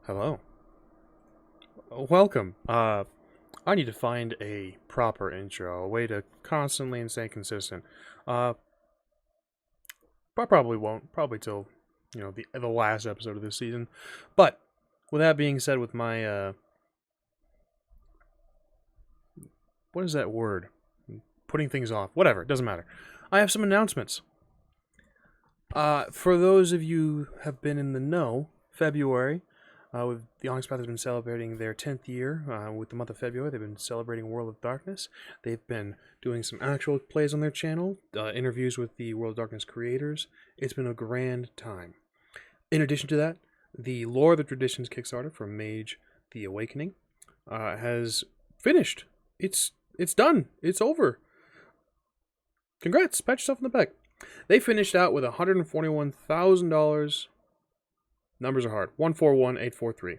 Hello. Welcome. I need to find a proper intro, a way to constantly and stay consistent. Uh, I probably won't. Probably till, the last episode of this season. But with that being said, with my what is that word? Putting things off. Whatever. It doesn't matter. I have some announcements. For those of you who have been in the know, February. The Onyx Path has been celebrating their 10th year with the month of February. They've been celebrating World of Darkness. They've been doing some actual plays on their channel, interviews with the World of Darkness creators. It's been a grand time. In addition to that, the Lore of the Traditions Kickstarter from Mage the Awakening has finished. It's done. It's over. Congrats. Pat yourself on the back. They finished out with $141,000. Numbers are hard. 141,843.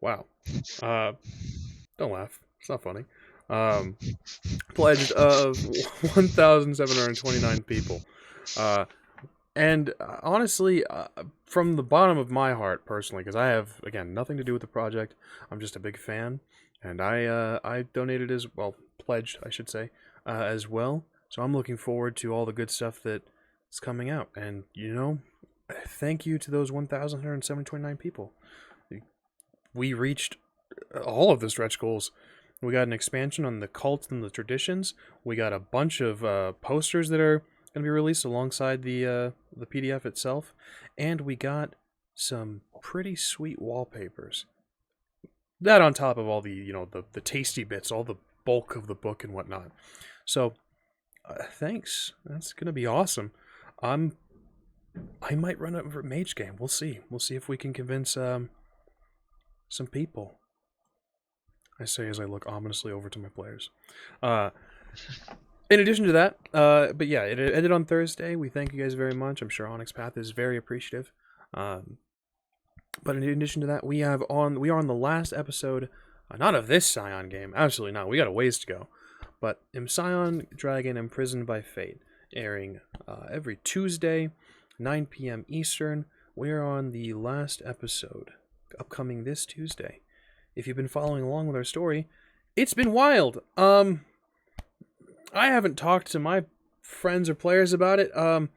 Wow. Don't laugh. It's not funny. Pledged of 1,729 people. And honestly, from the bottom of my heart, personally, because I have, again, nothing to do with the project. I'm just a big fan. And I donated as well, pledged, I should say, as well. So I'm looking forward to all the good stuff that is coming out. And, thank you to those 1,129 people. We reached all of the stretch goals. We got an expansion on the cults and the traditions. We got a bunch of posters that are going to be released alongside the PDF itself. And we got some pretty sweet wallpapers. That on top of all the, the tasty bits, all the bulk of the book and whatnot. So, thanks. That's going to be awesome. I might run it for Mage game. We'll see. We'll see if we can convince some people. I say as I look ominously over to my players. In addition to that, but yeah, it ended on Thursday. We thank you guys very much. I'm sure Onyx Path is very appreciative. But in addition to that, we are on the last episode, not of this Scion game. Absolutely not. We got a ways to go. But Scion Dragon Imprisoned by Fate, airing every Tuesday, 9 p.m. Eastern. We're on the last episode, upcoming this Tuesday. If you've been following along with our story, it's been wild. I haven't talked to my friends or players about it. I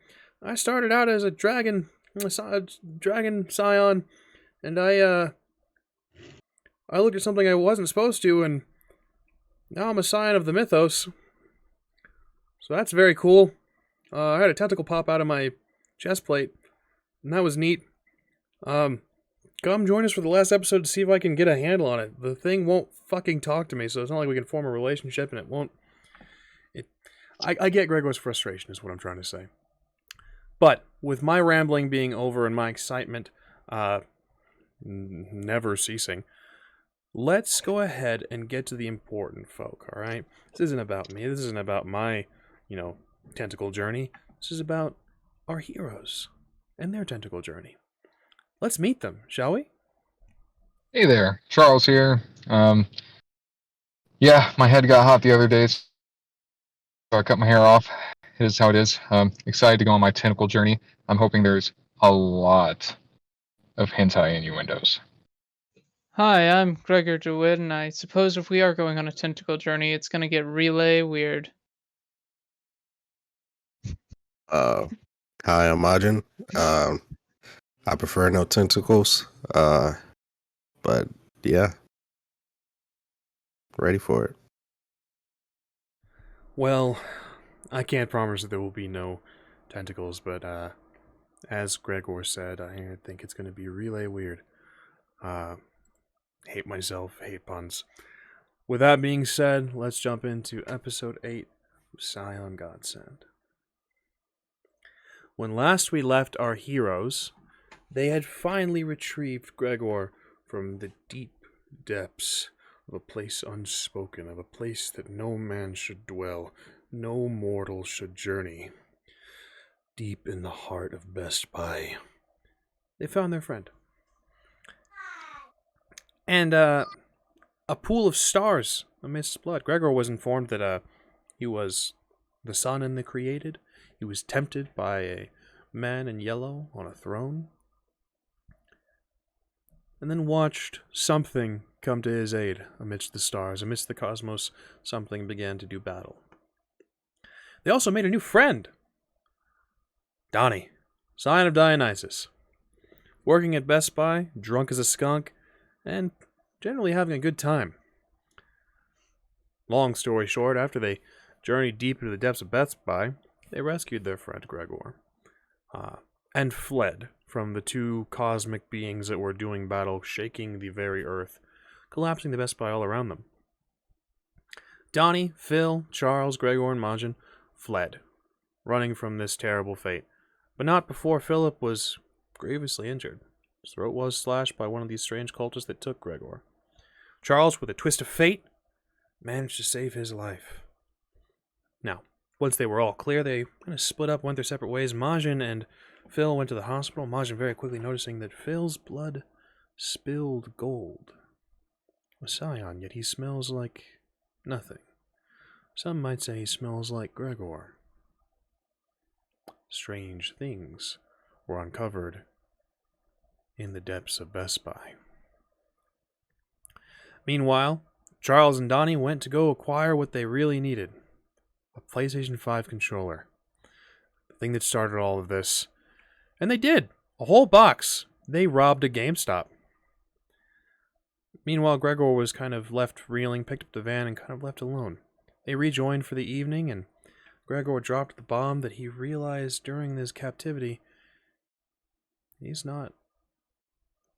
started out as a dragon scion, and I looked at something I wasn't supposed to, and now I'm a scion of the mythos. So that's very cool. I had a tentacle pop out of my chest plate, and that was neat. Come join us for the last episode to see if I can get a handle on it. The thing won't fucking talk to me, so it's not like we can form a relationship, and it won't. I get Gregor's frustration, is what I'm trying to say. But with my rambling being over and my excitement never ceasing, let's go ahead and get to the important folk. All right, this isn't about me. This isn't about my, tentacle journey. This is about our heroes and their tentacle journey. Let's meet them, shall we? Hey there, Charles here. Yeah, my head got hot the other day, so I cut my hair off. It is how it is. Excited to go on my tentacle journey. I'm hoping there's a lot of hentai innuendos. Hi, I'm Gregor DeWitt, and I suppose if we are going on a tentacle journey, it's gonna get relay weird. Hi, I'm MAJIN. I prefer no tentacles. But yeah, ready for it. Well, I can't promise that there will be no tentacles, but as Gregor said, I think it's going to be relay weird. Hate myself, hate puns. With that being said, let's jump into episode 8 of Scion Godsend. When last we left our heroes, they had finally retrieved Gregor from the deep depths of a place unspoken, of a place that no man should dwell, no mortal should journey. Deep in the heart of Best Buy, they found their friend. And a pool of stars amidst blood. Gregor was informed that he was the sun in the created. He was tempted by a man in yellow on a throne. and then watched something come to his aid amidst the stars, amidst the cosmos. Something began to do battle. They also made a new friend, Donnie, Scion of Dionysus, working at Best Buy, drunk as a skunk, and generally having a good time. Long story short, after they journeyed deep into the depths of Best Buy, they rescued their friend Gregor, and fled from the two cosmic beings that were doing battle, shaking the very earth, collapsing the Best Buy all around them. Donnie, Phil, Charles, Gregor, and MAJIN fled, running from this terrible fate, but not before Phillip was grievously injured. His throat was slashed by one of these strange cultists that took Gregor. Charles, with a twist of fate, managed to save his life. Now, once they were all clear, they kind of split up, went their separate ways. MAJIN and Phil went to the hospital, MAJIN very quickly noticing that Phil's blood spilled gold. A Scion, yet he smells like nothing. Some might say he smells like Gregor. Strange things were uncovered in the depths of Best Buy. Meanwhile, Charles and Donnie went to go acquire what they really needed. A PlayStation 5 controller. The thing that started all of this. And they did. A whole box. They robbed a GameStop. Meanwhile, Gregor was kind of left reeling, picked up the van, and kind of left alone. They rejoined for the evening, and Gregor dropped the bomb that he realized during his captivity. He's not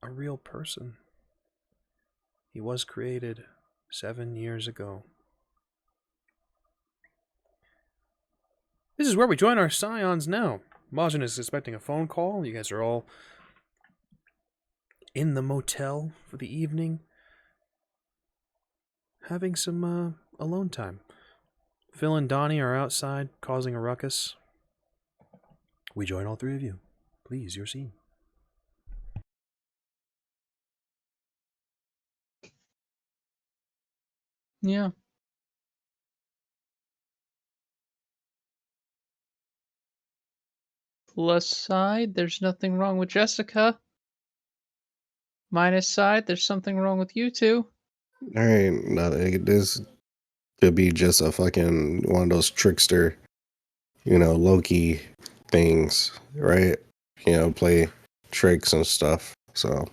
a real person. He was created 7 years ago. This is where we join our Scions now. MAJIN is expecting a phone call. You guys are all in the motel for the evening, having some alone time. Phil and Donnie are outside, causing a ruckus. We join all three of you. Please, your scene. Yeah. Plus side, there's nothing wrong with Jessica. Minus side, there's something wrong with you two. There ain't nothing. This could be just a fucking one of those trickster, Loki things, right? Play tricks and stuff. So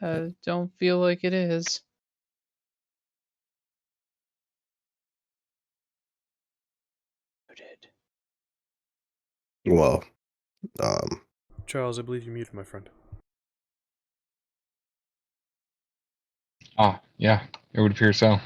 Don't feel like it is. well, Charles, I believe you muted my friend. Yeah, it would appear so.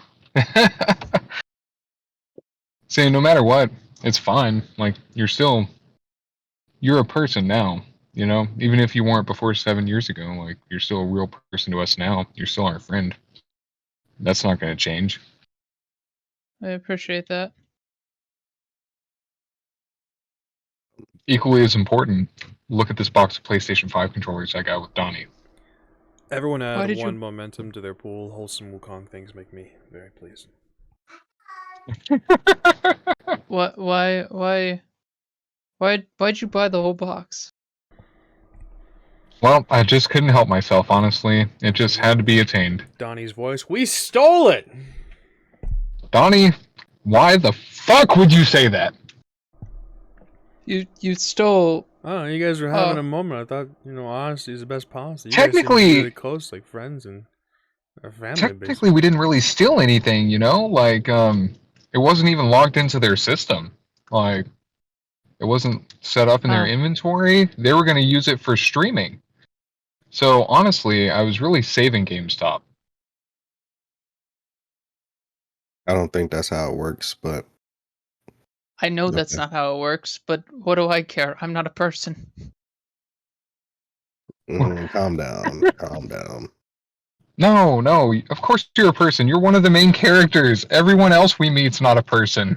Saying no matter what, it's fine. Like, you're a person now, Even if you weren't before 7 years ago, like, you're still a real person to us now. You're still our friend. That's not going to change. I appreciate that. Equally as important, look at this box of PlayStation 5 controllers I got with Donnie. Everyone Why add did one you- momentum to their pool. Wholesome Wukong things make me very pleased. Why'd you buy the whole box? Well, I just couldn't help myself, honestly. It just had to be attained. Donnie's voice. We stole it! Donnie, why the fuck would you say that? You stole. Oh, you guys were having a moment. I thought, honesty is the best policy. You Technically- guys seem really close, like friends and a family. Technically, we didn't really steal anything, Like, it wasn't even logged into their system. Like, it wasn't set up in their inventory. They were going to use it for streaming. So, honestly, I was really saving GameStop. I don't think that's how it works, but I know that's Okay. not how it works, but what do I care? I'm not a person. calm down. Calm down. No, of course you're a person. You're one of the main characters. Everyone else we meet's not a person.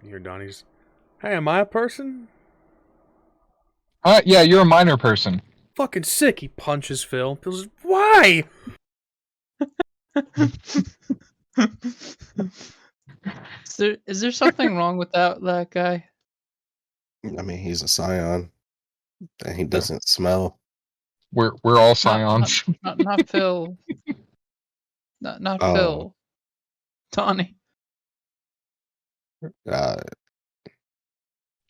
You hear Donnie's, hey, am I a person? Yeah, you're a minor person. Fucking sick. He punches Phil. Phil's just, why? Is there something wrong with that guy? I mean, he's a Scion, and he doesn't smell. We're all Not, Scions. not Phil. Not Oh, Phil. Donnie. uh,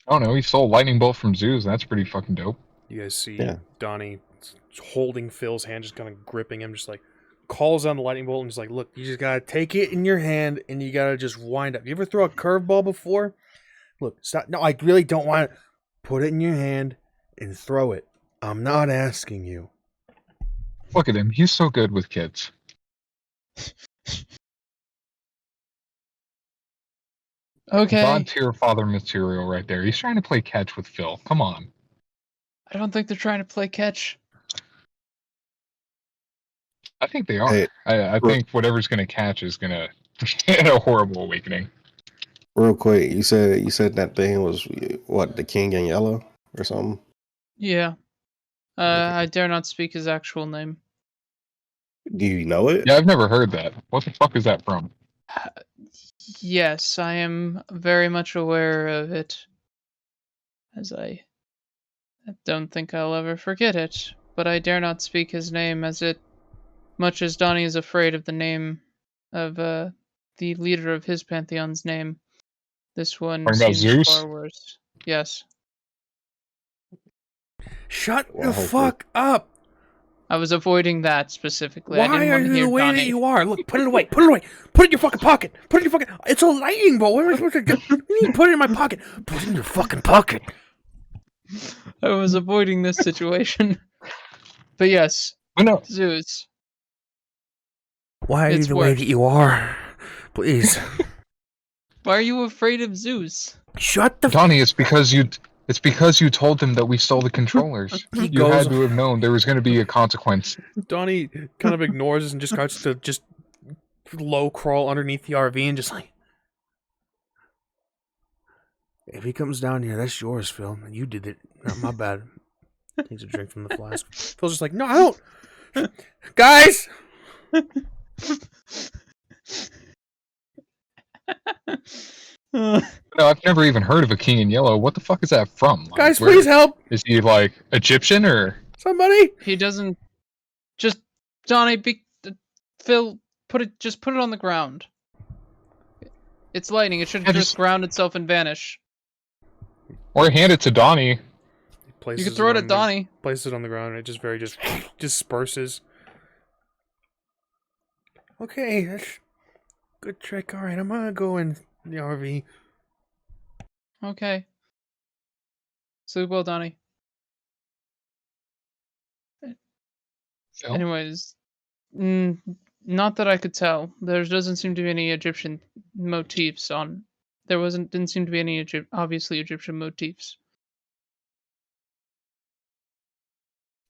I don't know. He stole a lightning bolt from Zeus. That's pretty fucking dope. You guys see Yeah. Donnie holding Phil's hand, just kind of gripping him, just like calls on the lightning bolt and just like, look, you just gotta take it in your hand and you gotta just wind up. You ever throw a curveball before? Look, stop. No, I really don't want it. Put it in your hand and throw it. I'm not asking you. Look at him. He's so good with kids. Okay. God tier father material right there. He's trying to play catch with Phil. Come on. I don't think they're trying to play catch. I think they are. Hey, I think whatever's going to catch is going to get a horrible awakening. real quick, you said that thing was what, the king in yellow or something? Yeah. Okay. I dare not speak his actual name. Do you know it? Yeah, I've never heard that. What the fuck is that from? Yes, I am very much aware of it. As I don't think I'll ever forget it, but I dare not speak his name much as Donnie is afraid of the name of the leader of his pantheon's name. This one Talking about seems Zeus? far worse. Yes. Shut Well, the hopefully. fuck up. I was avoiding that specifically. I Why didn't are want to you hear the way Donnie. that you are? Look, put it away. Put it away. Put it in your fucking pocket. Put it in your fucking... It's a lightning bolt. What am I supposed to do? You need to put it in my pocket. Put it in your fucking pocket. I was avoiding this situation. But yes, But no, Zeus. Why are you It's the way worse. that you are? Please. Why are you afraid of Zeus? Shut the Donnie, it's because you told him that we stole the controllers. He You had goes- to have known there was going to be a consequence. Donnie kind of ignores us and just starts to just low crawl underneath the RV and just like, if he comes down here, that's yours, Phil. You did it. Not my bad. Takes a drink from the flask. Phil's just like, no, I don't. Guys! No, I've never even heard of a king in yellow. What the fuck is that from? Like, Guys, where- please help! Is he like Egyptian or? Somebody! He doesn't. Just Donnie, Phil, just put it on the ground. It's lightning. It should I just just- ground itself and vanish. Or hand it to Donnie. You can throw it at Donnie. Places it on the ground and it just disperses. Okay, that's good trick. Alright, I'm gonna go in the RV. Okay. Sleep well, Donnie. Phil? Anyways, not that I could tell. There doesn't seem to be any Egyptian motifs on. Didn't seem to be any obviously Egyptian motifs.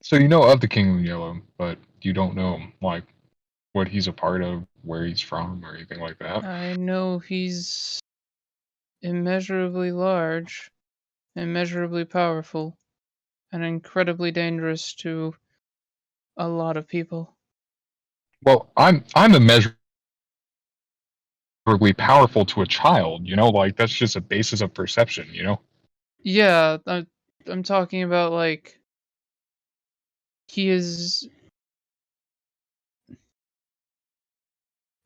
So you know of the king in yellow, but you don't know like what he's a part of, where he's from, or anything like that. I know he's immeasurably large, immeasurably powerful, and incredibly dangerous to a lot of people. Well, I'm immeasurably powerful to a child. You know, like that's just a basis of perception. You know. Yeah, I'm talking about like he is.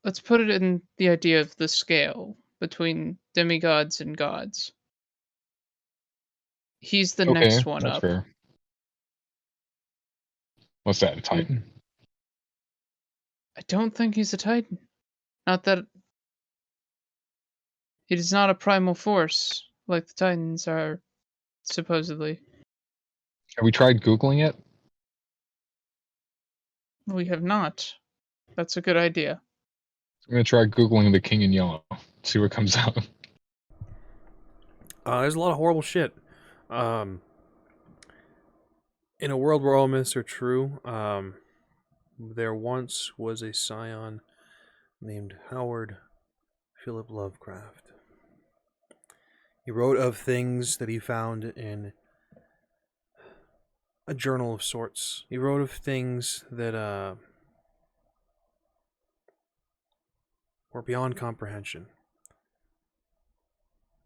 Let's put it in the idea of the scale between demigods and gods. He's the Okay, next one that's up. fair. What's that? A Titan? I don't think he's a Titan. Not that it is not a primal force like the Titans are supposedly. Have we tried googling it? We have not. That's a good idea. I'm gonna try googling the king in yellow. See what comes out. There's a lot of horrible shit. In a world where all myths are true, there once was a Scion named Howard Phillip Lovecraft. He wrote of things that he found in a journal of sorts. He wrote of things that were beyond comprehension.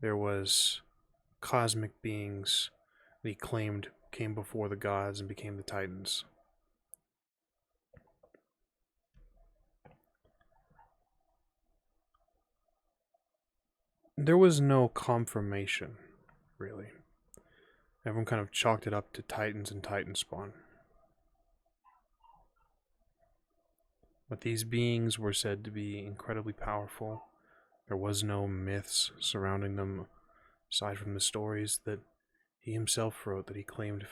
There was cosmic beings that he claimed came before the gods and became the Titans. there was no confirmation, really. Everyone kind of chalked it up to Titans and Titan spawn. But these beings were said to be incredibly powerful. There was no myths surrounding them, aside from the stories that he himself wrote that he claimed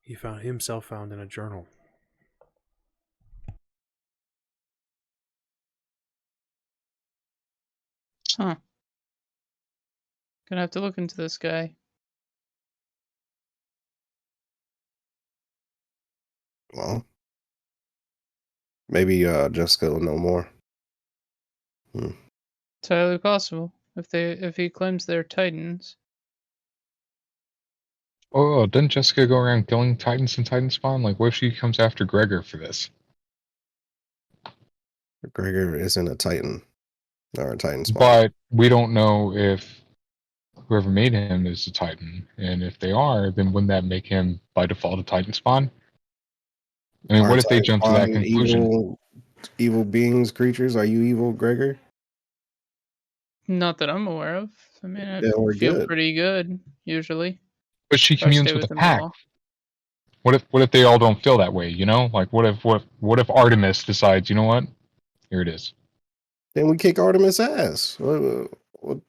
he found himself found in a journal. Huh. Gonna have to look into this guy. Well, maybe Jessica will know more. Entirely possible. If he claims they're Titans. Oh, didn't Jessica go around killing Titans and Titan spawn? Like, what if she comes after Gregor for this? Gregor isn't a Titan or a Titan spawn. But we don't know if whoever made him is a Titan, and if they are, then wouldn't that make him by default a Titan spawn? I mean, Are what if they Titan jump to that spawn conclusion? evil beings, creatures? Are you evil, Gregor? Not that I'm aware of. I mean, I Yeah, we're feel good. pretty good, usually. But she If I stay communes with the within the pack. law. What if they all don't feel that way? You know, like what if Artemis decides, you know what? Here it is. Then we kick Artemis' ass. What?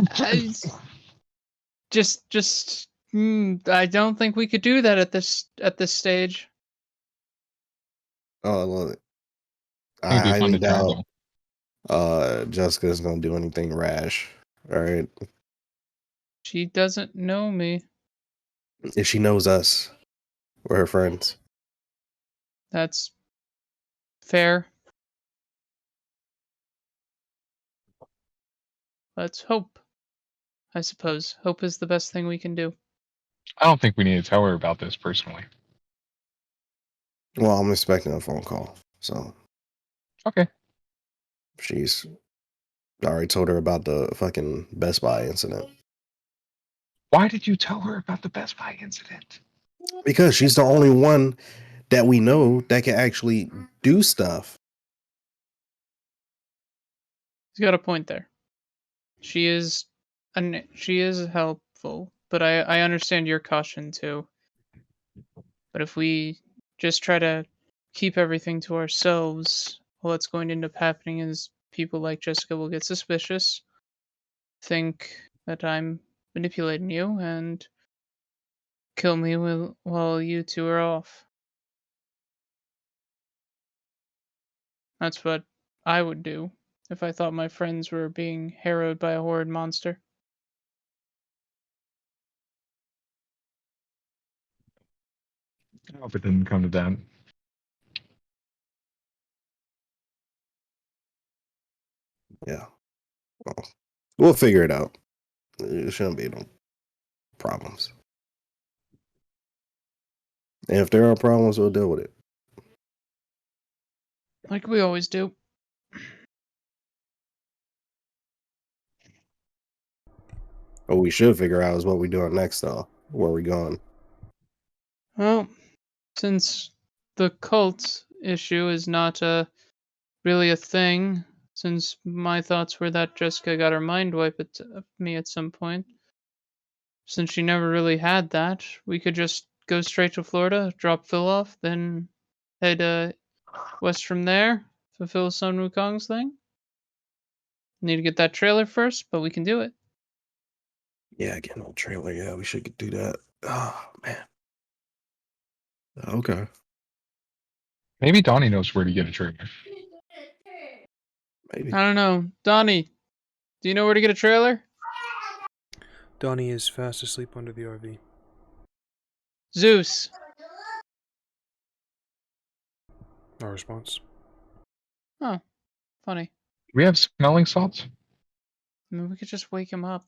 I I don't think we could do that at this stage. Oh, well, It would I be fun highly to try doubt though. Jessica's gonna do anything rash. All right, She doesn't know me. if she knows us, we're her friends. That's fair. Let's hope. I suppose. Hope is the best thing we can do. I don't think we need to tell her about this personally. Well, I'm expecting a phone call, so Okay. she's I already told her about the fucking Best Buy incident Why did you tell her about the Best Buy incident? because she's the only one that we know that can actually do stuff. He's got a point there. She is helpful, but I understand your caution too. But if we just try to keep everything to ourselves, what's going to end up happening is people like Jessica will get suspicious, think that I'm manipulating you, and kill me while you two are off. That's what I would do if I thought my friends were being harrowed by a horrid monster. I hope it didn't come to that. Yeah, well, we'll figure it out. There shouldn't be no problems. And if there are problems, we'll deal with it. Like we always do. What we should figure out is what we're doing next, though. Where we going? Well, since the cult issue is not really a thing, since my thoughts were that Jessica got her mind wiped at me at some point, since she never really had that, we could just go straight to Florida, drop Phil off, then head west from there, fulfill Sun Wukong's thing. Need to get that trailer first, but we can do it. Yeah, getting on trailer. Yeah, we should do that. Oh man. Okay. Maybe Donnie knows where to get a trailer. Maybe. I don't know. Donnie, do you know where to get a trailer? Donnie is fast asleep under the RV. Zeus. No response. Oh, funny. Do we have smelling salts? I mean, we could just wake him up.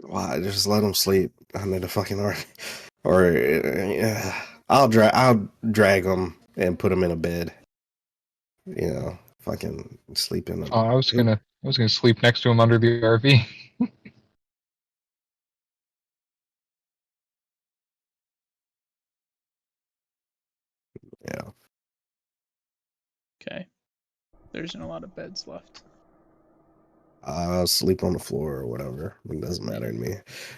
Why? Just let him sleep under the fucking RV. Or I'll drag him and put him in a bed. You know, fucking sleep in I was him. gonna sleep next to him under the RV. Yeah. Okay. There isn't a lot of beds left. Sleep on the floor or whatever. It doesn't matter to me.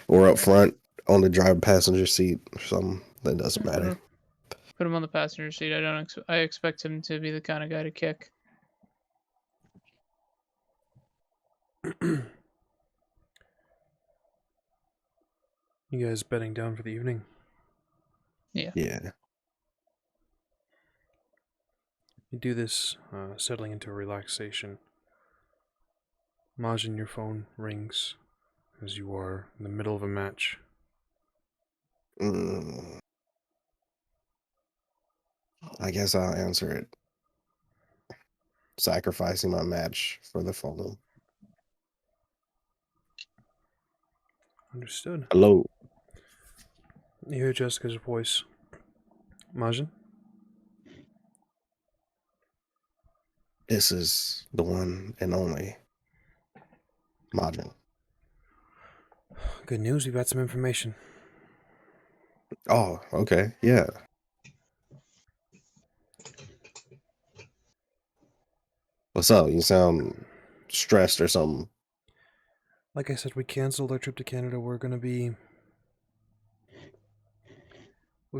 Or up front on the driver passenger seat or something. That doesn't matter. Put him on the passenger seat. I expect him to be the kind of guy to kick. You guys bedding down for the evening? Yeah. Yeah. You do this, settling into a relaxation. Majin, your phone rings as you are in the middle of a match. I guess I'll answer it. Sacrificing my match for the phone. Understood. Hello. You hear Jessica's voice. Majin? This is the one and only Majin. Good news, we've got some information. Oh, okay. Yeah. What's up? You sound stressed or something. Like I said, we canceled our trip to Canada. We've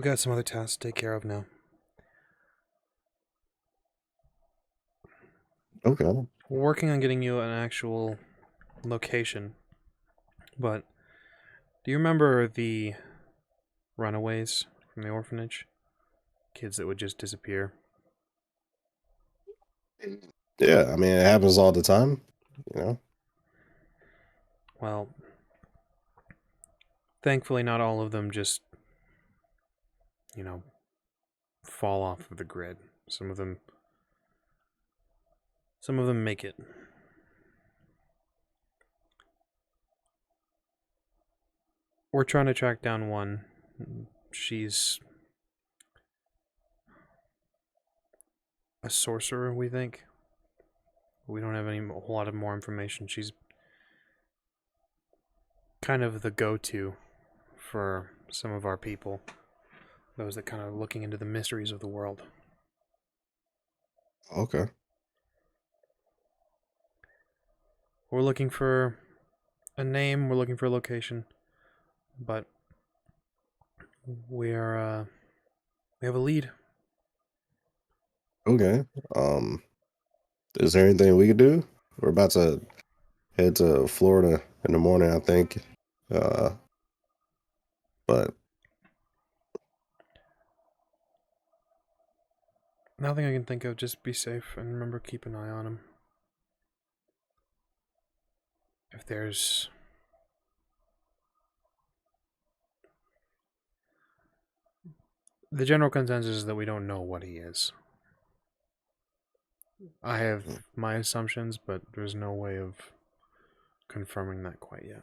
got some other tasks to take care of now. Okay. We're working on getting you an actual location. But do you remember the runaways from the orphanage? Kids that would just disappear. Yeah, I mean, it happens all the time, you know? Well, thankfully not all of them just, fall off of the grid. Some of them make it. We're trying to track down one. She's a sorcerer, we think. We don't have a whole lot of more information. She's kind of the go-to for some of our people. Those that kind of looking into the mysteries of the world. Okay. We're looking for a name, we're looking for a location, but we have a lead. Okay. Is there anything we could do? We're about to head to Florida in the morning, I think. But Nothing I can think of, just be safe and remember keep an eye on him. If there's the general consensus is that we don't know what he is. I have my assumptions, but there's no way of confirming that quite yet.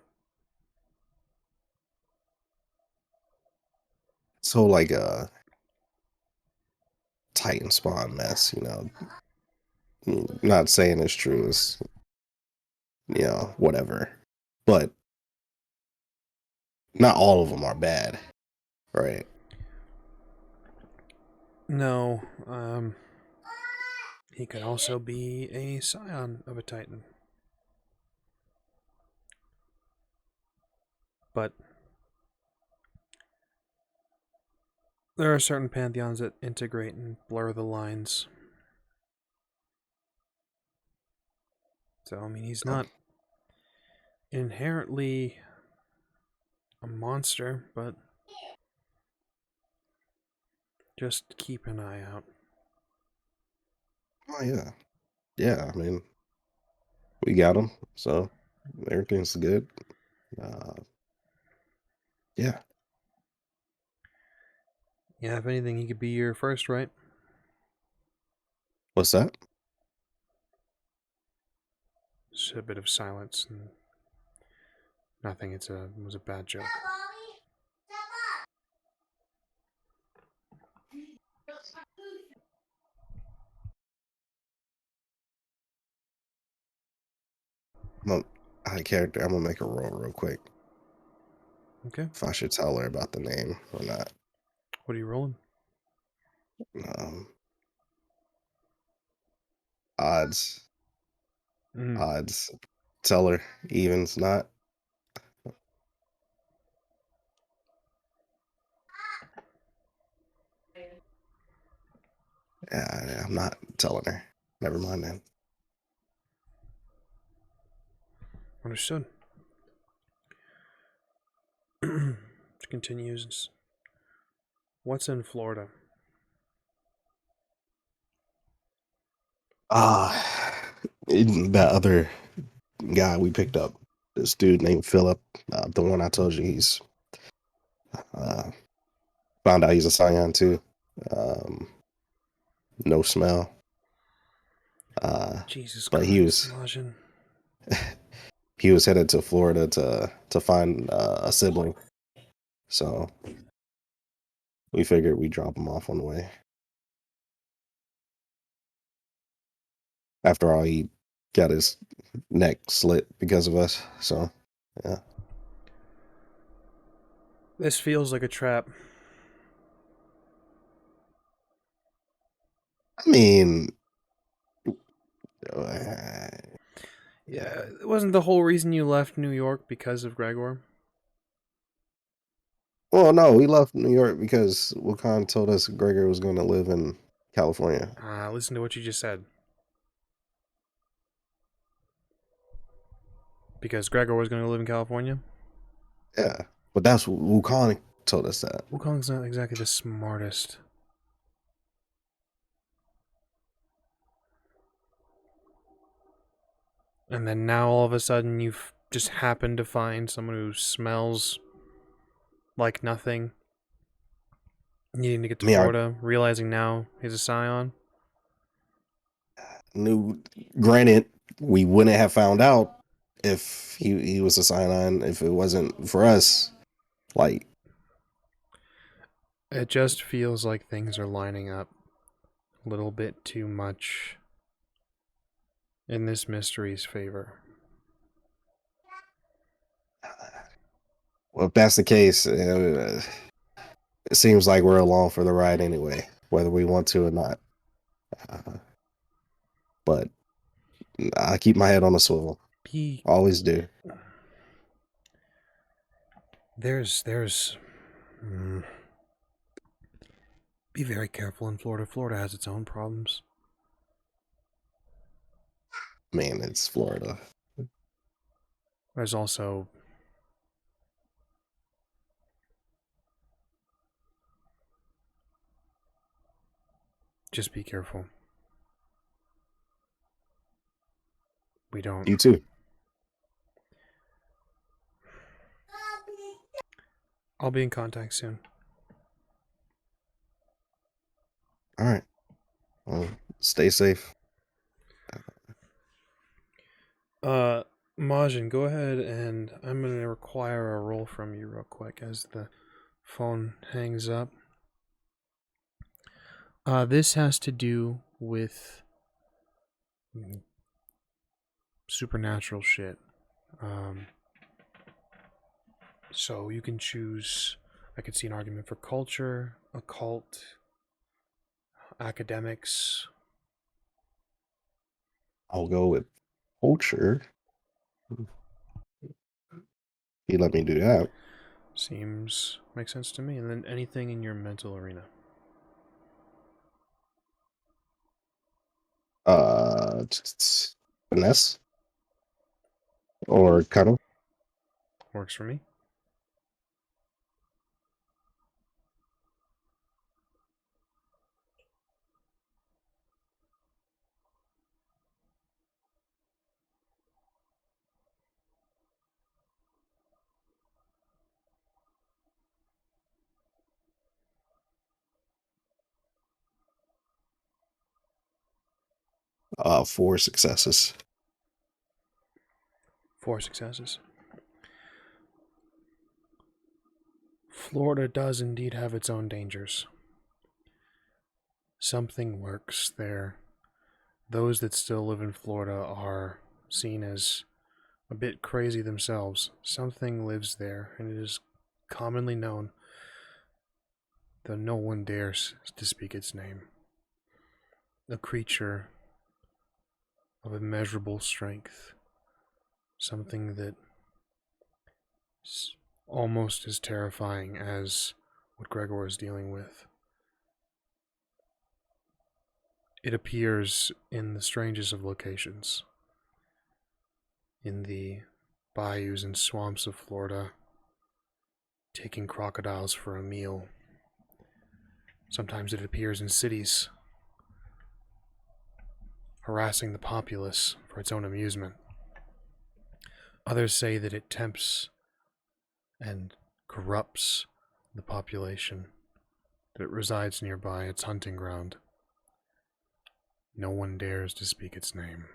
so like a Titan spawn mess, you know. Not saying it's true, it's whatever. But not all of them are bad, right? No, he could also be a Scion of a Titan. But there are certain pantheons that integrate and blur the lines. So, I mean, he's not inherently a monster, but just keep an eye out. Oh yeah. Yeah, I mean, we got them, so everything's good. Yeah. Yeah, if anything, he could be your first, right? What's that? Just a bit of silence and nothing. It was a bad joke. I'm gonna make a roll real quick. Okay. If I should tell her about the name or not. What are you rolling? Odds. Mm. Odds. tell her even's not. Yeah, I'm not telling her. Never mind then. Understood. She continues. What's in Florida? That other guy we picked up, this dude named Phillip, the one I told you, he's found out he's a Scion too. No smell. Jesus but Christ, MAJIN. he was headed to Florida to find a sibling. So we figured we'd drop him off on the way. After all, he got his neck slit because of us. So, yeah. This feels like a trap. I mean, yeah, it wasn't the whole reason you left New York because of Gregor? well, no, we left New York because Wakan told us Gregor was going to live in California. Listen to what you just said. Because Gregor was going to live in California? Yeah, but that's what Wukong told us that. Wukong's not exactly the smartest. And then now all of a sudden you've just happened to find someone who smells like nothing. Needing to get to Florida, realizing now he's a Scion. Granted, we wouldn't have found out if he was a Scion if it wasn't for us. Like, it just feels like things are lining up a little bit too much in this mystery's favor. Well, if that's the case, it seems like we're along for the ride anyway, whether we want to or not. But I keep my head on a swivel. Always do. Be very careful in Florida. Florida has its own problems. Man, it's Florida. There's also just be careful. We don't. You too. I'll be in contact soon. All right. Well, stay safe. MAJIN, go ahead, and I'm going to require a roll from you real quick as the phone hangs up. This has to do with supernatural shit. So you can choose, I could see an argument for culture, occult, academics. I'll go with culture. You let me do that. Makes sense to me. And then anything in your mental arena. Finesse or cunning. Works for me. Four successes. 4 successes. Florida does indeed have its own dangers. Something works there. Those that still live in Florida are seen as a bit crazy themselves. Something lives there, and it is commonly known, though no one dares to speak its name. A creature of immeasurable strength, Something that is almost as terrifying as what Gregor is dealing with. It appears in the strangest of locations. In the bayous and swamps of Florida, taking crocodiles for a meal. Sometimes it appears in cities, harassing the populace for its own amusement. Others say that it tempts and corrupts the population, that it resides nearby its hunting ground. No one dares to speak its name,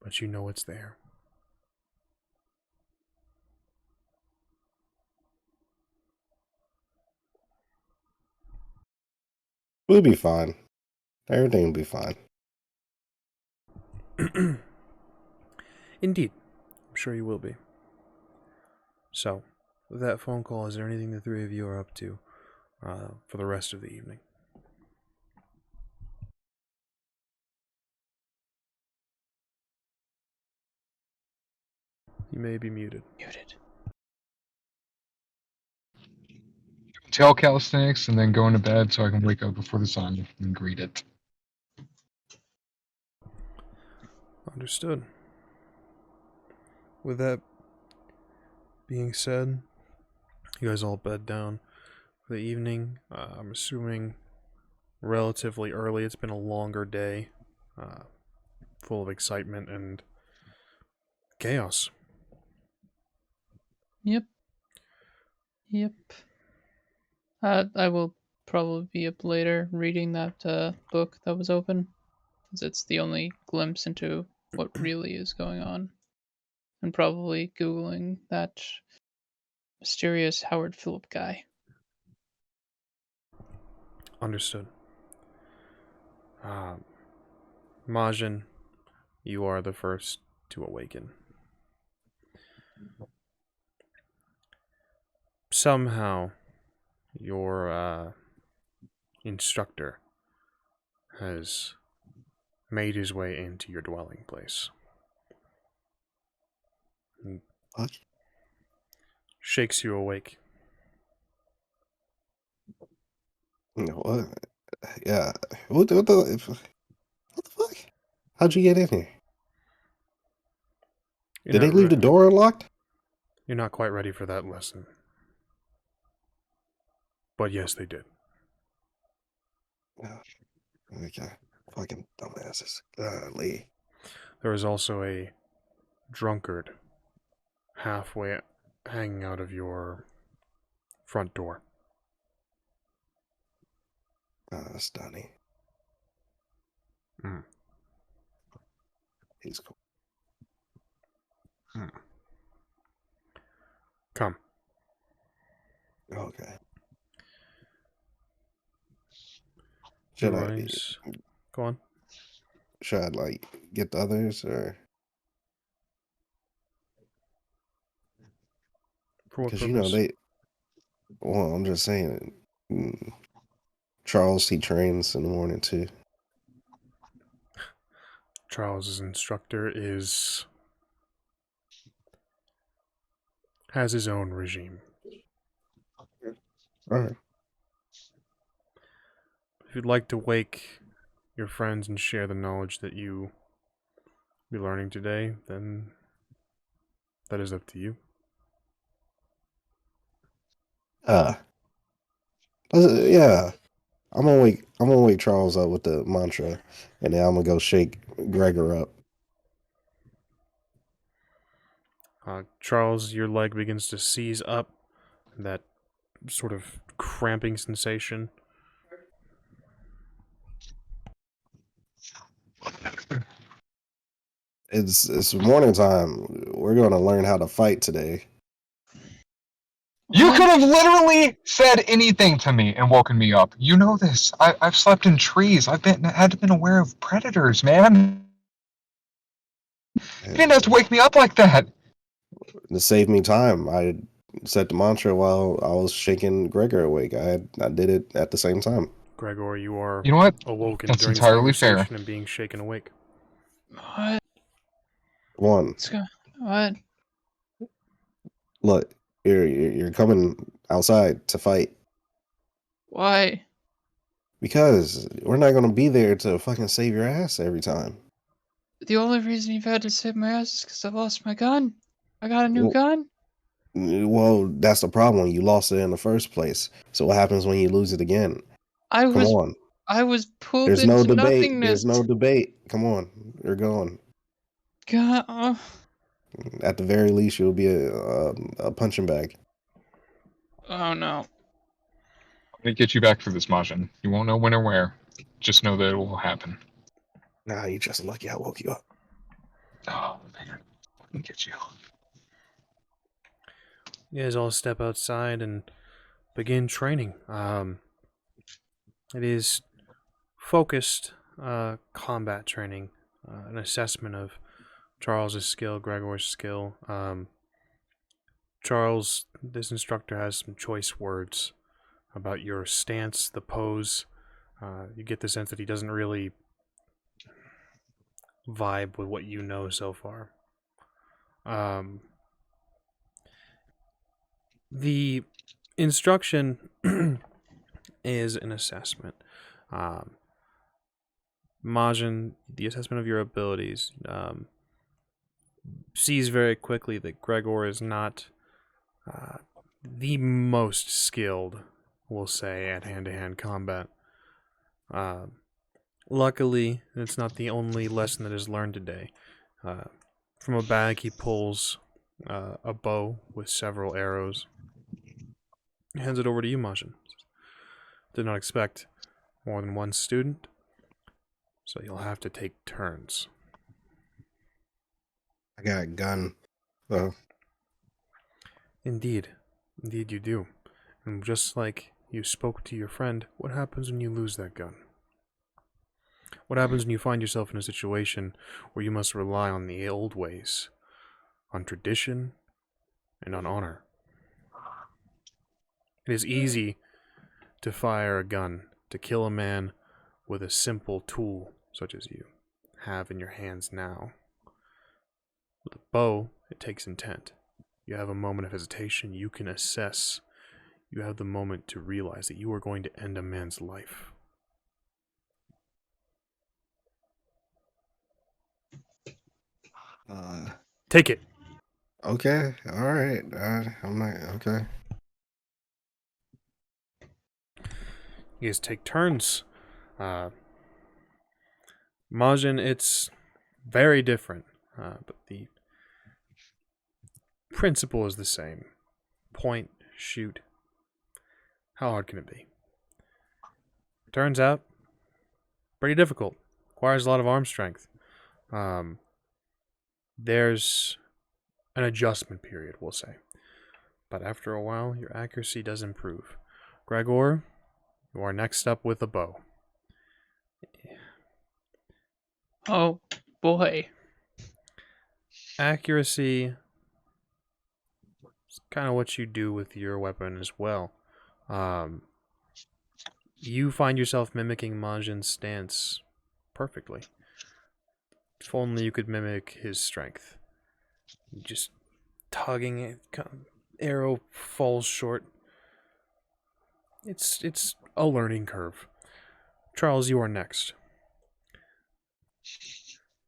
but you know it's there. We'll be fine. Everything will be fine. Indeed. I'm sure you will be. So, with that phone call, is there anything the three of you are up to for the rest of the evening? You may be muted. Tail calisthenics and then going to bed so I can wake up before the sun and greet it. Understood. With that being said, you guys all bed down for the evening. I'm assuming relatively early. It's been a longer day, full of excitement and chaos. Yep. I will probably be up later reading that book that was open, because it's the only glimpse into what really is going on. And probably Googling that mysterious Howard Phillip guy. Understood. MAJIN, you are the first to awaken. Somehow, your instructor has made his way into your dwelling place. He What? shakes you awake. What? Yeah. What the fuck? How'd you get in here? You're Did they not leave the door unlocked? You're not quite ready for that lesson. But yes, they did. Oh, okay. Fucking dumbasses. Golly. There was also a drunkard halfway hanging out of your front door. Oh, that's Donnie. Mm. He's cool. Come. Okay. Your Should I, eyes. Go on. should I, like, get the others, or? For what Because, purpose? well, I'm just saying, Charles, he trains in the morning, too. Charles's instructor has his own regime. Alright. If you'd like to wake your friends and share the knowledge that you be learning today, then that is up to you. Yeah. I'm gonna wake Charles up with the mantra, and then I'm gonna go shake Gregor up. Charles, your leg begins to seize up, that sort of cramping sensation. It's morning time. We're gonna learn how to fight today. You could have literally said anything to me and woken me up. You know this. I've slept in trees. I've been aware of predators, man. You didn't have to wake me up like that. To save me time, I said the mantra while I was shaking Gregor awake. I did it at the same time. Gregor, you are You know what? awoken That's during this entirely fair. conversation and being shaken awake. What? Come on. Let's go. What? Look, you're coming outside to fight. Why? Because we're not gonna be there to fucking save your ass every time. The only reason you've had to save my ass is because I lost my gun. I got a new Well, gun. well, that's the problem. You lost it in the first place. So what happens when you lose it again? I Come was on. pulled There's no into debate. nothingness. There's no debate. Come on. You're going. God, At the very least, you'll be a punching bag. oh no. I'm gonna get you back for this, Majin. You won't know when or where. Just know that it will happen. Nah, you just lucky I woke you up. Oh, man. Let me get you. You guys all step outside and begin training. It is focused combat training, an assessment of Charles's skill, Gregor's skill. Charles, this instructor has some choice words about your stance, the pose. You get the sense that he doesn't really vibe with what you know so far. The instruction is an assessment. Majin, the assessment of your abilities, sees very quickly that Gregor is not the most skilled, we'll say, at hand-to-hand combat. Luckily, it's not the only lesson that is learned today. From a bag, he pulls a bow with several arrows. He hands it over to you, Majin. Did not expect more than one student, so you'll have to take turns. I got a gun, though. Indeed. Indeed you do. And just like you spoke to your friend, what happens when you lose that gun? What happens when you find yourself in a situation where you must rely on the old ways, on tradition, and on honor? It is easy to fire a gun, to kill a man with a simple tool such as you have in your hands now. With a bow, it takes intent. You have a moment of hesitation, you can assess. You have the moment to realize that you are going to end a man's life. Take it. Okay, all right. I'm not okay. You guys take turns. Majin, it's very different, but the principle is the same. Point, shoot. How hard can it be? Turns out, pretty difficult. Requires a lot of arm strength. There's an adjustment period, we'll say. But after a while, your accuracy does improve. Gregor, you are next up with a bow. Oh boy. Accuracy is kind of what you do with your weapon as well. You find yourself mimicking Majin's stance perfectly. If only you could mimic his strength. Just tugging it, arrow falls short. It's a learning curve. Charles, you are next.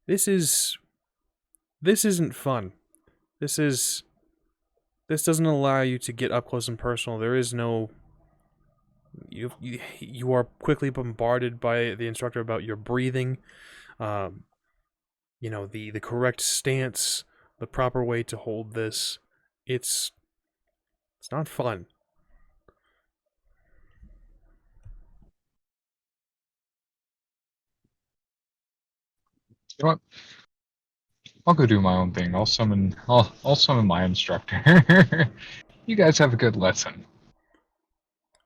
This isn't fun. This doesn't allow you to get up close and personal. There is no. You are quickly bombarded by the instructor about your breathing, the correct stance, the proper way to hold this. It's not fun. You know what? I'll go do my own thing. I'll summon my instructor. You guys have a good lesson.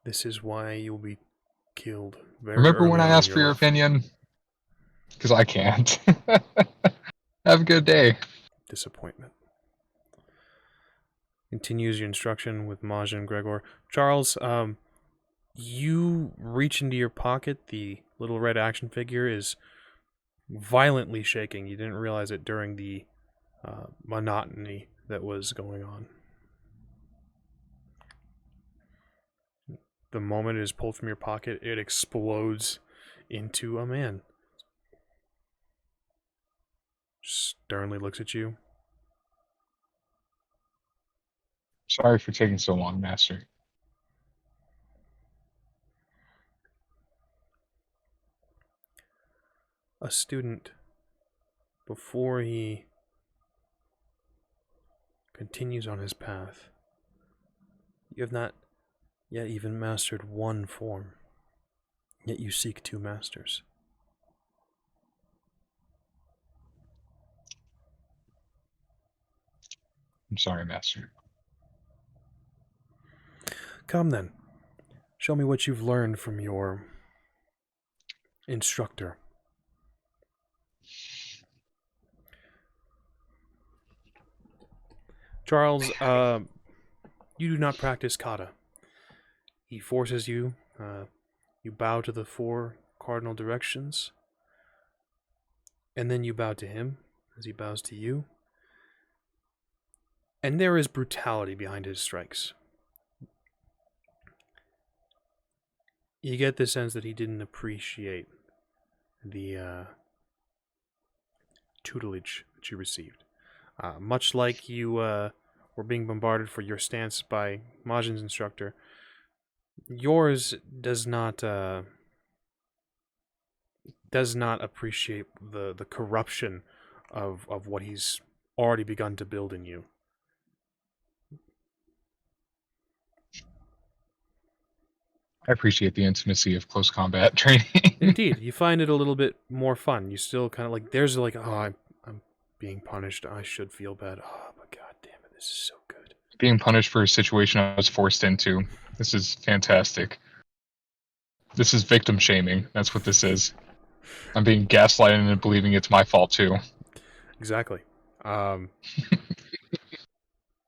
This is why you'll be killed very Remember early when I on in asked for your life. opinion? Because I can't. Have a good day. Disappointment. Continues your instruction with Majin and Gregor. Charles, you reach into your pocket. The little red action figure is violently shaking. You didn't realize it during the monotony that was going on. The moment it is pulled from your pocket, it explodes into a man. Sternly looks at you. Sorry for taking so long, Master. A student, before he continues on his path, you have not yet even mastered one form, yet you seek two masters. I'm sorry, Master. Come then, show me what you've learned from your instructor. Charles, you do not practice kata. He forces you. You bow to the 4 cardinal directions, and then you bow to him as he bows to you. And there is brutality behind his strikes. You get the sense that he didn't appreciate the tutelage that you received. Much like you were being bombarded for your stance by MAJIN's instructor, yours does not appreciate the corruption of what he's already begun to build in you. I appreciate the intimacy of close combat training. Indeed, you find it a little bit more fun. You still kind of like, there's like, oh, I'm being punished. I should feel bad. Oh, but god damn it, this is so good. Being punished for a situation I was forced into. This is fantastic. This is victim shaming. That's what this is. I'm being gaslighted into believing it's my fault too. Exactly. Your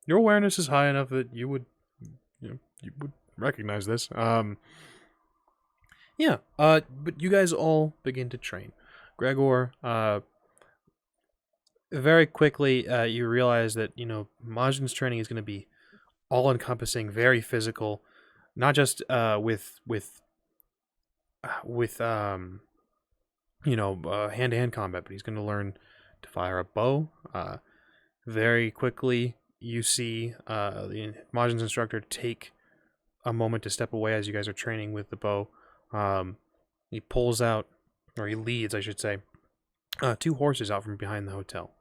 awareness is high enough that you would recognize this. But you guys all begin to train. Gregor, very quickly you realize that, MAJIN's training is going to be all-encompassing, very physical, not just with hand-to-hand combat, but he's going to learn to fire a bow. Very quickly, you see the MAJIN's instructor take a moment to step away as you guys are training with the bow. He pulls out, or he leads, I should say, 2 horses out from behind the hotel.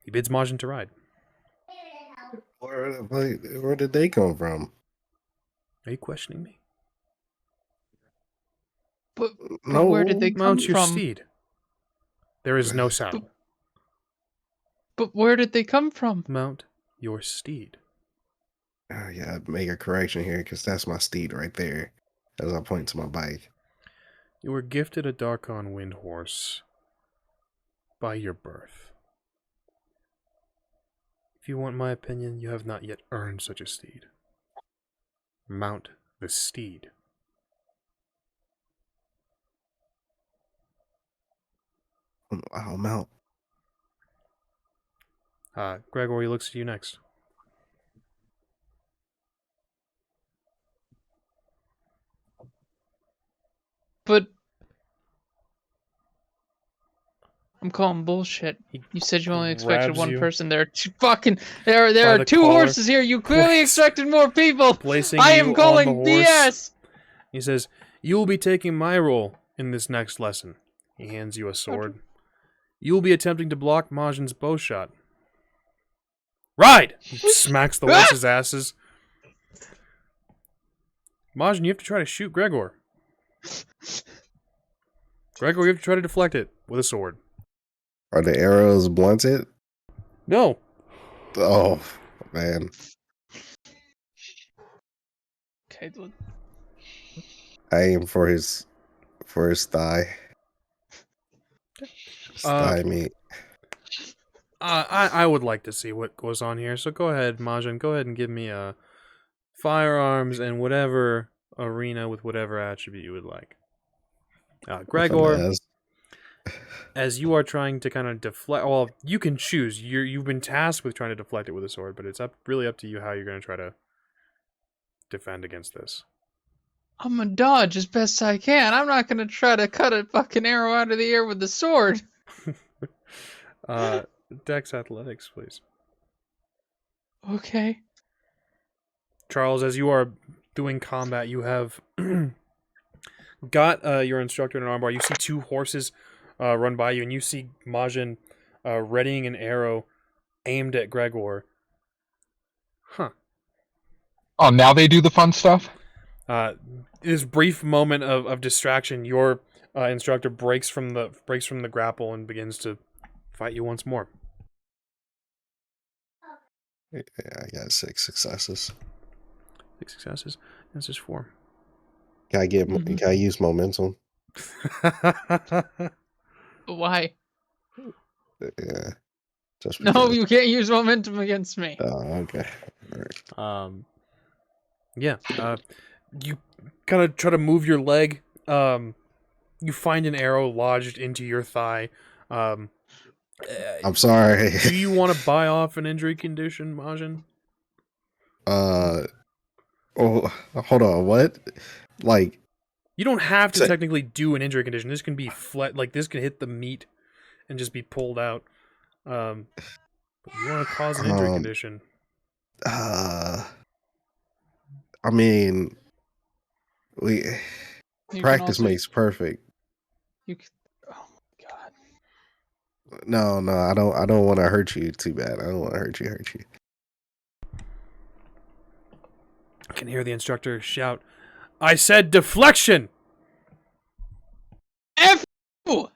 He bids MAJIN to ride. Where did they come from? Are you questioning me? But No, where did they come Mount your from? steed. There is no saddle. But where did they come from? Mount your steed. Yeah, I'd make a correction here because that's my steed right there. As I point to my bike. You were gifted a Darkon wind horse by your birth. If you want my opinion, you have not yet earned such a steed. Mount the steed. I'll mount. Gregor, he looks at you next. But I'm calling bullshit. You said you only expected grabs one you person. There are there by are the 2 collar, horses here. You clearly expected more people. placing I you am on calling the horse. BS. He says, "You will be taking my role in this next lesson." He hands you a sword. You will be attempting to block MAJIN's bow shot. Ride! He smacks the horses' asses. MAJIN, you have to try to shoot Gregor. Gregor, you have to try to deflect it with a sword. Are the arrows blunted? No. Oh, man. Okay, I aim for his thigh. His thigh meat. I would like to see what goes on here. So go ahead, MAJIN. Go ahead and give me firearms and whatever arena with whatever attribute you would like. Gregor, as you are trying to kind of deflect. Well, you can choose. You've been tasked with trying to deflect it with a sword, but it's really up to you how you're going to try to defend against this. I'm gonna dodge as best I can. I'm not gonna try to cut a fucking arrow out of the air with the sword. Dex athletics, please. Okay. Charles, as you are doing combat, you have got your instructor in an armbar. You see two horses run by you, and you see MAJIN readying an arrow aimed at Gregor. Huh. Oh, now they do the fun stuff? This brief moment of distraction, your instructor breaks from the grapple and begins to fight you once more. Yeah, I got 6 successes. 6 successes. That's just 4. Can I use momentum? Why? Yeah. Just No, because. you can't use momentum against me. Oh, okay. All right. Yeah. You kind of try to move your leg. You find an arrow lodged into your thigh. I'm sorry. Do you want to buy off an injury condition, MAJIN? Oh, hold on. What? Like, You don't have to So- technically do an injury condition. This can be like this can hit the meat and just be pulled out. But you want to cause an injury condition. I mean, You can practice also- makes perfect. You can, oh my god. No, I don't want to hurt you too bad. I don't want to hurt you. I can hear the instructor shout, "I said deflection!" F you!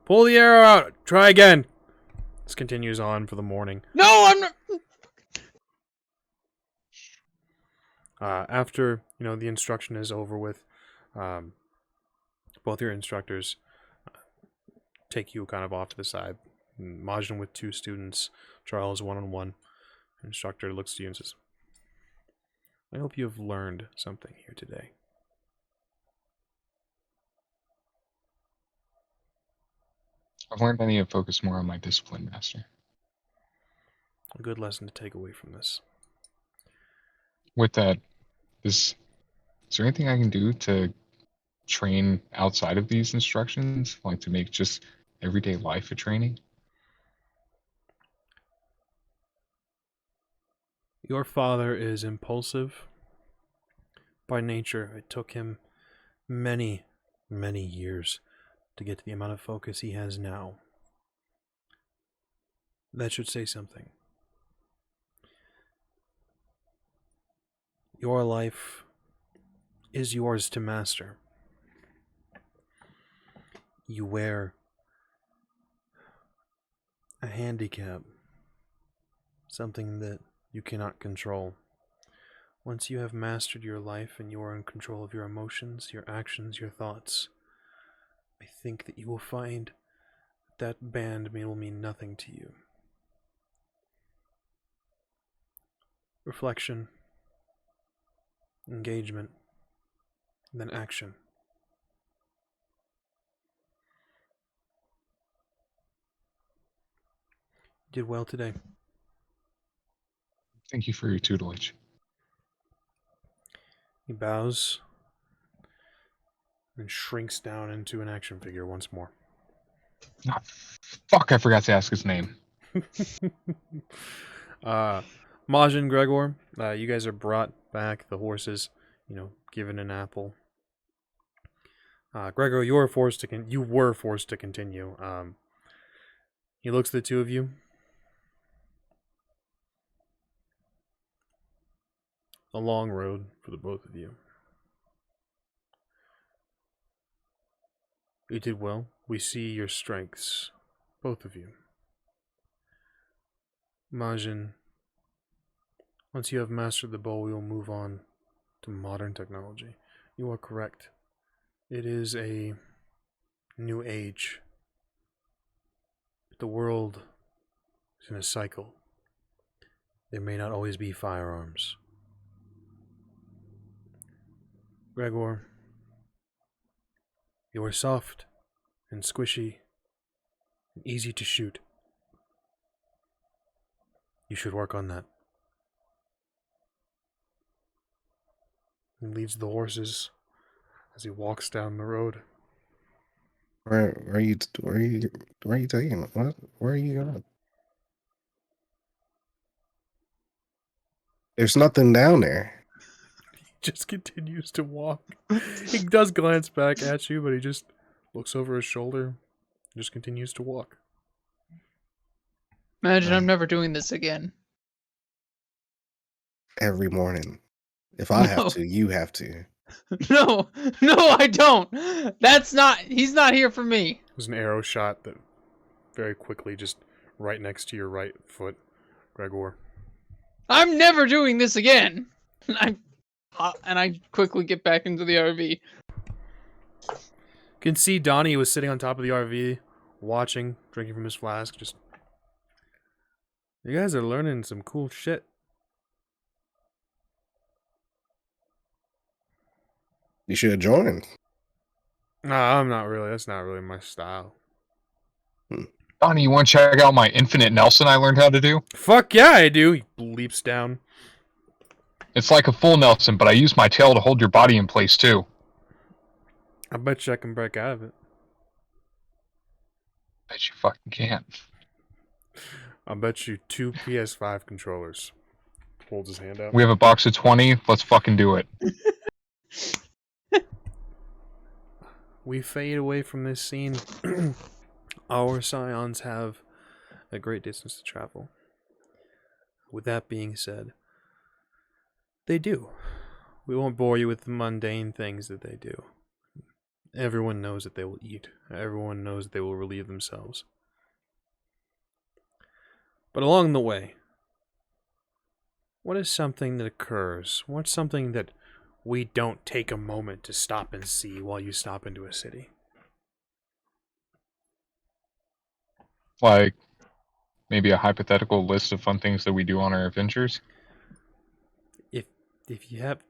Pull the arrow out. Try again. This continues on for the morning. No, I'm not. After the instruction is over with, both your instructors take you kind of off to the side. MAJIN with 2 students, Charles one-on-one. The instructor looks to you and says, "I hope you have learned something here today." I've learned I need to focus more on my discipline, Master. A good lesson to take away from this. With that, is there anything I can do to train outside of these instructions? Like to make just everyday life a training? Your father is impulsive by nature. It took him many, many years to get to the amount of focus he has now. That should say something. Your life is yours to master. You wear a handicap, something that you cannot control. Once you have mastered your life and you are in control of your emotions, your actions, your thoughts, I think that you will find that band will mean nothing to you. Reflection, engagement, and then action. You did well today. Thank you for your tutelage. He bows and shrinks down into an action figure once more. Ah, fuck, I forgot to ask his name. MAJIN, Gregor, you guys are brought back. The horses, given an apple. Gregor, you were forced to continue. He looks at the two of you. A long road for the both of you. You did well. We see your strengths, both of you. MAJIN, once you have mastered the bow, we will move on to modern technology. You are correct. It is a new age. The world is in a cycle. There may not always be firearms. Gregor, You are soft and squishy and easy to shoot. You should work on that. He leads the horses as he walks down the road. Where are you taking it? What? Where are you going? There's nothing down there. He just continues to walk. He does glance back at you, but he just looks over his shoulder and just continues to walk. Imagine I'm never doing this again. Every morning. If I No. have to, you have to. No, I don't. He's not here for me. There's an arrow shot that very quickly just right next to your right foot, Gregor. I'm never doing this again. And I quickly get back into the RV. You can see Donnie was sitting on top of the RV, watching, drinking from his flask. Just, you guys are learning some cool shit. You should have joined. Nah, I'm not really. That's not really my style. Donnie, you want to check out my infinite Nelson I learned how to do? Fuck yeah, I do. He leaps down. It's like a full Nelson, but I use my tail to hold your body in place too. I bet you I can break out of it. Bet you fucking can't. I bet you 2 PS5 controllers. Holds his hand out. We have a box of 20. Let's fucking do it. We fade away from this scene. Our Scions have a great distance to travel. With that being said, they do. We won't bore you with the mundane things that they do. Everyone knows that they will eat. Everyone knows that they will relieve themselves. But along the way, what is something that occurs? What's something that we don't take a moment to stop and see while you stop into a city? Like, maybe a hypothetical list of fun things that we do on our adventures? If you have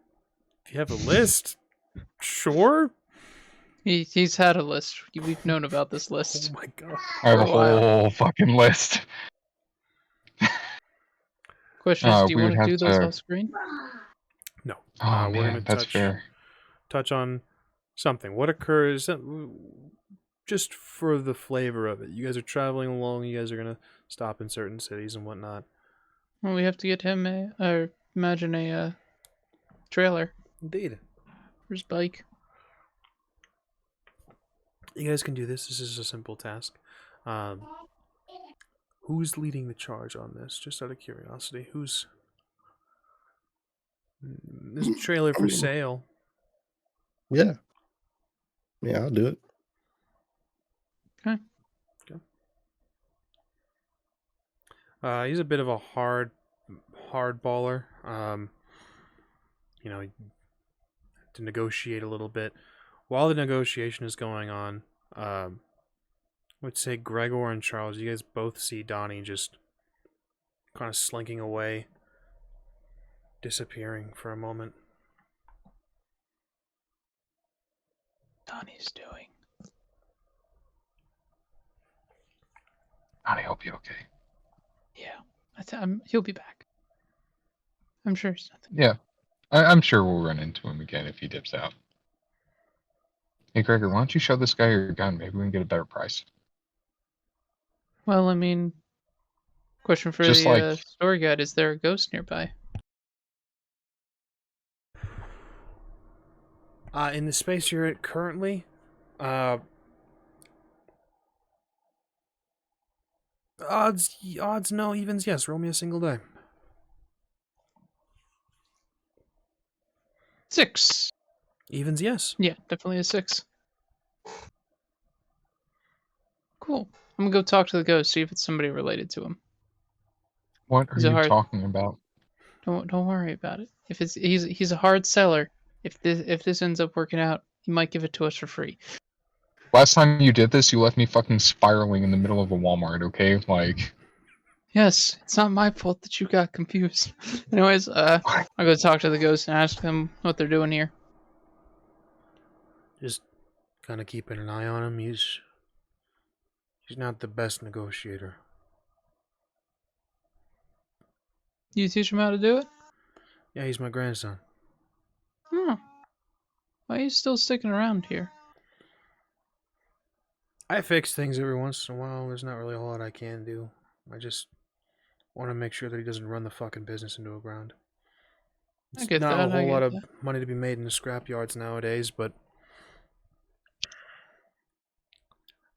a list, sure. He's had a list. We've known about this Oh list. my god. I have a For a while. whole fucking list. Question is, do you we want would to do have those to- off screen? No. Oh, we're man, gonna that's fair. touch on something. What occurs just for the flavor of it. You guys are traveling along. You guys are gonna stop in certain cities and whatnot. Well, we have to get him imagine a trailer Indeed. for his bike. You guys can do this. This is a simple task. Who's leading the charge on this? Just out of curiosity, who's this trailer for sale? Yeah. Yeah, I'll do it. He's a bit of a hard baller. You know, to negotiate a little bit. While the negotiation is going on, I would say Gregor and Charles, you guys both see Donnie just kind of slinking away, disappearing for a moment. Donnie's doing. Donnie, hope you okay. Yeah, he'll be back. I'm sure it's nothing. Yeah. I'm sure we'll run into him again if he dips out. Hey, Gregor, why don't you show this guy your gun? Maybe we can get a better price. Well, I mean, question for Just the like- story guide: is there a ghost nearby? In the space you're at currently, odds no, evens yes. Roll me a single die. 6. Evens yes. Yeah, definitely a 6. Cool. I'm gonna go talk to the ghost, see if it's somebody related to him. What are Is it you hard? talking about? Don't worry about it. If he's a hard seller. If this ends up working out, he might give it to us for free. Last time you did this, you left me fucking spiraling in the middle of a Walmart, okay? Like, Yes, it's not my fault that you got confused. Anyways, I'll go talk to the ghost and ask them what they're doing here. Just kind of keeping an eye on him. He's not the best negotiator. You teach him how to do it? Yeah, he's my grandson. Hmm. Why are you still sticking around here? I fix things every once in a while. There's not really a whole lot I can do. I just want to make sure that he doesn't run the fucking business into the ground. I It's get not that. a whole I lot get of that. money to be made in the scrap yards nowadays, but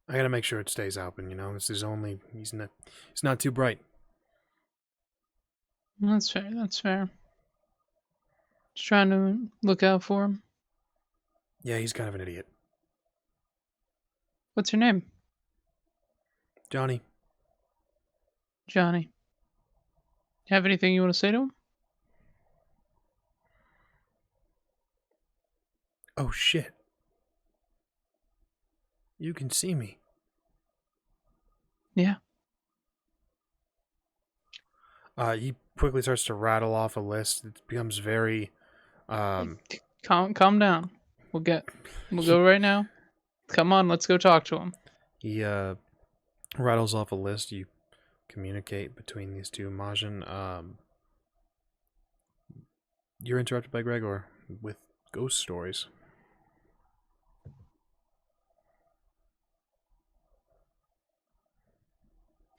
I gotta make sure it stays open. You know, this is only he's not too bright. That's fair. That's fair. Just trying to look out for him. Yeah, he's kind of an idiot. What's your name? Johnny, Johnny. Have anything you want to say to him? oh shit, you can see me. Yeah. He quickly starts to rattle off a list. It becomes very, Calm down. We'll go right now. Come on, let's go talk to him. he rattles off a list. You communicate between these two. MAJIN, you're interrupted by Gregor with ghost stories.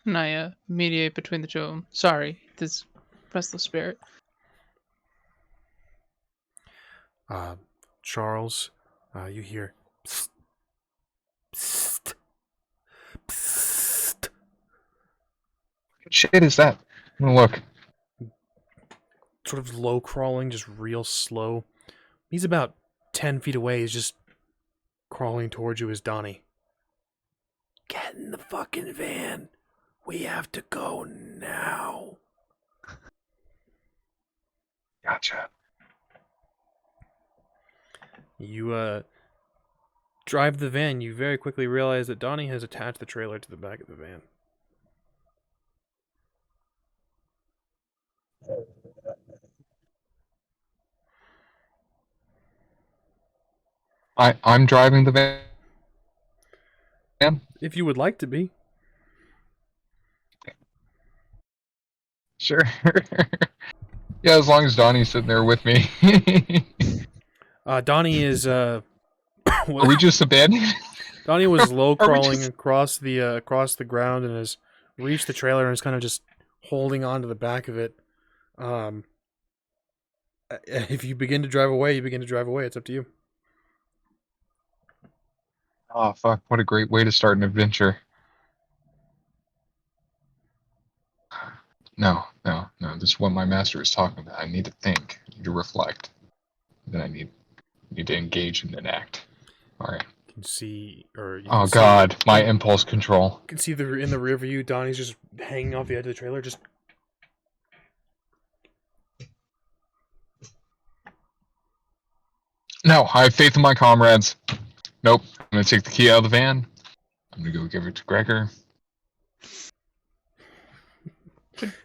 And I mediate between the two of them. Sorry, this restless spirit. Charles, you hear psst, psst, psst. What shit is that? I'm gonna look. Sort of low crawling, just real slow. He's about 10 feet away. He's just crawling towards you as Donnie. Get in the fucking van. We have to go now. Gotcha. You drive the van. You very quickly realize that Donnie has attached the trailer to the back of the van. I'm driving the van. If you would like to be. Sure. Yeah, as long as Donnie's sitting there with me. Donnie is Are we just abandoned? Donnie was low Are we crawling just- across the ground and has reached the trailer and is kind of just holding on to the back of it. If you begin to drive away, you begin to drive away. It's up to you. Oh fuck! What a great way to start an adventure. No. This is what my master is talking about. I need to think. I need to reflect. Then I need to engage and then act. All right. You can see, Oh god, my impulse control. You can see in the rear view, Donnie's just hanging off the edge of the trailer, just. No, I have faith in my comrades. Nope. I'm gonna take the key out of the van. I'm gonna go give it to Gregor.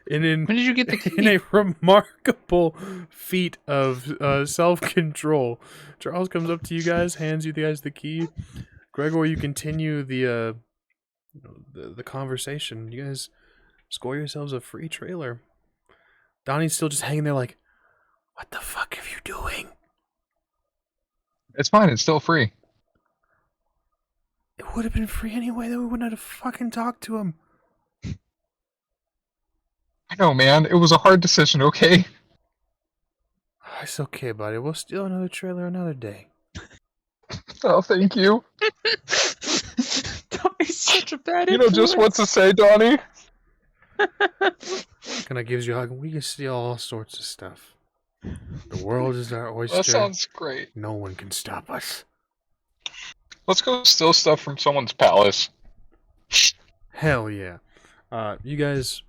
And When did you get the key? in a remarkable feat of self-control, Charles comes up to you guys, hands you guys the key. Gregor, you continue the conversation. You guys score yourselves a free trailer. Donnie's still just hanging there like, what the fuck are you doing? It's fine. It's still free. It would have been free anyway, then we wouldn't have fucking talked to him. I know, man. It was a hard decision. Okay. It's okay, buddy. We'll steal another trailer another day. Oh, thank you. Donnie's such a bad You know just what to say, Donnie. Kind of gives you a hug. We can steal all sorts of stuff. The world is our oyster. That sounds great. No one can stop us. Let's go steal stuff from someone's palace. Hell yeah. You guys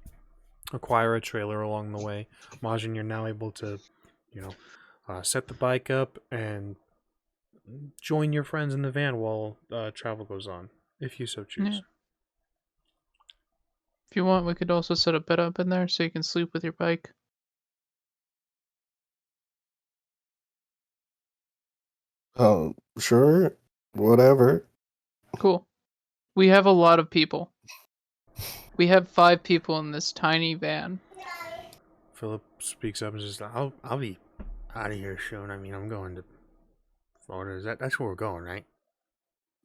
acquire a trailer along the way. MAJIN, you're now able to, set the bike up and join your friends in the van while travel goes on, if you so choose. Yeah. If you want, we could also set a bed up in there so you can sleep with your bike. Oh, sure. Whatever. Cool. We have a lot of people. We have 5 people in this tiny van. Phillip speaks up and says, I'll be out of here soon. I mean, I'm going to Florida. That's where we're going, right?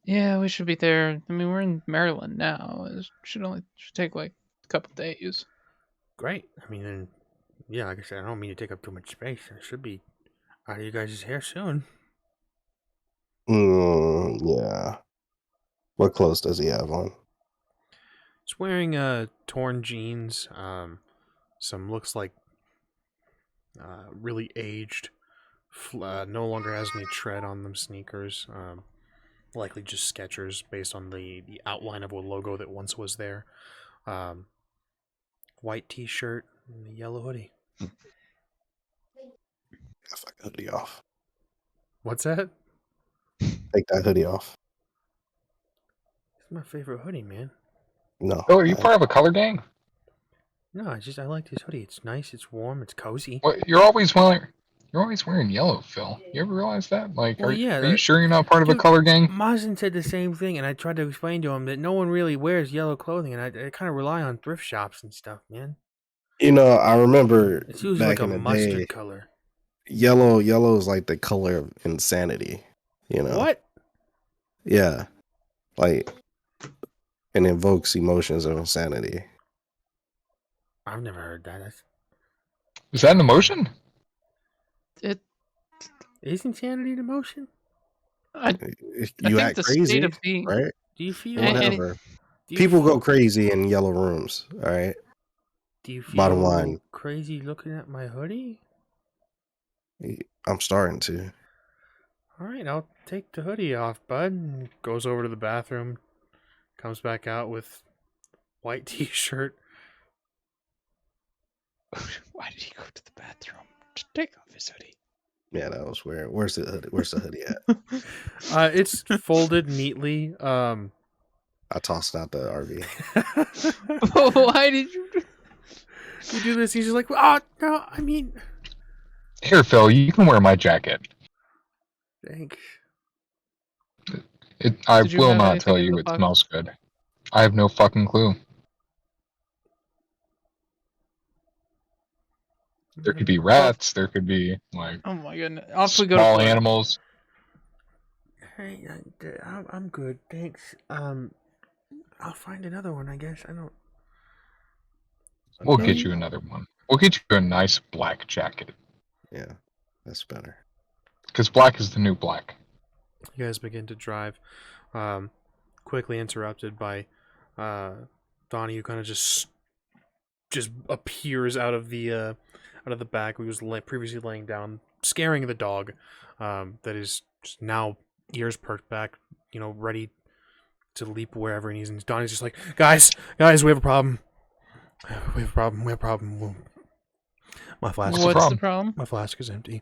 Yeah, we should be there. I mean, we're in Maryland now. It should take like a couple days. Great. I mean, then, yeah, like I said, I don't mean to take up too much space. I should be out of you guys' hair soon. Yeah. What clothes does he have on? He's wearing torn jeans, some looks like really aged, no longer has any tread on them sneakers, likely just Skechers based on the outline of a logo that once was there. White t-shirt and a yellow hoodie. Fuck that hoodie off. What's that? Take that hoodie off. It's my favorite hoodie, man. No. Oh, are you part of a color gang? No, I like this hoodie. It's nice, it's warm, it's cozy. What, you're always wearing yellow, Phil. You ever realize that? Like, Well, yeah, are you sure you're not part of a color gang? MAJIN said the same thing, and I tried to explain to him that no one really wears yellow clothing, and I kind of rely on thrift shops and stuff, man. You know, I remember It's usually back like a in the mustard day, color. yellow is like the color of insanity. You know? What? Yeah. Like, it invokes emotions of insanity. I've never heard that. Is that an emotion? Is insanity an emotion? I You think act the crazy, state of being. right? Do you feel Whatever. do you People feel- go crazy in yellow rooms, all right? Do you feel Bottom line. crazy looking at my hoodie? I'm starting to. All right, I'll take the hoodie off, bud. And goes over to the bathroom, comes back out with white t-shirt. Why did he go to the bathroom to take off his hoodie? Yeah, that was weird. Where's the hoodie? Where's the hoodie at? It's folded neatly. I tossed out the RV. Why did you? You do this, he's just like, oh, no, I mean... Here, Phil, you can wear my jacket. Thanks. I Did you will have not anything tell in you the it pocket? smells good. I have no fucking clue. There could be rats. There could be, like, Oh my goodness! Off we go. To small Florida. animals. Hey, I'm good, thanks. I'll find another one, I guess. I don't... We'll Okay. get you another one. We'll get you a nice black jacket. Yeah, that's better. Because black is the new black. You guys begin to drive, quickly interrupted by Donnie, who kind of just appears out of the back. He was previously laying down, scaring the dog, that is just now ears perked back, ready to leap wherever he needs. And Donnie's just like, guys, we have a problem. We have a problem. My flask. What's the problem? My flask is empty.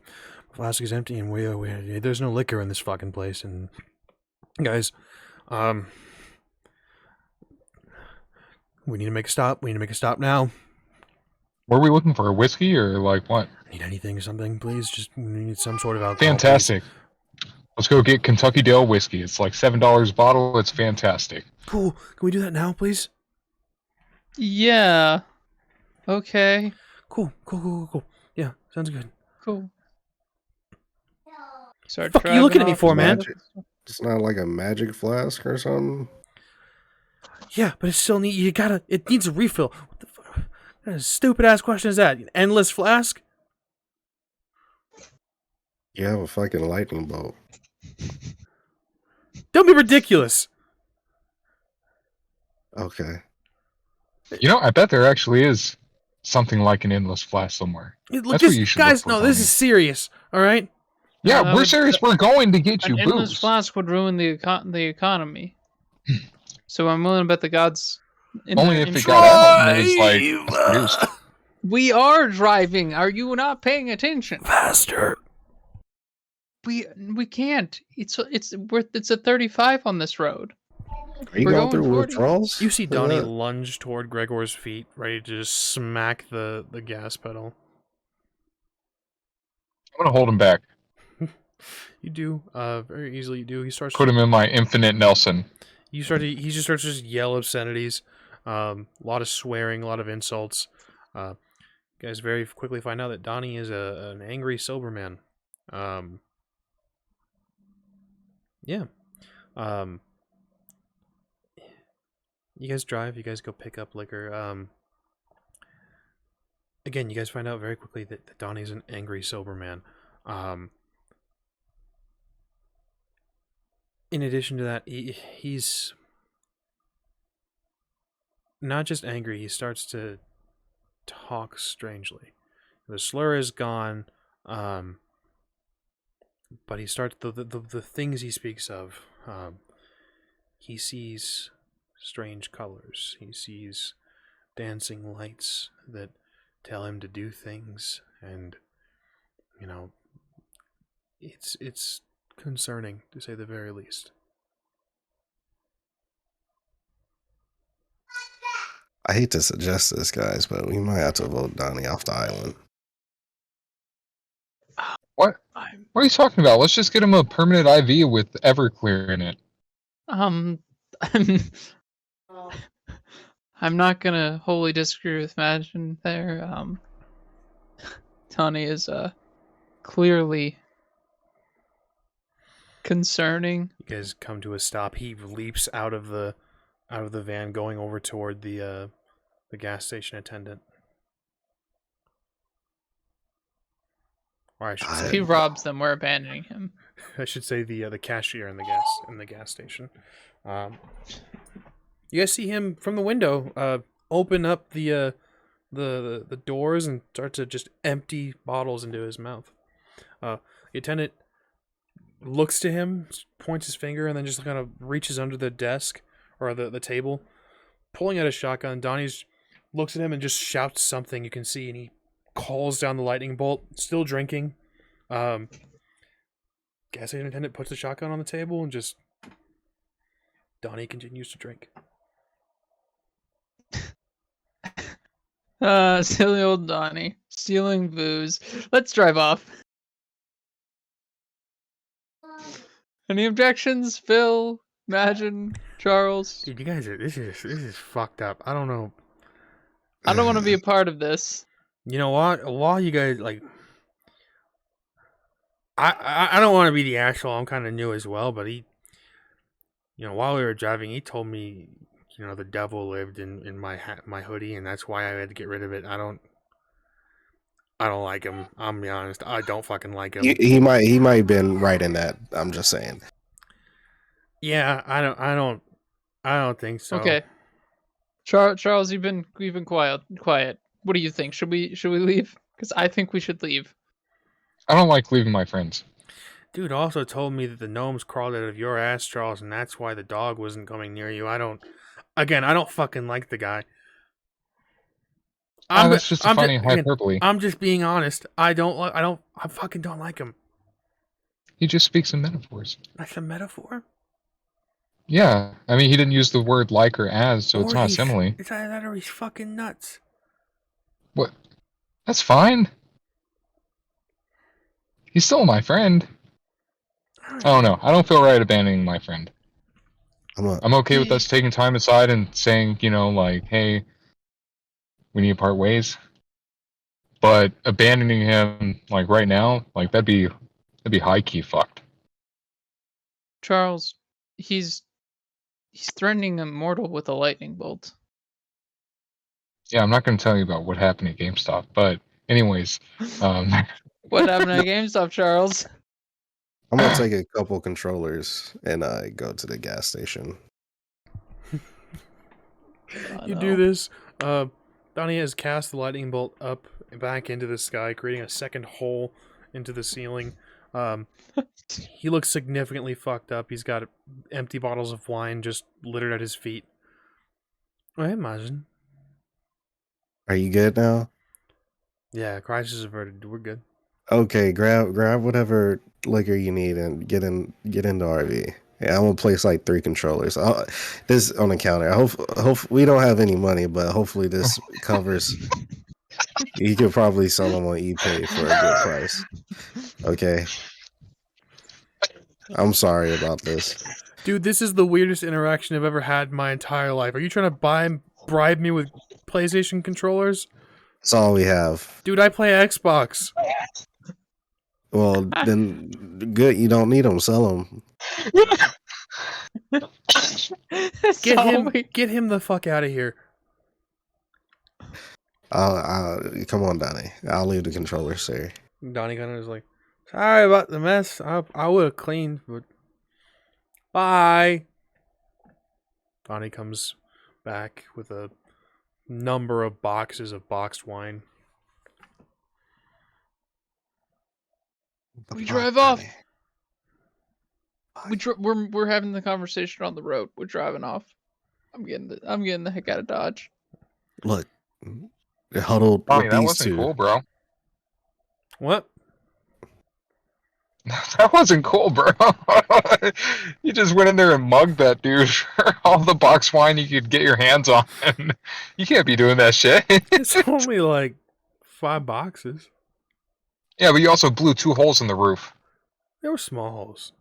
And we there's no liquor in this fucking place. And guys, we need to make a stop. Now. Were we looking for a whiskey or like what? Need anything, something, please? Just we need some sort of alcohol. Fantastic. Let's go get Kentucky Dale whiskey. It's like $7 a bottle. It's fantastic. Please. Cool. Can we do that now, please? Yeah. Okay. Cool. Yeah, sounds good. Cool. Start Fuck are you looking at me driving for, off. man? It's not like a magic flask or something. Yeah, but it still it needs a refill. What the fuck? What kind of stupid ass question is that? An endless flask? You have a fucking lightning bolt. Don't be ridiculous. Okay. You know, I bet there actually is something like an endless flask somewhere. Look, That's what you should guys, look for, no, this Tony. is serious. All right. Yeah, But we're serious. We're going to get you An endless booze. flask would ruin the economy. So I'm willing to bet the gods. Only if it got out and it was like mass produced. We are driving. Are you not paying attention? Faster. We can't. It's a 35 on this road. Are you We're going going through 40. withdrawals? You see Or Donnie what? lunge toward Gregor's feet, ready to just smack the gas pedal. I'm gonna hold him back. You do. Very easily you do. He starts. Put him in my infinite Nelson. He just starts to just yell obscenities. A lot of swearing, a lot of insults. You guys very quickly find out that Donnie is an angry sober man. Yeah. You guys drive. You guys go pick up liquor. Again, you guys find out very quickly that Donnie's an angry sober man. In addition to that, he's not just angry. He starts to talk strangely. The slur is gone, but he starts the things he speaks of. He sees strange colors. He sees dancing lights that tell him to do things, and it's concerning, to say the very least. I hate to suggest this, guys, but we might have to vote Donnie off the island. What? What are you talking about? Let's just get him a permanent IV with Everclear in it. I'm not gonna wholly disagree with MAJIN there. Donnie is clearly concerning. You guys come to a stop. He leaps out of the van, going over toward the gas station attendant. Or I should say, If he robs them, we're abandoning him. I should say the cashier in the gas station. You guys see him from the window open up the doors and start to just empty bottles into his mouth. The attendant looks to him, points his finger, and then just kind of reaches under the desk or the table, pulling out a shotgun. Donnie looks at him and just shouts something you can see, and he calls down the lightning bolt, still drinking. Gas station attendant puts the shotgun on the table, and just Donnie continues to drink. Silly old Donnie. Stealing booze. Let's drive off. Any objections, Phil, MAJIN, Charles? Dude, you guys this is fucked up. I don't know. I don't want to be a part of this. You know what? While you guys I don't want to be the asshole. I'm kind of new as well, but he, while we were driving, he told me, the devil lived in my hoodie, and that's why I had to get rid of it. I don't like him. I'm be honest. I don't fucking like him. He might have been right in that. I'm just saying. Yeah, I don't think so. Okay. Charles, you've been quiet. What do you think? Should we leave? Because I think we should leave. I don't like leaving my friends. Dude also told me that the gnomes crawled out of your ass, Charles, and that's why the dog wasn't coming near you. I don't fucking like the guy. That's just a funny hyperbole. I'm just being honest. I fucking don't like him. He just speaks in metaphors. That's a metaphor? Yeah, I mean, he didn't use the word like or as, so it's not a simile. It's either that or he's fucking nuts. What? That's fine. He's still my friend. I don't know. I don't feel right abandoning my friend. I'm okay with us taking time aside and saying, hey, we need to part ways. But abandoning him, right now, that'd be high key fucked. Charles, he's threatening a mortal with a lightning bolt. Yeah, I'm not going to tell you about what happened at GameStop, but anyways, What happened at GameStop, Charles? I'm gonna take a couple controllers and go to the gas station. You do this. Donnie has cast the lightning bolt up and back into the sky, creating a second hole into the ceiling. He looks significantly fucked up. He's got empty bottles of wine just littered at his feet. I imagine. Are you good now? Yeah, crisis averted. We're good. Okay, grab whatever liquor you need and get into RV. Yeah, I'm gonna place 3 controllers. This on the counter. Hope we don't have any money, but hopefully this covers. You could probably sell them on eBay for a good price. Okay. I'm sorry about this. Dude, this is the weirdest interaction I've ever had in my entire life. Are you trying to bribe me with PlayStation controllers? That's all we have. Dude, I play Xbox. Well, then good. You don't need them. Sell them. Get him the fuck out of here. Come on, Donnie. I'll leave the controller, sir. Donnie kind of was like, sorry about the mess. I would have cleaned, but bye. Donnie comes back with a number of boxes of boxed wine. We drive off. We're having the conversation on the road. We're driving off. I'm getting the heck out of Dodge. Look, huddled Bonnie, with that these wasn't two. cool, bro. What? That wasn't cool, bro. You just went in there and mugged that dude for all the box wine you could get your hands on. You can't be doing that shit. It's only like 5 boxes. Yeah, but you also blew 2 holes in the roof. They were small holes.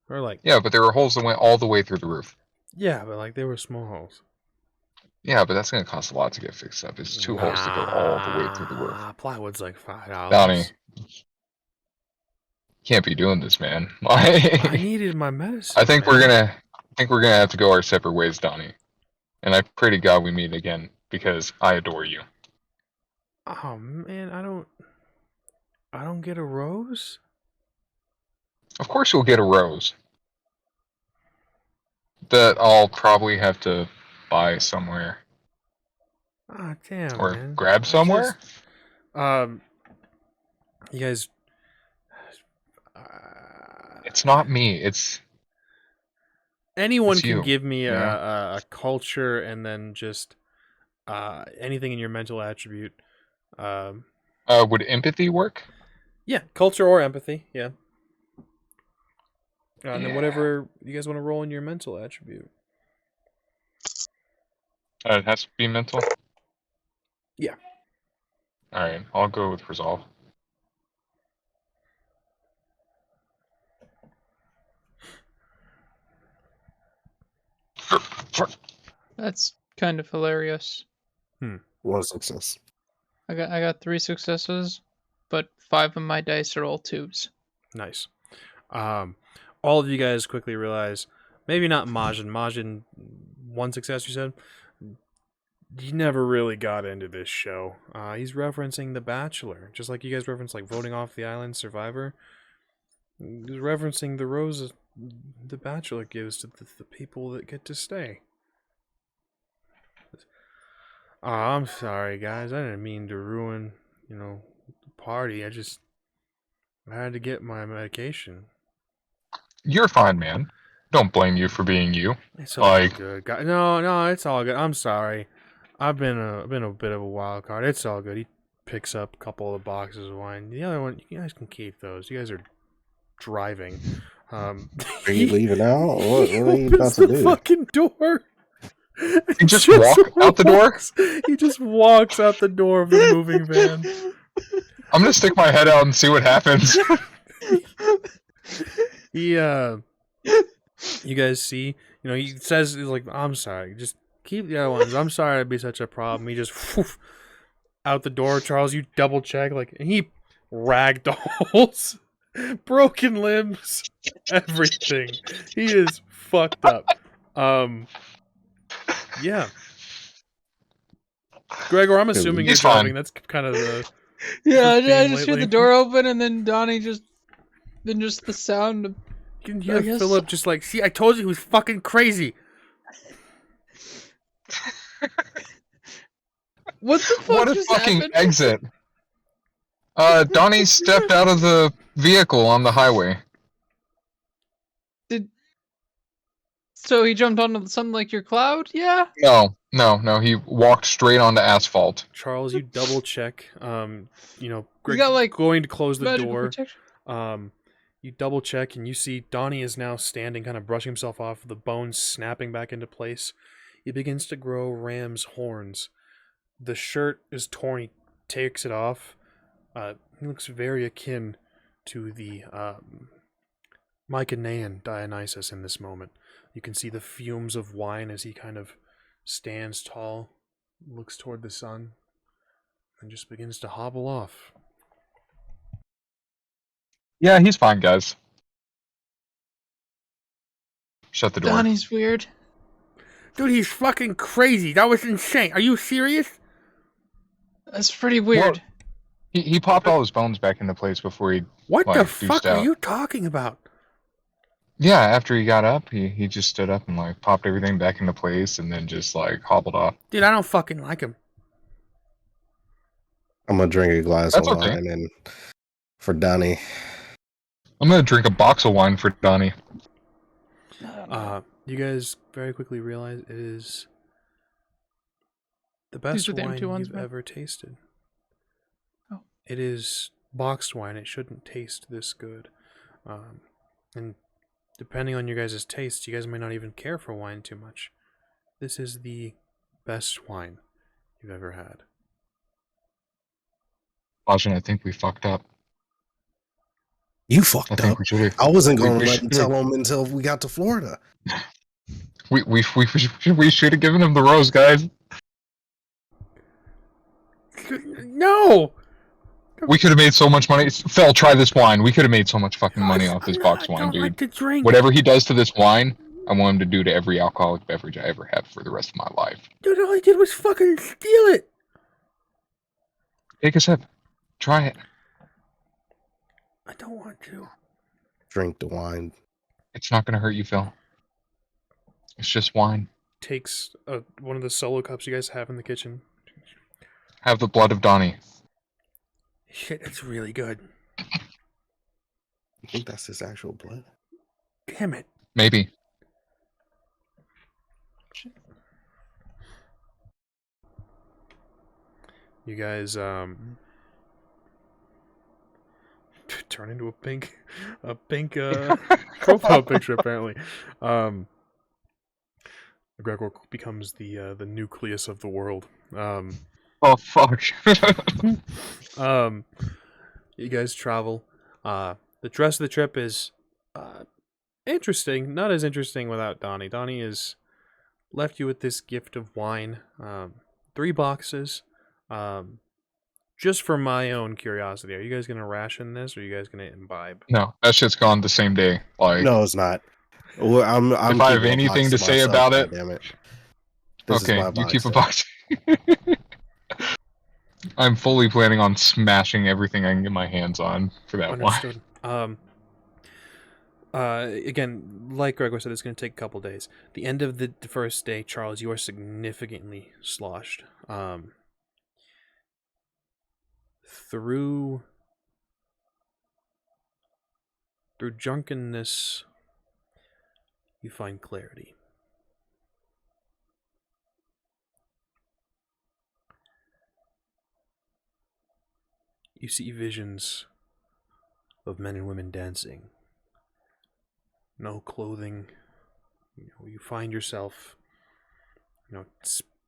Or like, Yeah, but there were holes that went all the way through the roof. yeah, but like they were small holes. Yeah, but that's going to cost a lot to get fixed up. It's 2 holes to go all the way through the roof. Plywood's like $5. Donnie, you can't be doing this, man. I needed my medicine. I think we're gonna have to go our separate ways, Donnie. And I pray to God we meet again because I adore you. Oh man, I don't get a rose? Of course you'll get a rose. That I'll probably have to buy somewhere. Ah, damn, Or man. grab somewhere? You guys. It's not me. It's Anyone it's can you, give me you know? a culture and then just anything in your mental attribute. Would empathy work? Yeah, culture or empathy. Yeah. And then Yeah. whatever you guys want to roll in your mental attribute. It has to be mental? Yeah. Alright, I'll go with resolve. That's kind of hilarious. One success. I got 3 successes, but 5 of my dice are all 2s. Nice. All of you guys quickly realize, maybe not Majin. Majin, 1 success, you said? He never really got into this show. He's referencing The Bachelor. Just like you guys referenced, like, voting off the island Survivor. He's referencing the roses The Bachelor gives to the people that get to stay. I'm sorry, guys. I didn't mean to ruin, the party. I had to get my medication. You're fine, man. Don't blame you for being you. It's all good, guys. No, it's all good. I'm sorry. I've been a bit of a wild card. It's all good. He picks up a couple of boxes of wine. The other one, you guys can keep those. You guys are driving. Are you leaving out? What are you about opens to the do? fucking door. You just walk out the door? He just walks out the door of the moving van. I'm gonna stick my head out and see what happens. You guys see, he says, he's like, I'm sorry, just keep the other ones. I'm sorry it'd be such a problem. He just out the door. Charles, you double check, and he ragdolls, broken limbs, everything. He is fucked up. Yeah. Gregor, I'm assuming you're He's fine. driving. That's kind of the Yeah, the theme I just hear lately. the door open and then Donnie just the sound of... You can hear I guess- Phillip just like, see, I told you he was fucking crazy. What the fuck What a just fucking happened? exit. Donnie stepped out of the vehicle on the highway. So he jumped onto something like your cloud? Yeah? No. He walked straight onto asphalt. Charles, you double check. Greg got, like, going to close the Magical door. protection? You double check and you see Donnie is now standing, kind of brushing himself off, the bones snapping back into place. He begins to grow ram's horns. The shirt is torn. He takes it off. He looks very akin to the Mycenaean Dionysus in this moment. You can see the fumes of wine as he kind of stands tall, looks toward the sun, and just begins to hobble off. Yeah, he's fine, guys. Shut the door. Donnie's weird. Dude, he's fucking crazy. That was insane. Are you serious? That's pretty weird. Well, he popped all his bones back into place before he What like, the fuck deuced are out. you talking about? Yeah, after he got up, he just stood up and like popped everything back into place and then just like hobbled off. Dude, I don't fucking like him. I'm gonna drink a glass That's of okay. wine and for Donnie. I'm gonna drink a box of wine for Donnie. You guys very quickly realize it is the best are the wine empty ones, you've man. ever tasted. Oh. It is boxed wine. It shouldn't taste this good. And depending on your guys' taste, you guys may not even care for wine too much. This is the best wine you've ever had. MAJIN, I think we fucked up. You I fucked think up. we should have. I wasn't gonna we let him should've- tell him until we got to Florida. We should have given him the rose, guys. No! We could have made so much money. Phil, try this wine. We could have made so much fucking money off this box I wine, don't dude. like to drink. Whatever he does to this wine, I want him to do to every alcoholic beverage I ever have for the rest of my life. Dude, all I did was fucking steal it. Take a sip. Try it. I don't want to. Drink the wine. It's not gonna hurt you, Phil. It's just wine. Takes one of the solo cups you guys have in the kitchen. Have the blood of Donnie. Shit, that's really good. You think that's his actual blood? Damn it. Maybe. You guys turn into a pink profile picture apparently. Gregor becomes the nucleus of the world. Oh fuck. You guys travel. The rest of the trip is interesting. Not as interesting without Donnie. Donnie has left you with this gift of wine. 3 boxes. Just for my own curiosity, are you guys gonna ration this, or are you guys gonna imbibe? No, that shit's gone the same day. Like, No, it's not. Well, I'm if I have keeping a anything box to say myself, about it, Damn it. This is okay, my you keep a box. box. I'm fully planning on smashing everything I can get my hands on for that Understood. wine. Again, like Gregor said, it's going to take a couple days. The end of the first day, Charles, you are significantly sloshed. Through drunkenness, you find clarity. You see visions of men and women dancing. No clothing. You find yourself,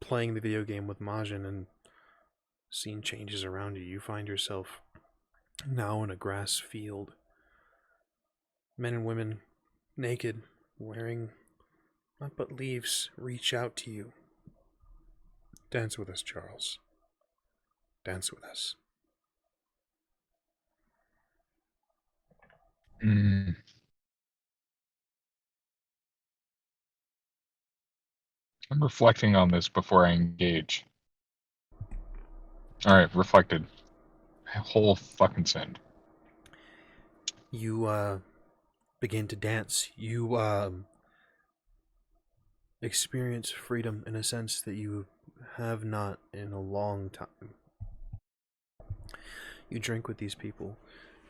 playing the video game with MAJIN and seeing changes around you. You find yourself now in a grass field. Men and women, naked, wearing not but leaves, reach out to you. Dance with us, Charles. Dance with us. Mm. I'm reflecting on this before I engage. Alright, reflected. Whole fucking send. You begin to dance. You experience freedom in a sense that you have not in a long time. You drink with these people.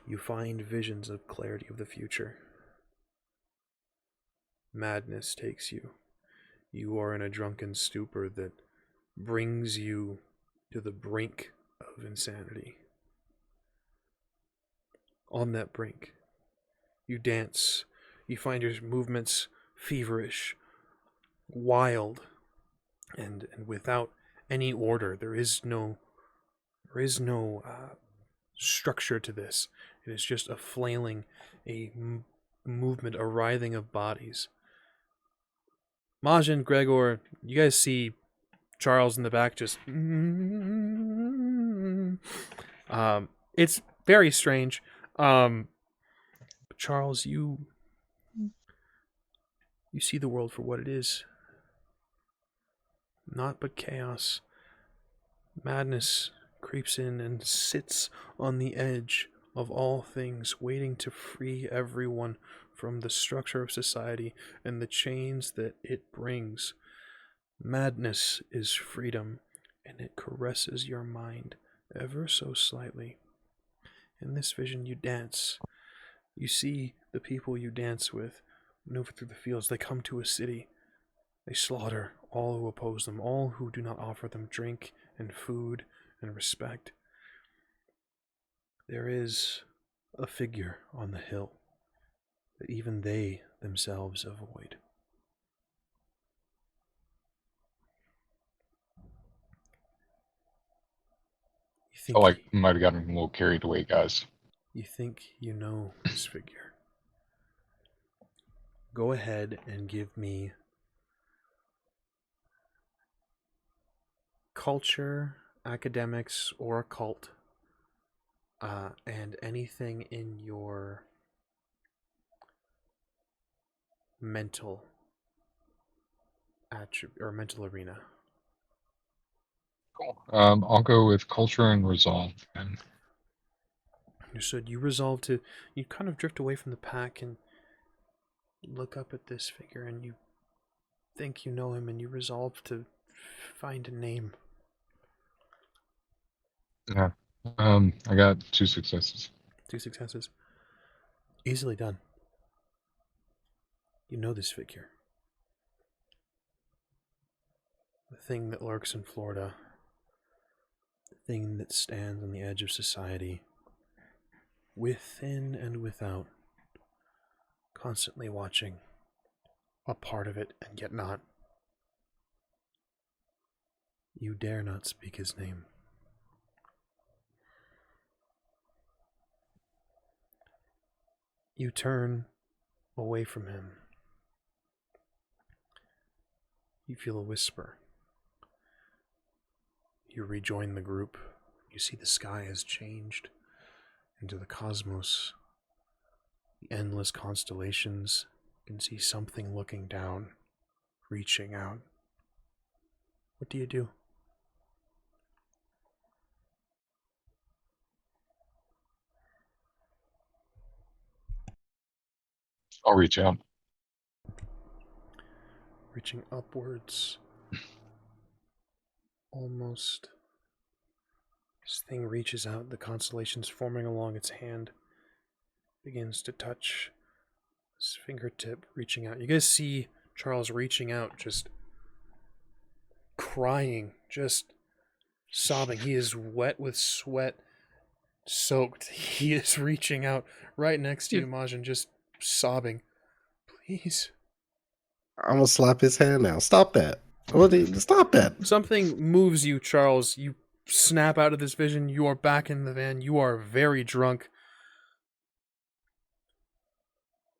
You find visions of clarity of the future. Madness takes you. You are in a drunken stupor that brings you to the brink of insanity. On that brink, you dance. You find your movements feverish, wild, and without any order. There is no structure to this. It is just a flailing, a movement, a writhing of bodies. MAJIN, Gregor, you guys see Charles in the back just... it's very strange. But Charles, you see the world for what it is. Naught but chaos. Madness creeps in and sits on the edge of all things, waiting to free everyone from the structure of society and the chains that it brings. Madness is freedom, and it caresses your mind ever so slightly. In this vision, you dance. You see the people you dance with maneuver through the fields. They come to a city. They slaughter all who oppose them, all who do not offer them drink and food and respect. There is a figure on the hill that even they themselves avoid. You I think feel like we might have gotten a little carried away, guys. You think you know this figure. Go ahead and give me culture, academics, or occult, and anything in your mental or mental arena. Cool. I'll go with culture and resolve. And Understood. You kind of drift away from the pack and look up at this figure, and you think you know him, and you resolve to find a name. yeah, I got 2 successes. 2 successes. Easily done. You know this figure. The thing that lurks in Florida. The thing that stands on the edge of society. Within and without. Constantly watching. A part of it and yet not. You dare not speak his name. You turn away from him. You feel a whisper. You rejoin the group. You see the sky has changed into the cosmos. The endless constellations. You can see something looking down, reaching out. What do you do? I'll reach out. Reaching upwards. Almost. This thing reaches out, the constellations forming along its hand. Begins to touch his fingertip, reaching out. You guys see Charles reaching out, just crying, just sobbing. He is wet with sweat, soaked. He is reaching out right next to you, MAJIN, just sobbing. Please. I'm gonna slap his hand now. Stop that. Stop that. Something moves you, Charles. You snap out of this vision. You are back in the van. You are very drunk.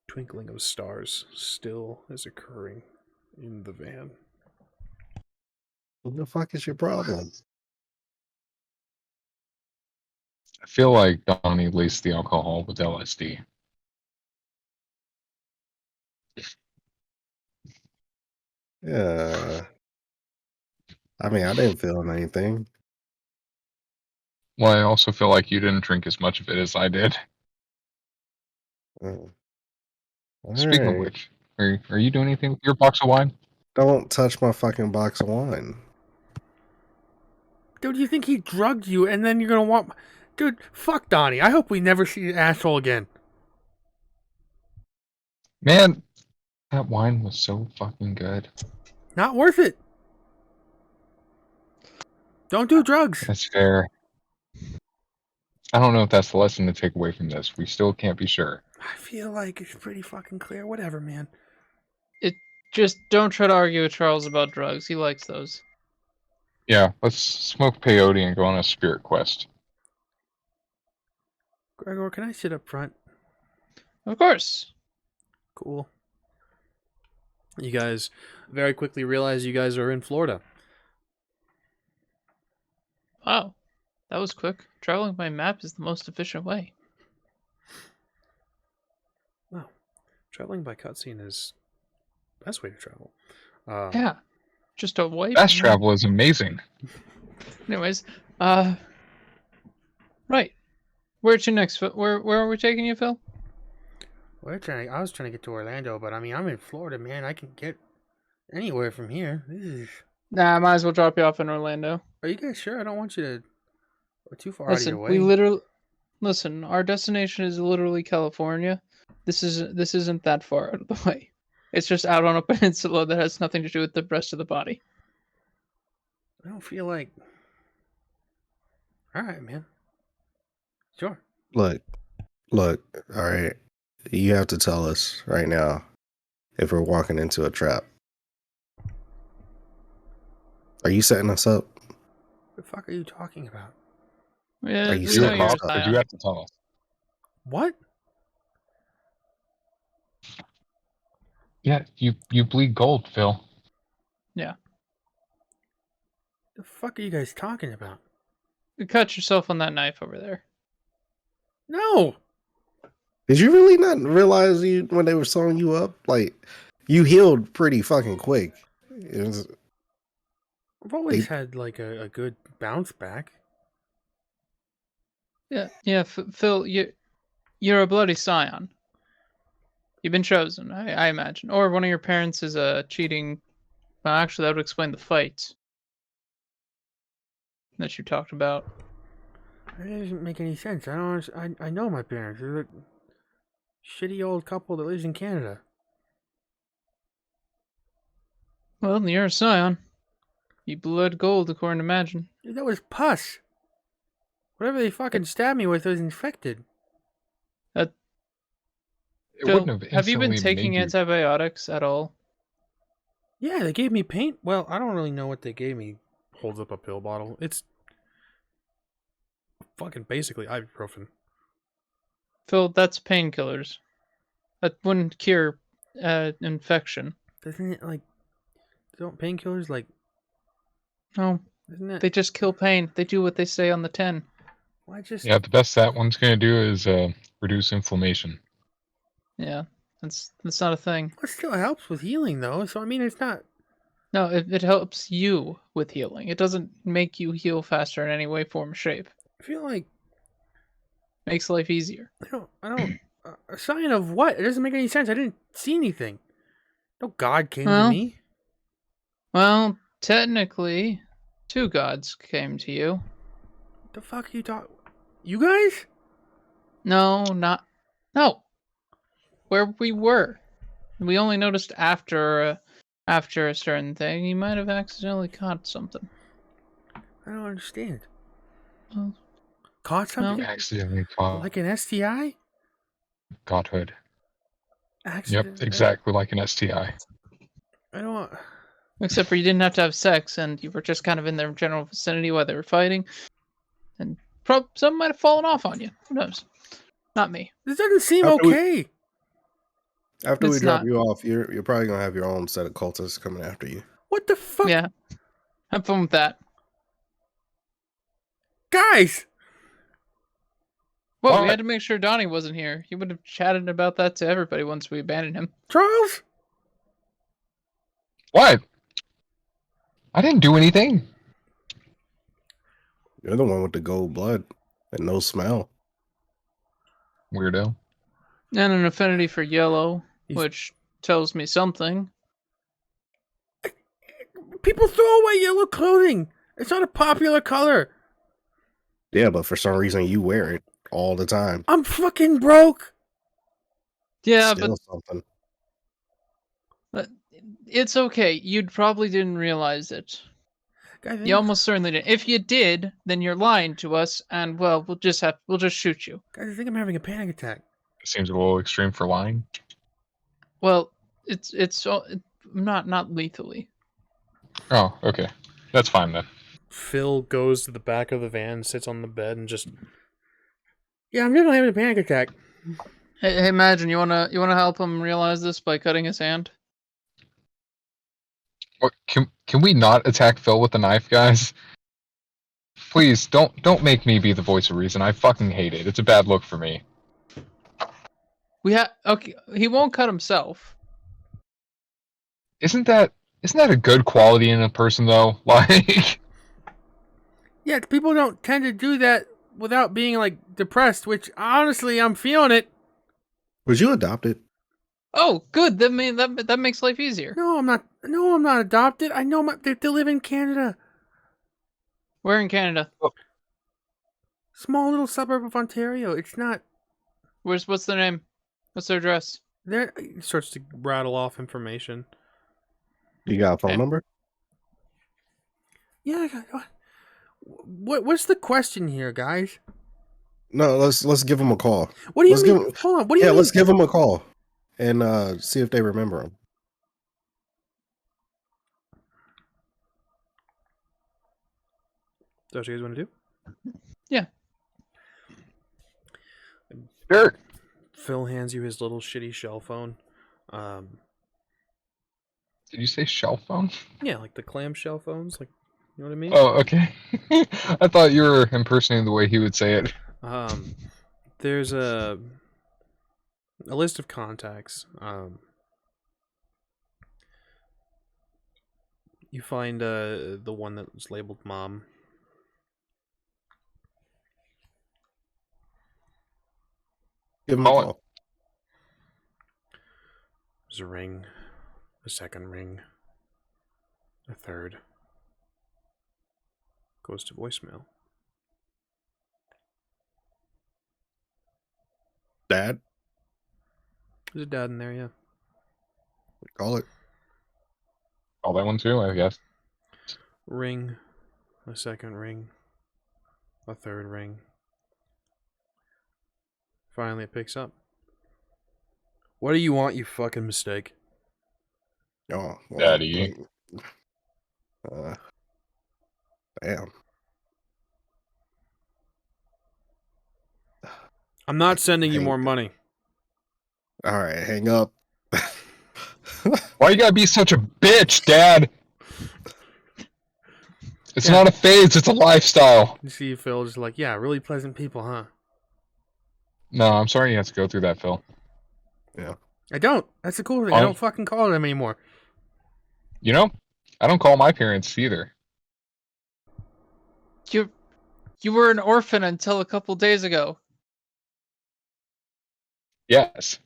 Twinkling of stars still is occurring in the van. What the fuck is your problem? I feel like Donnie laced the alcohol with LSD. Yeah. I mean, I didn't feel anything. Well, I also feel like you didn't drink as much of it as I did. All Speaking of right. which, are you doing anything with your box of wine? Don't touch my fucking box of wine. Dude, you think he drugged you and then you're gonna want... Dude, fuck Donnie. I hope we never see your asshole again. Man, that wine was so fucking good. Not worth it. Don't do drugs. That's fair. I don't know if that's the lesson to take away from this. We still can't be sure. I feel like it's pretty fucking clear. Whatever, man. Just don't try to argue with Charles about drugs. He likes those. Yeah, let's smoke peyote and go on a spirit quest. Gregor, can I sit up front? Of course. Cool. You guys very quickly realize you guys are in Florida. Wow, that was quick. Traveling by map is the most efficient way. Wow. Traveling by cutscene is the best way to travel. Yeah, just a wipe. Fast travel is amazing. Anyways, right. Where's your next? Where are we taking you, Phil? I was trying to get to Orlando, but I mean, I'm in Florida, man. I can get anywhere from here. Nah, I might as well drop you off in Orlando. Are you guys sure? I don't want you to go too far Listen, out of we your way. literally listen. Our destination is literally California. This isn't that far out of the way. It's just out on a peninsula that has nothing to do with the rest of the body. I don't feel like. All right, man. Sure. Look, all right. You have to tell us right now if we're walking into a trap. Are you setting us up? What the fuck are you talking about? Yeah, Are you we You're know a serious? you're cop, a but you Scion. have to tell us. What? Yeah, you bleed gold, Phil. The fuck are you guys talking about? You cut yourself on that knife over there. No. Did you really not realize when they were sewing you up? Like, you healed pretty fucking quick. It was, I've always had like a good bounce back. Yeah, Phil, you're a bloody Scion. You've been chosen, I imagine, or one of your parents is cheating. Well, actually, that would explain the fight that you talked about. That doesn't make any sense. I know my parents. They're a shitty old couple that lives in Canada. Well, you're a Scion. You bled gold, according to MAJIN. Dude, that was pus. Whatever they fucking stabbed me with was infected. It Phil, wouldn't have you been instantly taking made you- antibiotics at all? Yeah, they gave me paint. Well, I don't really know what they gave me. Holds up a pill bottle. It's fucking basically ibuprofen. Phil, that's painkillers. That wouldn't cure infection. Doesn't it like? Don't painkillers like? No, Isn't it? they just kill pain. They do what they say on the tin. Why just? Yeah, the best that one's gonna do is reduce inflammation. Yeah, that's not a thing. It still helps with healing though. So I mean, it's not. No, it helps you with healing. It doesn't make you heal faster in any way, form, or shape. I feel like Makes life easier. I don't. A sign of what? It doesn't make any sense. I didn't see anything. No god came to Well, me. Well, technically, two gods came to you. The fuck are you talking? You guys? No, where we were. We only noticed after a certain thing. You might have accidentally caught something. I don't understand. Well, Caught something? Accidentally caught Like an STI? godhood. Accident? Yep, exactly like an STI. I don't. except for you didn't have to have sex, and you were just kind of in their general vicinity while they were fighting, and some might have fallen off on you. Who knows? Not me. This doesn't seem After we- okay. After we It's drop not. you off, you're probably gonna have your own set of cultists coming after you. What the fuck? Yeah, have fun with that. Guys! Well, we What? had to make sure Donnie wasn't here. He would have chatted about that to everybody once we abandoned him. Charles? What? I didn't do anything. You're the one with the gold blood and no smell. Weirdo. And an affinity for yellow, He's- which tells me something. People throw away yellow clothing. It's not a popular color. Yeah, but for some reason you wear it all the time. I'm fucking broke. Yeah, Still something. but it's okay. You probably didn't realize it. Guys, You almost certainly did. If you did, then you're lying to us, and well, we'll just shoot you. guys, I think I'm having a panic attack. Seems a little extreme for lying. Well, it's not lethally. Oh, okay. That's fine then. Phil goes to the back of the van, sits on the bed, and just... Yeah, I'm definitely having a panic attack. Hey, MAJIN, you wanna help him realize this by cutting his hand? What, can we not attack Phil with a knife, guys? Please don't make me be the voice of reason. I fucking hate it. It's a bad look for me. Okay. He won't cut himself. Isn't that a good quality in a person though? Like, Yeah, people don't tend to do that without being like depressed. Which honestly, I'm feeling it. Was you adopted? Oh, good. That makes life easier. No, I'm not. No, I'm not adopted. I know they live in Canada. We're in Canada. Small little suburb of Ontario. It's not. What's their name? What's their address? There. He starts to rattle off information. You got a phone Okay. number? Yeah. What's the question here, guys? No, let's give them a call. What do you Let's mean? give 'em- Hold on. What do you Yeah, mean? let's give them a call and see if they remember him. That's what you guys want to do? Yeah. sure. Phil hands you his little shitty shell phone. Did you say shell phone? Yeah, like the clamshell phones. Like, you know what I mean? Oh, okay. I thought you were impersonating the way he would say it. There's a list of contacts. You find the one that was labeled Mom. Give them a Oh. call. There's a ring, a second ring, a third. Goes to voicemail. Dad, There's a dad in there, yeah. call it. Call that one too, I guess. Ring, a second ring, a third ring. Finally, it picks up. What do you want, you fucking mistake? Oh, well, Daddy. Damn. I'm not sending you Hang- more money. All right, hang up. Why you gotta be such a bitch, Dad? It's Yeah. not a phase, it's a lifestyle. You see Phil just like, yeah, really pleasant people, huh? No, I'm sorry you have to go through that, Phil. I don't. That's the cool thing. I don't fucking call them anymore. You know, I don't call my parents either. You were an orphan until a couple days ago. Yes.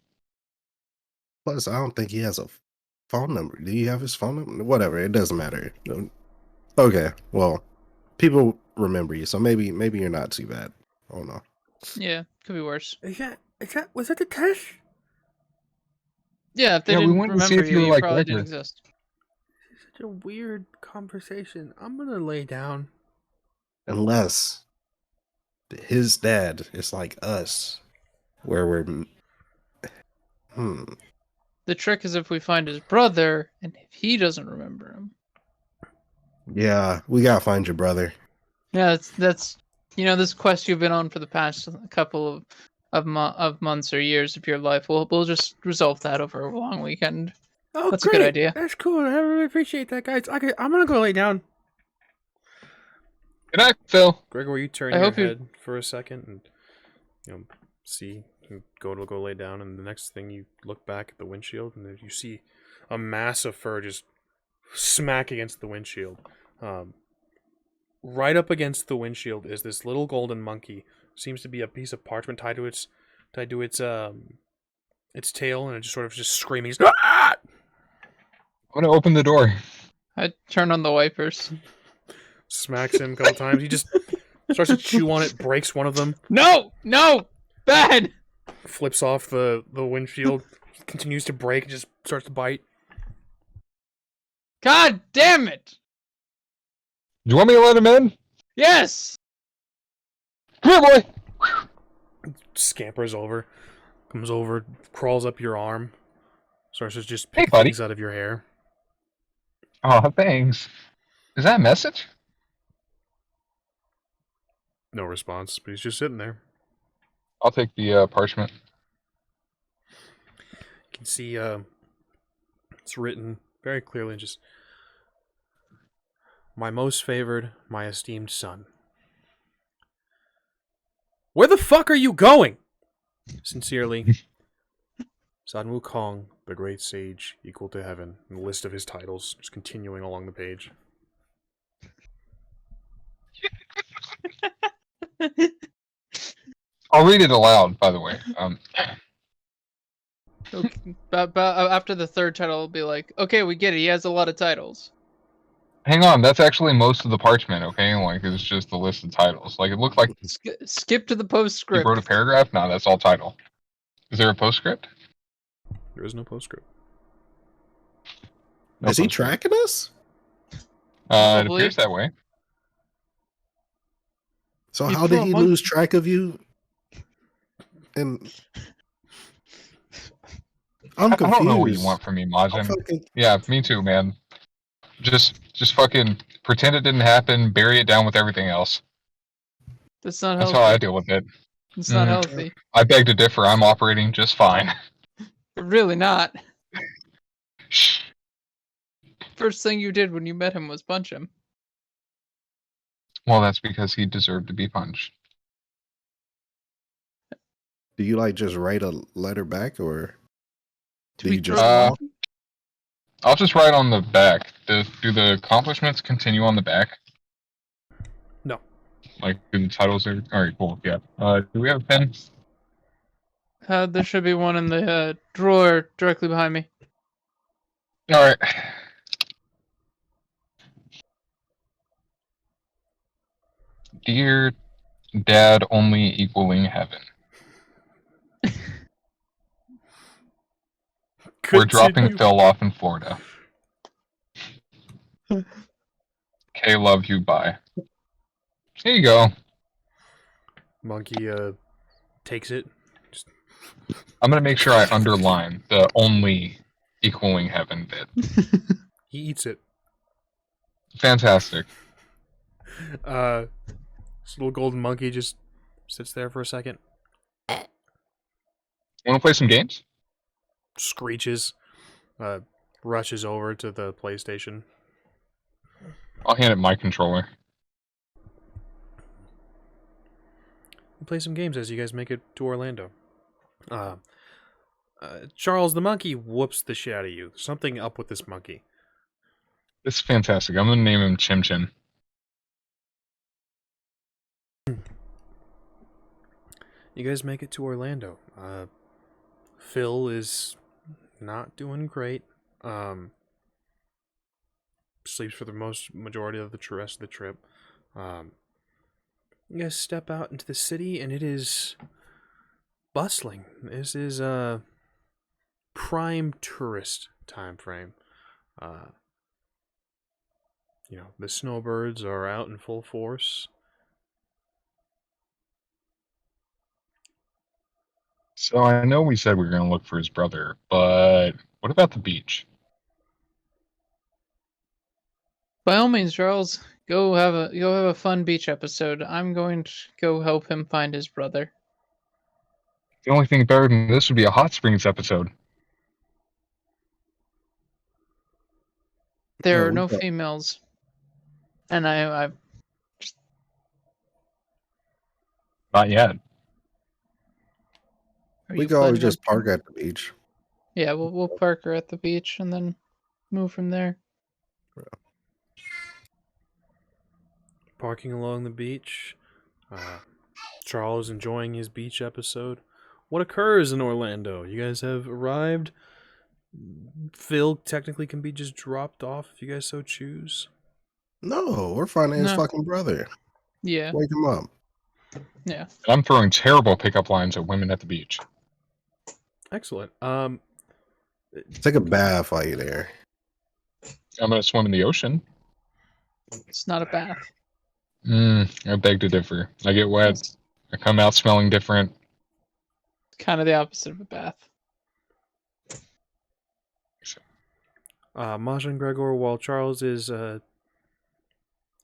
Plus, I don't think he has a phone number. Do you have his phone number? Whatever, it doesn't matter. Okay, well, people remember you, so maybe you're not too bad. Oh no. Yeah, could be worse. Was that the test? Yeah, if they Yeah, we didn't wanted to see remember if you were you like probably Legge. didn't exist. Such a weird conversation. I'm gonna lay down. Unless his dad is like us, where we're The trick is if we find his brother, and if he doesn't remember him. yeah, we gotta find your brother. Yeah, that's this quest you've been on for the past couple of months or years of your life. We'll just resolve that over a long weekend. Oh, That's great. a good idea. That's cool. I really appreciate that, guys. I'm gonna go lay down. Good night, Phil. Gregor, you turn I your hope you- head for a second and see. You go lay down, and the next thing you look back at the windshield, and you see a mass of fur just smack against the windshield. Right up against the windshield is this little golden monkey. Seems to be a piece of parchment tied to its tail, and it just sort of just screaming. Ah! I'm gonna open the door. I turn on the wipers. Smacks him a couple times. He just starts to chew on it, breaks one of them, No, bad. flips off the windshield, continues to break, and just starts to bite. God damn it! Do you want me to let him in? Yes. Come here, boy. Scampers over, comes over, crawls up your arm, starts to just Hey, pick buddy. things out of your hair. Oh, thanks. Is that a message? No response, but he's just sitting there. I'll take the parchment. can see it's written very clearly, just my most favored, my esteemed son. Where the fuck are you going? Sincerely, San Wukong, the great sage, equal to heaven. And the list of his titles, just continuing along the page. I'll read it aloud, by the way. Okay. But after the third title, it'll be like, okay, we get it. He has a lot of titles. Hang on, that's actually most of the parchment, okay? Like, it's just the list of titles. Like, it looked like Skip to the he postscript. wrote a paragraph. No, that's all title. Is there a postscript? There is no postscript. No Is he postscript. tracking us? It Probably. appears that way. So You how did threw a he monkey. lose track of you? And I'm I confused. don't know what you want from me, I'm Majin. fucking- Yeah, me too, man. Just fucking pretend it didn't happen, bury it down with everything else. That's not That's healthy. how I deal with it. It's not Mm. healthy. I beg to differ. I'm operating just fine. Really not. Shh. First thing you did when you met him was punch him. Well, that's because he deserved to be punched. Do you like just write a letter back, or do we you just throw- talk? I'll just write on the back. Do the accomplishments continue on the back? No. Like, do the titles are... Alright, cool, yeah. Do we have a pen? There should be one in the drawer directly behind me. Alright. Dear Dad only equaling heaven. We're dropping Phil off in Florida. Okay, love you, bye. Here you go. Monkey takes it. Just I'm gonna make sure I underline the only equaling heaven bit. he eats it. Fantastic. This little golden monkey just sits there for a second, Wanna play some games? screeches, rushes over to the PlayStation. I'll hand it my controller. We'll play some games as you guys make it to Orlando. Charles the monkey whoops the shit out of you. Something up with this monkey. This is fantastic. I'm gonna name him Chim Chim. You guys make it to Orlando. Phil is not doing great. Sleeps for the majority of the rest of the trip. You guys step out into the city, and it is bustling. This is a prime tourist time frame. You know, the snowbirds are out in full force. So I know we said we were gonna look for his brother, but what about the beach? By all means, Charles, go have a fun beach episode. I'm going to go help him find his brother. The only thing better than this would be a hot springs episode. There Yeah, are we no got- females, and I Not yet. are We you can always planning on- just park at the beach. Yeah, we'll park her at the beach and then move from there. Parking along the beach. Charles enjoying his beach episode. What occurs in Orlando? You guys have arrived. Phil technically can be just dropped off if you guys so choose. No, we're finding his No. fucking brother. Yeah, Wake him up. yeah. And I'm throwing terrible pickup lines at women at the beach. Excellent. Take a bath while you're there. I'm gonna swim in the ocean. It's not a bath. I beg to differ. I get wet. It's I come out smelling different. kind of the opposite of a bath. Masha and Gregor, while Charles is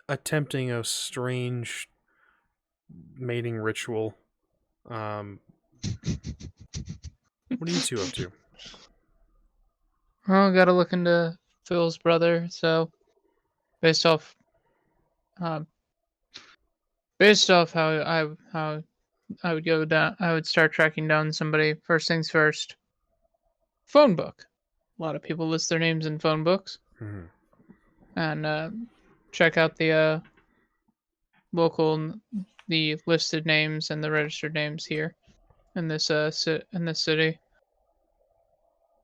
attempting a strange mating ritual, what are you two up to? Oh, gotta look into Phil's brother. So, based off, um, how I would go down, I would start tracking down somebody. First things first. Phone book. A lot of people list their names in phone books, Mhm. and check out the the listed names and the registered names here in this in this city.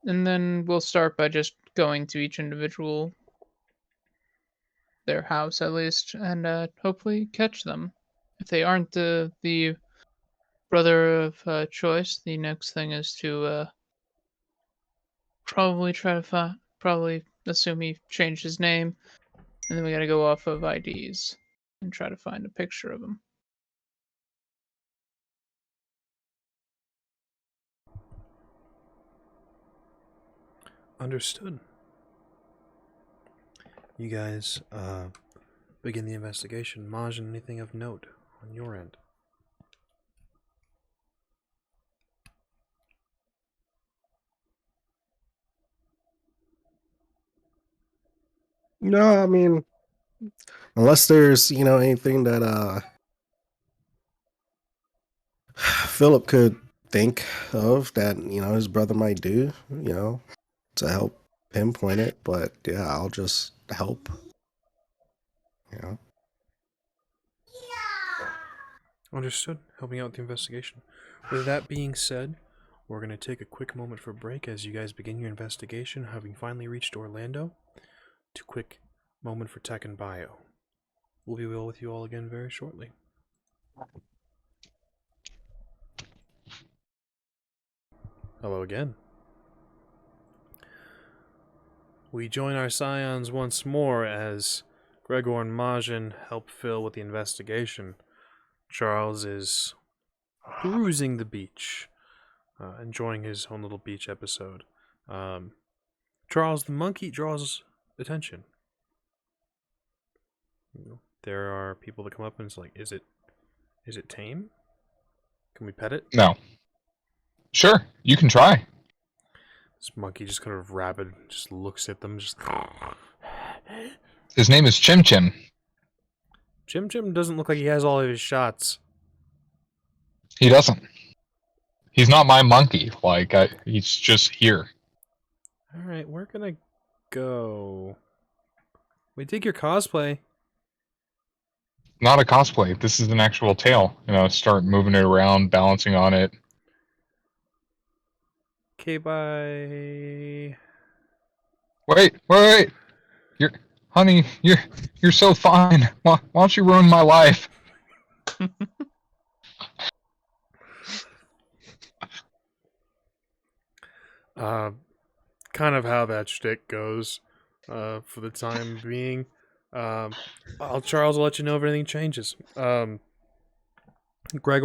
And then we'll start by just going to each individual, their house at least, and hopefully catch them. If they aren't the brother of choice, the next thing is to probably try to probably assume he changed his name, and then we gotta go off of IDs and try to find a picture of him. Understood. You guys begin the investigation. Majin, anything of note on your end? No, I mean, unless there's, anything that Philip could think of that, his brother might do, to help pinpoint it. But yeah, I'll just help. You know. Understood. Helping out with the investigation. With that being said, we're going to take a quick moment for break as you guys begin your investigation, having finally reached Orlando. To quick moment for tech and bio. We'll be with you all again very shortly. Hello again. We join our Scions once more as Gregor and Majin help Phil with the investigation. Charles is perusing the beach, enjoying his own little beach episode. Charles the monkey draws attention. There are people that come up and it's like, is it tame? Can we pet it? No. Sure, you can try. This monkey just kind of rabid, just looks at them, just. His name is Chim Chim. Chim Chim doesn't look like he has all of his shots. He doesn't. He's not my monkey. He's just here. Alright, we're gonna go. We take your cosplay. Not a cosplay. This is an actual tail. Start moving it around, balancing on it. Okay, bye. Wait. Honey, you're so fine. Why don't you ruin my life? Kind of how that shtick goes, for the time being. Charles will let you know if anything changes. Gregor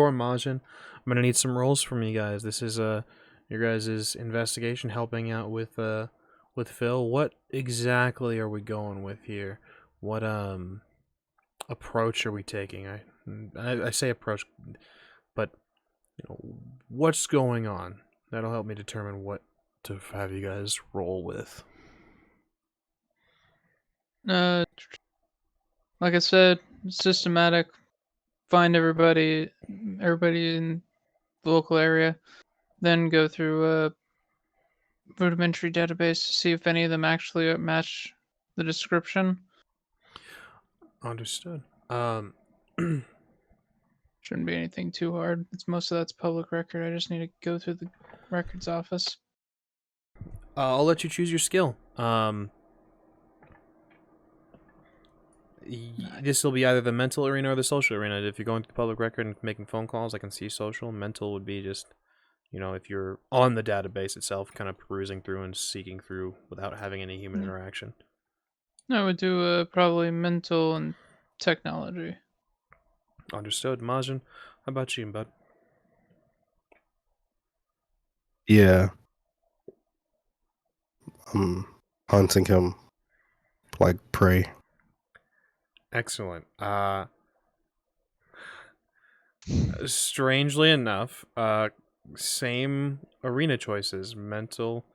and Majin, I'm gonna need some rolls from you guys. This is your guys' investigation, helping out with Phil. What exactly are we going with here? What approach are we taking? I say approach, but what's going on? That'll help me determine what to have you guys roll with. Like I said, systematic. Find everybody in the local area, then go through a rudimentary database to see if any of them actually match the description. Understood. Shouldn't be anything too hard. Most of that's public record. I just need to go through the records office. I'll let you choose your skill. This will be either the mental arena or the social arena. If you're going through the public record and making phone calls, I can see social. Mental would be just, if you're on the database itself, kind of perusing through and seeking through without having any human interaction. I would do probably mental and technology. Understood. Majin, how about you, bud? Yeah. I'm hunting him like prey. Excellent. Strangely enough, same arena choices, mental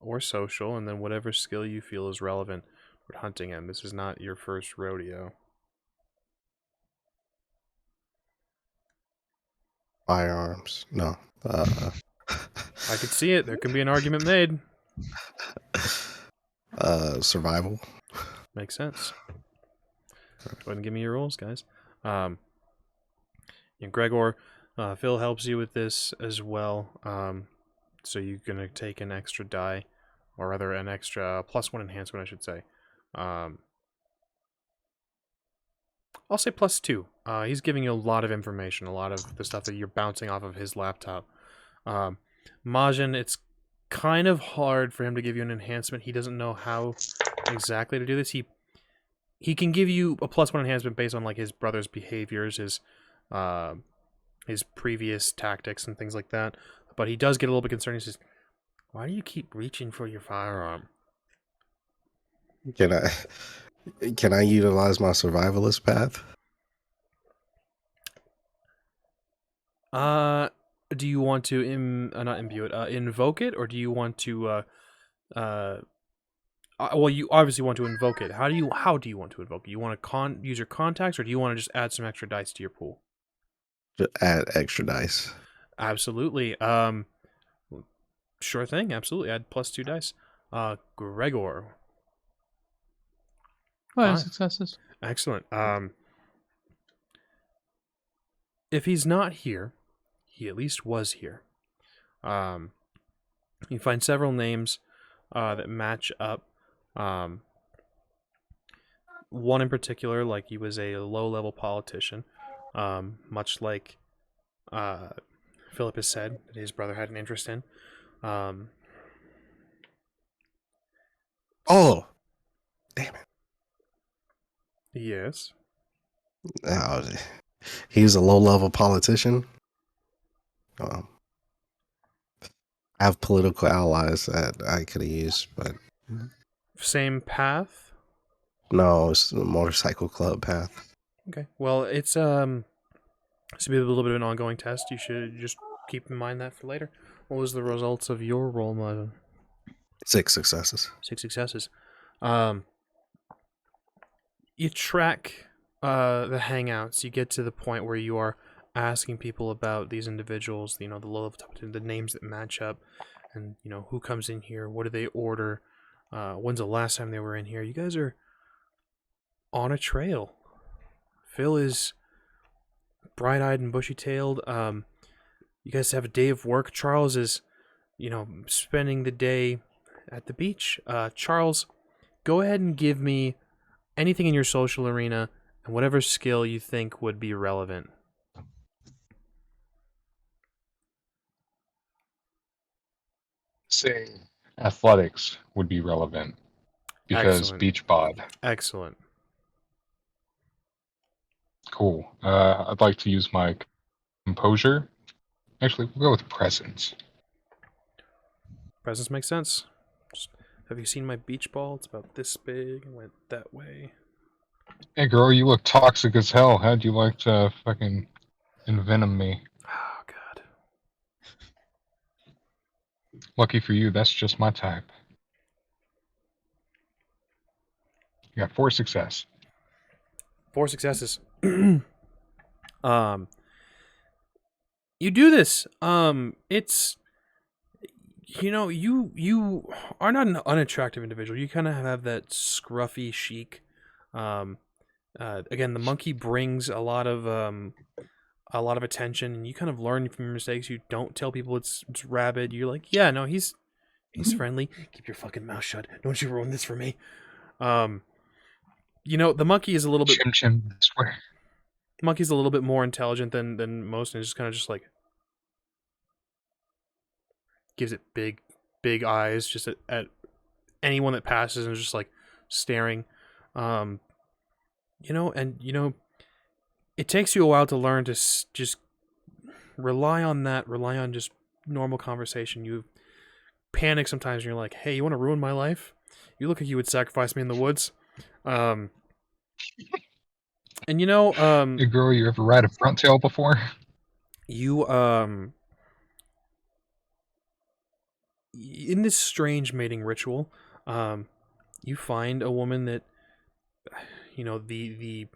or social, and then whatever skill you feel is relevant for hunting him. This is not your first rodeo. Firearms. No. I could see it. There can be an argument made. Survival. Makes sense. Go ahead and give me your rolls, guys. And Gregor, Phil helps you with this as well. So you're going to take an extra die, or rather an extra +1 enhancement, I should say. I'll say +2. He's giving you a lot of information, a lot of the stuff that you're bouncing off of his laptop. MAJIN, it's kind of hard for him to give you an enhancement. He doesn't know how exactly to do this. He can give you a +1 enhancement based on like his brother's behaviors, his previous tactics and things like that. But he does get a little bit concerned. He says, "Why do you keep reaching for your firearm?" Can I utilize my survivalist path? Do you want to not imbue it, invoke it, or do you want to well, you obviously want to invoke it. How do you want to invoke it? You want to use your contacts, or do you want to just add some extra dice to your pool? Just add extra dice. Absolutely. Sure thing. Absolutely. Add +2 dice. Gregor. 5 successes. Excellent. If he's not here, he at least was here. You find several names that match up. One in particular, like he was a low-level politician, much like Phillip has said that his brother had an interest in. Oh, damn it! Yes. Oh, he's a low-level politician. I have political allies that I could have used, but Same path. no, it's the motorcycle club path. Okay. Well, it's to be a little bit of an ongoing test. You should just keep in mind that for later. What was the results of your roll, Marvin? 6 successes. 6 successes. You track the hangouts. You get to the point where you are asking people about these individuals. You know, the low, the names that match up, and you know who comes in here. What do they order? When's the last time they were in here? You guys are on a trail. Phil is bright-eyed and bushy-tailed. You guys have a day of work. Charles is, you know, spending the day at the beach. Charles, go ahead and give me anything in your social arena and whatever skill you think would be relevant. Say athletics would be relevant because Excellent. beach bod. Excellent. Cool. I'd like to use my composure. Actually, we'll go with presence. Presence makes sense. Have you seen my beach ball? It's about this big and went that way. Hey, girl, you look toxic as hell. How'd you like to fucking envenom me? Oh, God. Lucky for you, that's just my type. You got 4 success. 4 successes. You do this. It's, you know, you are not an unattractive individual. You kind of have that scruffy chic. Again, the monkey brings a lot of attention, and you kind of learn from your mistakes. You don't tell people it's rabid. You're like, yeah, no, he's friendly. Keep your fucking mouth shut. Don't you ruin this for me. You know, the monkey is a little bit. Chim, I swear. Monkey's a little bit more intelligent than most, and it's just kind of just like gives it big eyes just at anyone that passes, and is just like staring. You know, and you know, it takes you a while to learn to just rely on just normal conversation. You panic sometimes, and you're like, "Hey, you want to ruin my life? You look like you would sacrifice me in the woods." And you know, Hey, girl, you ever ride a front tail before? you in this strange mating ritual, you find a woman that, you know, the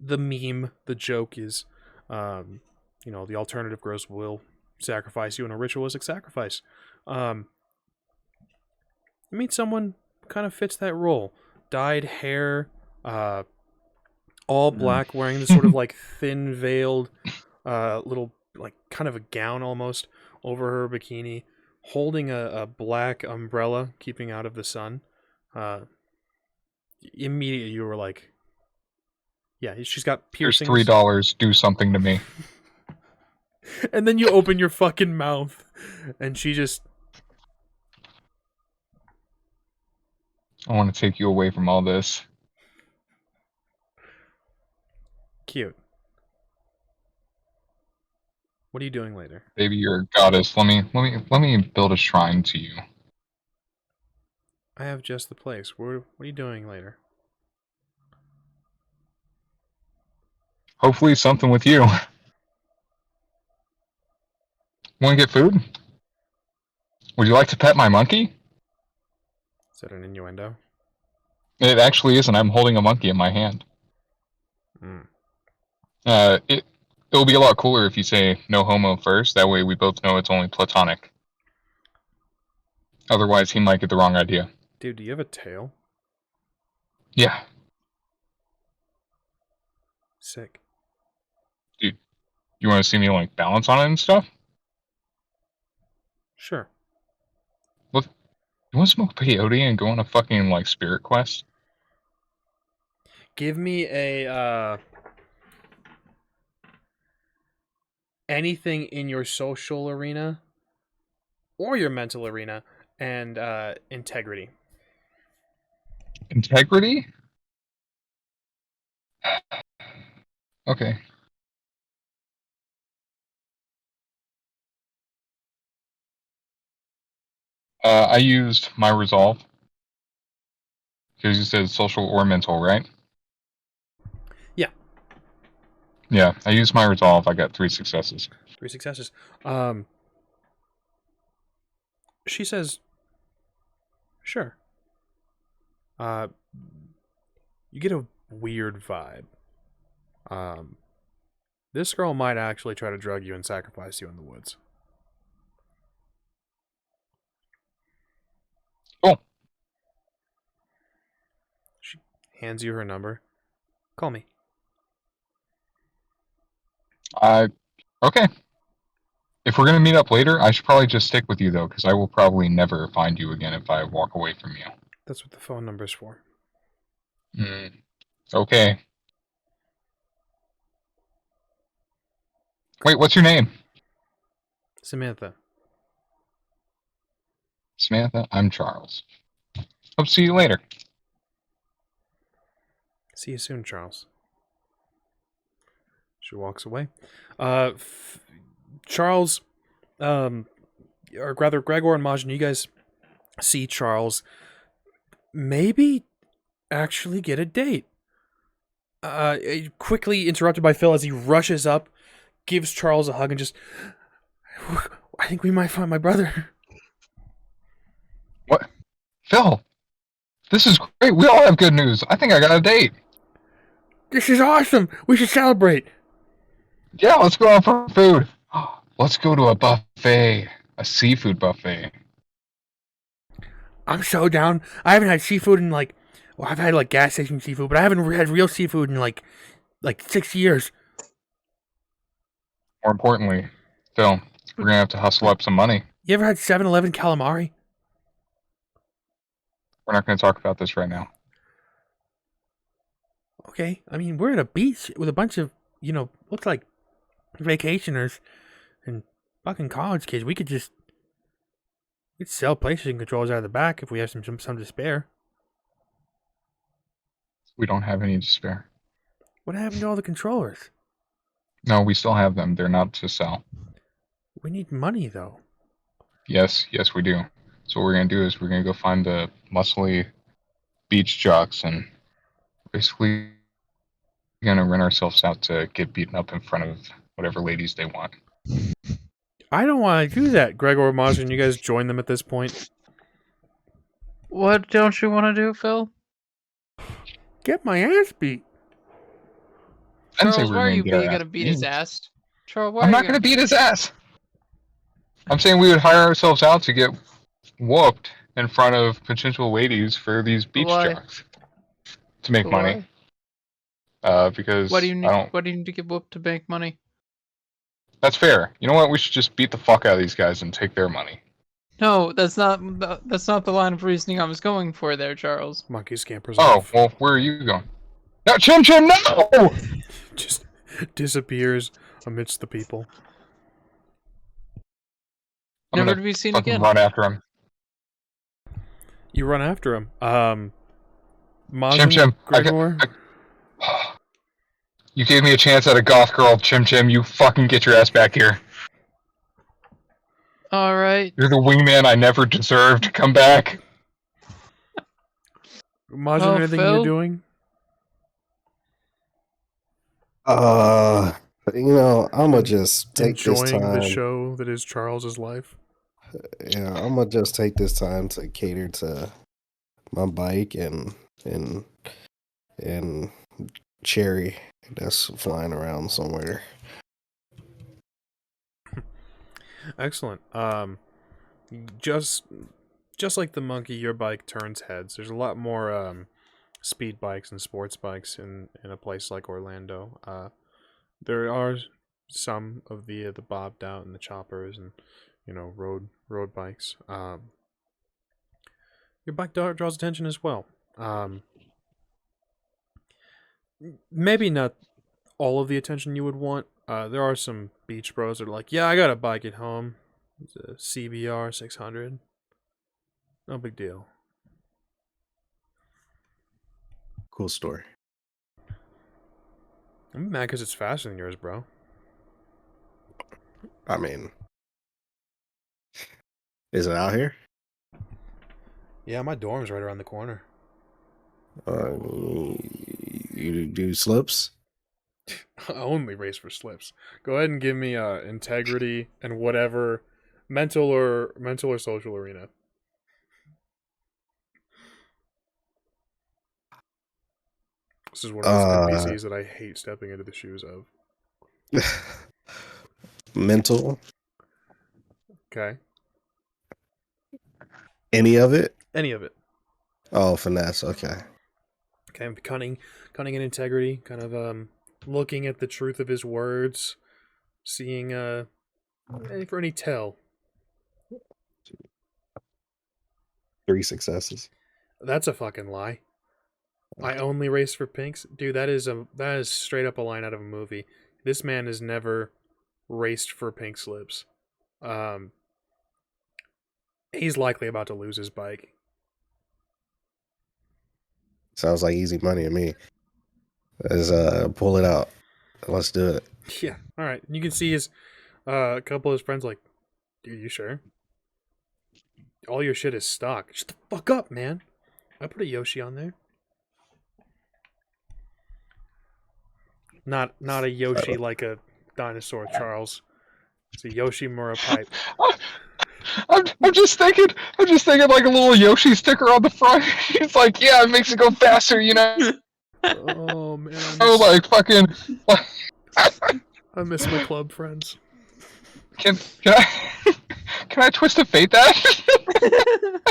meme, the joke is, you know, the alternative gross will sacrifice you in a ritualistic sacrifice. You meet someone who kind of fits that role. Dyed hair, all black, wearing this sort of like thin veiled, little like kind of a gown almost over her bikini, holding a black umbrella, keeping out of the sun. Immediately you were like, yeah, she's got Here's piercings. $3. Do something to me. And then you open your fucking mouth, and she just... I want to take you away from all this. Cute. What are you doing later? Baby, you're a goddess. Let me build a shrine to you. I have just the place. What are you doing later? Hopefully something with you. Want to get food? Would you like to pet my monkey? Is that an innuendo? It actually isn't. I'm holding a monkey in my hand. It'll be a lot cooler if you say no homo first. That way we both know it's only platonic. Otherwise, he might get the wrong idea. Dude, do you have a tail? Yeah. Sick. Dude, you want to see me like balance on it and stuff? Sure. Look, you want to smoke peyote and go on a fucking like spirit quest? Give me a anything in your social arena or your mental arena and integrity. Integrity? Okay. I used my resolve. Because you said social or mental, right? Yeah. Yeah, I used my resolve. I got 3 successes. 3 successes. She says, sure. You get a weird vibe. This girl might actually try to drug you and sacrifice you in the woods. Cool. She hands you her number. Call me. Okay. If we're gonna meet up later, I should probably just stick with you though, because I will probably never find you again if I walk away from you. That's what the phone number's for. Okay. Wait, what's your name? Samantha. Samantha, I'm Charles. Hope to see you later. See you soon, Charles. She walks away. Charles, or rather Gregor and MAJIN, you guys see Charles maybe actually get a date. Quickly interrupted by Phil as he rushes up, gives Charles a hug, and just, I think we might find my brother. What? Phil, this is great. We all have good news. I think I got a date. This is awesome. We should celebrate. Yeah, let's go out for food. Let's go to a buffet. A seafood buffet. I'm so down. I haven't had seafood in well, I've had like gas station seafood, but I haven't had real seafood in like 6 years. More importantly, Phil, we're gonna have to hustle up some money. You ever had 7-Eleven calamari? We're not gonna talk about this right now. Okay, I mean, we're at a beach with a bunch of, looks like vacationers and fucking college kids. We'd sell PlayStation controllers out of the back if we have some to spare. We don't have any to spare. What happened to all the controllers? No, we still have them. They're not to sell. We need money, though. Yes, we do. So what we're gonna do is we're gonna go find the muscly beach jocks and basically gonna rent ourselves out to get beaten up in front of whatever ladies they want. I don't want to do that. Gregor, Majin, you guys join them at this point. What don't you want to do, Phil? Get my ass beat. I didn't say Charles, we why were are you get our gonna ass beat his beat. ass? Charles, why I'm are not you gonna beat his ass. I'm saying we would hire ourselves out to get whooped in front of potential ladies for these beach Why? jobs to make money. Why? Because Why do you I need? don't. Why do you need to get whooped to make money? That's fair. You know what? We should just beat the fuck out of these guys and take their money. No, that's not the line of reasoning I was going for there, Charles. Monkey scampers Oh, off. well, where are you going? No, Chim Chim, no! Just disappears amidst the people. I'm Never gonna to be seen fucking again. run after him. You run after him. Majin, Chim Chim, Gregor. You gave me a chance at a goth girl, Chim Chim. You fucking get your ass back here. All right. You're the wingman I never deserved. Come back. Majin, Oh, anything Phil? you're doing? I'm gonna just take this Enjoying the time. show that is Charles's life. Yeah, I'm gonna just take this time to cater to my bike and Cherry that's flying around somewhere. Excellent. Just like the monkey, your bike turns heads. There's a lot more speed bikes and sports bikes in a place like Orlando. There are some of the bobbed out and the choppers and road bikes. Your bike draws attention as well. Maybe not all of the attention you would want. There are some beach bros that are like, yeah, I got a bike at home. It's a CBR 600. No big deal. Cool story. I'm mad because it's faster than yours, bro. I mean, is it out here? Yeah, my dorm's right around the corner. You do slips? I only race for slips. Go ahead and give me integrity and whatever mental or social arena. This is one of those NPCs that I hate stepping into the shoes of. Mental? Okay. Any of it? Any of it. Oh, finesse. Okay. Okay, cunning and integrity. Kind of looking at the truth of his words, seeing for any tell. 3 successes. That's a fucking lie. I only race for pinks, dude. That is straight up a line out of a movie. This man has never raced for pink slips. He's likely about to lose his bike. Sounds like easy money to me. Let's pull it out. Let's do it. Yeah. All right. You can see his a couple of his friends like, dude, you sure? All your shit is stock. Shut the fuck up, man. I put a Yoshi on there. Not a Yoshi like a dinosaur, Charles. It's a Yoshi Mura pipe. I'm just thinking like a little Yoshi sticker on the front. It's like, yeah, it makes it go faster, you know. Oh man. I miss my club friends. Can I twist a fate that?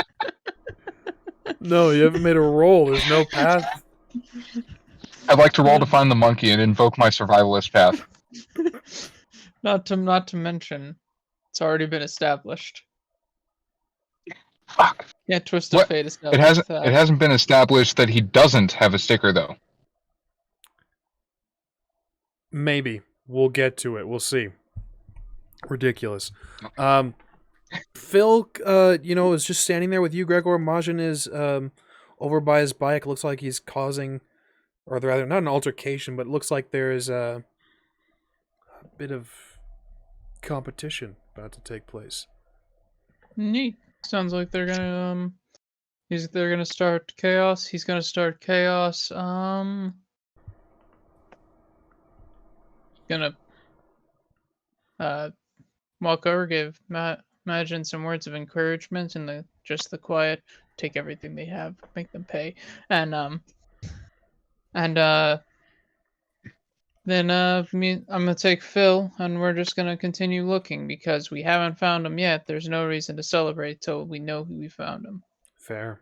No, you haven't made a roll. There's no path. I'd like to roll to find the monkey and invoke my survivalist path. Not to mention, it's already been established. Fuck. Yeah, twist of What? fate It hasn't been established that he doesn't have a sticker though. Maybe. We'll get to it. We'll see. Ridiculous. Phil, is just standing there with you. Gregor, Majin is over by his bike. Looks like he's causing, or rather, not an altercation, but it looks like there is a bit of competition about to take place. Neat. Sounds like they're gonna they're gonna start chaos. He's gonna start chaos. Gonna walk over, give MAJIN some words of encouragement in the quiet. Take everything they have, make them pay, and then I'm gonna take Phil, and we're just gonna continue looking because we haven't found him yet. There's no reason to celebrate till we know we found him. Fair.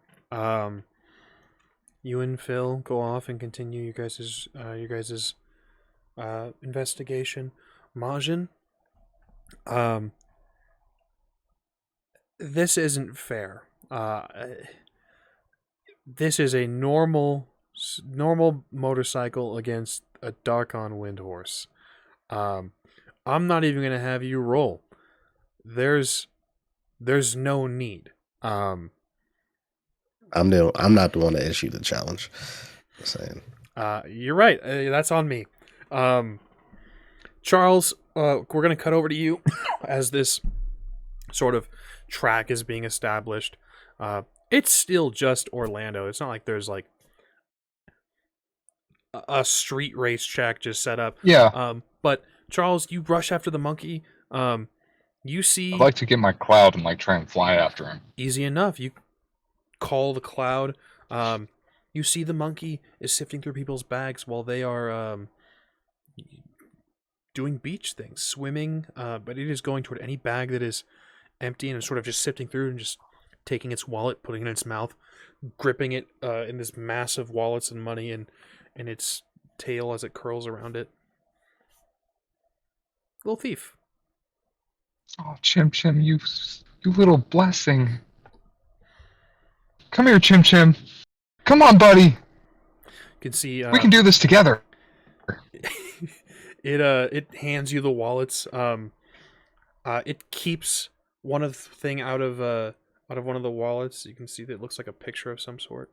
You and Phil go off and continue your guys's investigation. MAJIN, this isn't fair. This is a normal motorcycle against a Darkon wind horse. I'm not even gonna have you roll. There's no need. I'm not the one that issued the challenge. Just saying. You're right. That's on me. Charles, we're going to cut over to you as this sort of track is being established. It's still just Orlando. It's not like there's like a street race track just set up. Yeah. But Charles, you rush after the monkey. You see... I'd like to get my cloud and like try and fly after him. Easy enough. You call the cloud. You see the monkey is sifting through people's bags while they are doing beach things, swimming, but it is going toward any bag that is empty and is sort of just sifting through and just taking its wallet, putting it in its mouth, gripping it in this massive wallets and money and its tail as it curls around it. Little thief. Oh, Chim Chim, you little blessing. Come here, Chim Chim. Come on, buddy. You can see we can do this together. It hands you the wallets. It keeps one of the thing out of one of the wallets. You can see that it looks like a picture of some sort.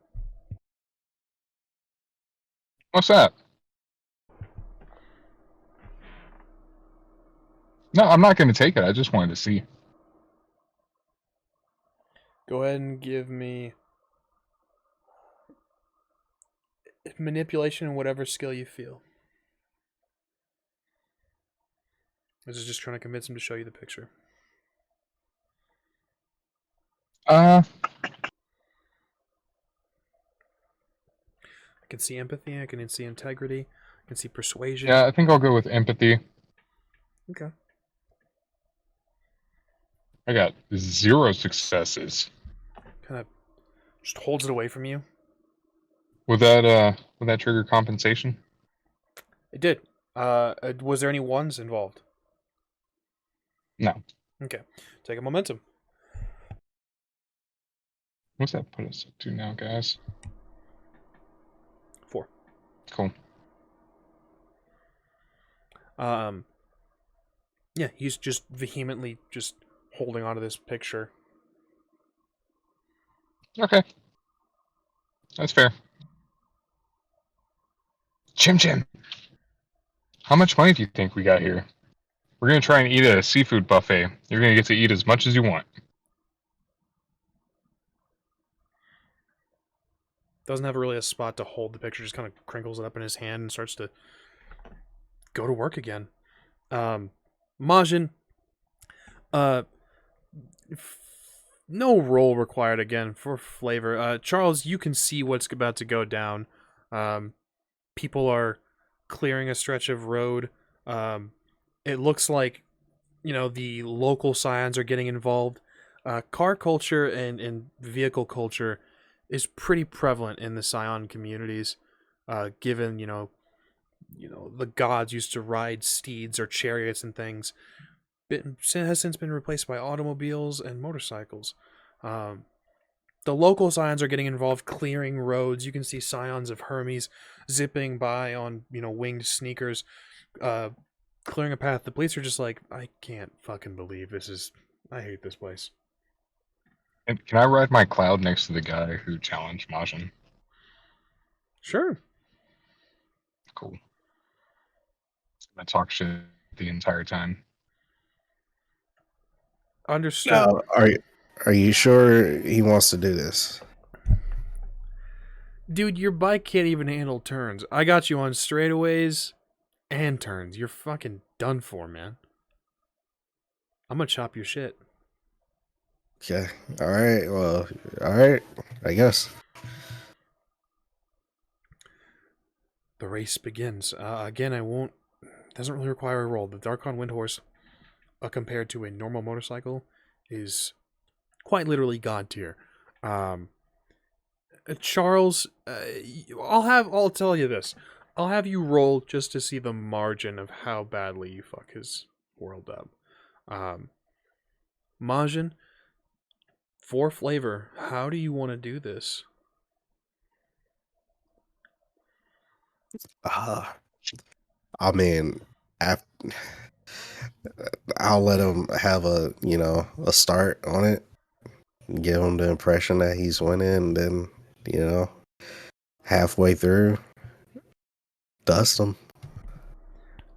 What's that? No, I'm not going to take it. I just wanted to see. Go ahead and give me manipulation and whatever skill you feel. This is just trying to convince him to show you the picture. Uh, I can see empathy. I can see integrity. I can see persuasion. yeah, I think I'll go with empathy. Okay. I got 0 successes. Kind of just holds it away from you. Would that trigger compensation? It did. Was there any ones involved? No. Okay. Take a momentum. What's that put us up to now, guys? 4. Cool. Yeah, he's just vehemently just holding onto this picture. Okay. That's fair. Chim Chim! How much money do you think we got here? We're going to try and eat at a seafood buffet. You're going to get to eat as much as you want. Doesn't have really a spot to hold the picture, just kind of crinkles it up in his hand and starts to go to work again. MAJIN, no roll required again for flavor. Charles, you can see what's about to go down. People are clearing a stretch of road. It looks like, the local Scions are getting involved. Car culture and vehicle culture is pretty prevalent in the Scion communities, given, the gods used to ride steeds or chariots and things. It has since been replaced by automobiles and motorcycles. The local Scions are getting involved, clearing roads. You can see Scions of Hermes zipping by on, winged sneakers, clearing a path. The police are just like, I can't fucking believe this is... I hate this place. And can I ride my cloud next to the guy who challenged MAJIN? Sure. Cool. I'm gonna talk shit the entire time. Understood. Now, are you sure he wants to do this? Dude, your bike can't even handle turns. I got you on straightaways and turns. You're fucking done for, man. I'm gonna chop your shit. Okay. All right. Well, all right. I guess. The race begins. Again, I won't. Doesn't really require a roll. The Darkon Windhorse, compared to a normal motorcycle, is quite literally god tier. Charles, I'll tell you this. I'll have you roll just to see the margin of how badly you fuck his world up. Majin, for flavor, how do you want to do this? I mean, af- I'll let him have a start on it, give him the impression that he's winning, and then halfway through, dust him.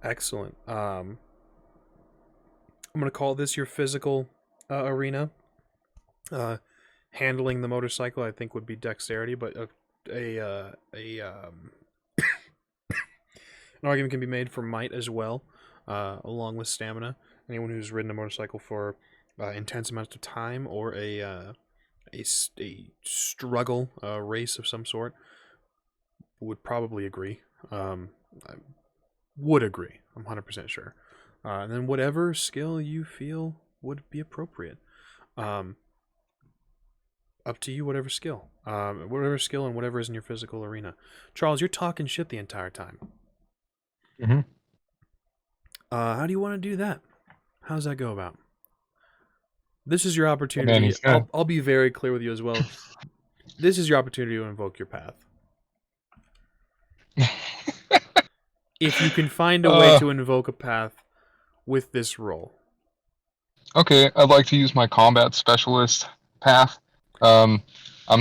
Excellent. I'm gonna call this your physical arena. Handling the motorcycle, I think, would be dexterity, but an argument can be made for might as well, along with stamina. Anyone who's ridden a motorcycle for intense amounts of time or a struggle race of some sort would probably agree. I would agree. I'm 100% sure. And then whatever skill you feel would be appropriate. Up to you, whatever skill. Whatever skill and whatever is in your physical arena. Charles, you're talking shit the entire time. Mm-hmm. How do you want to do that? How does that go about? This is your opportunity. I'll be very clear with you as well. This is your opportunity to invoke your path. If you can find a way to invoke a path with this roll. Okay, I'd like to use my combat specialist path. I'm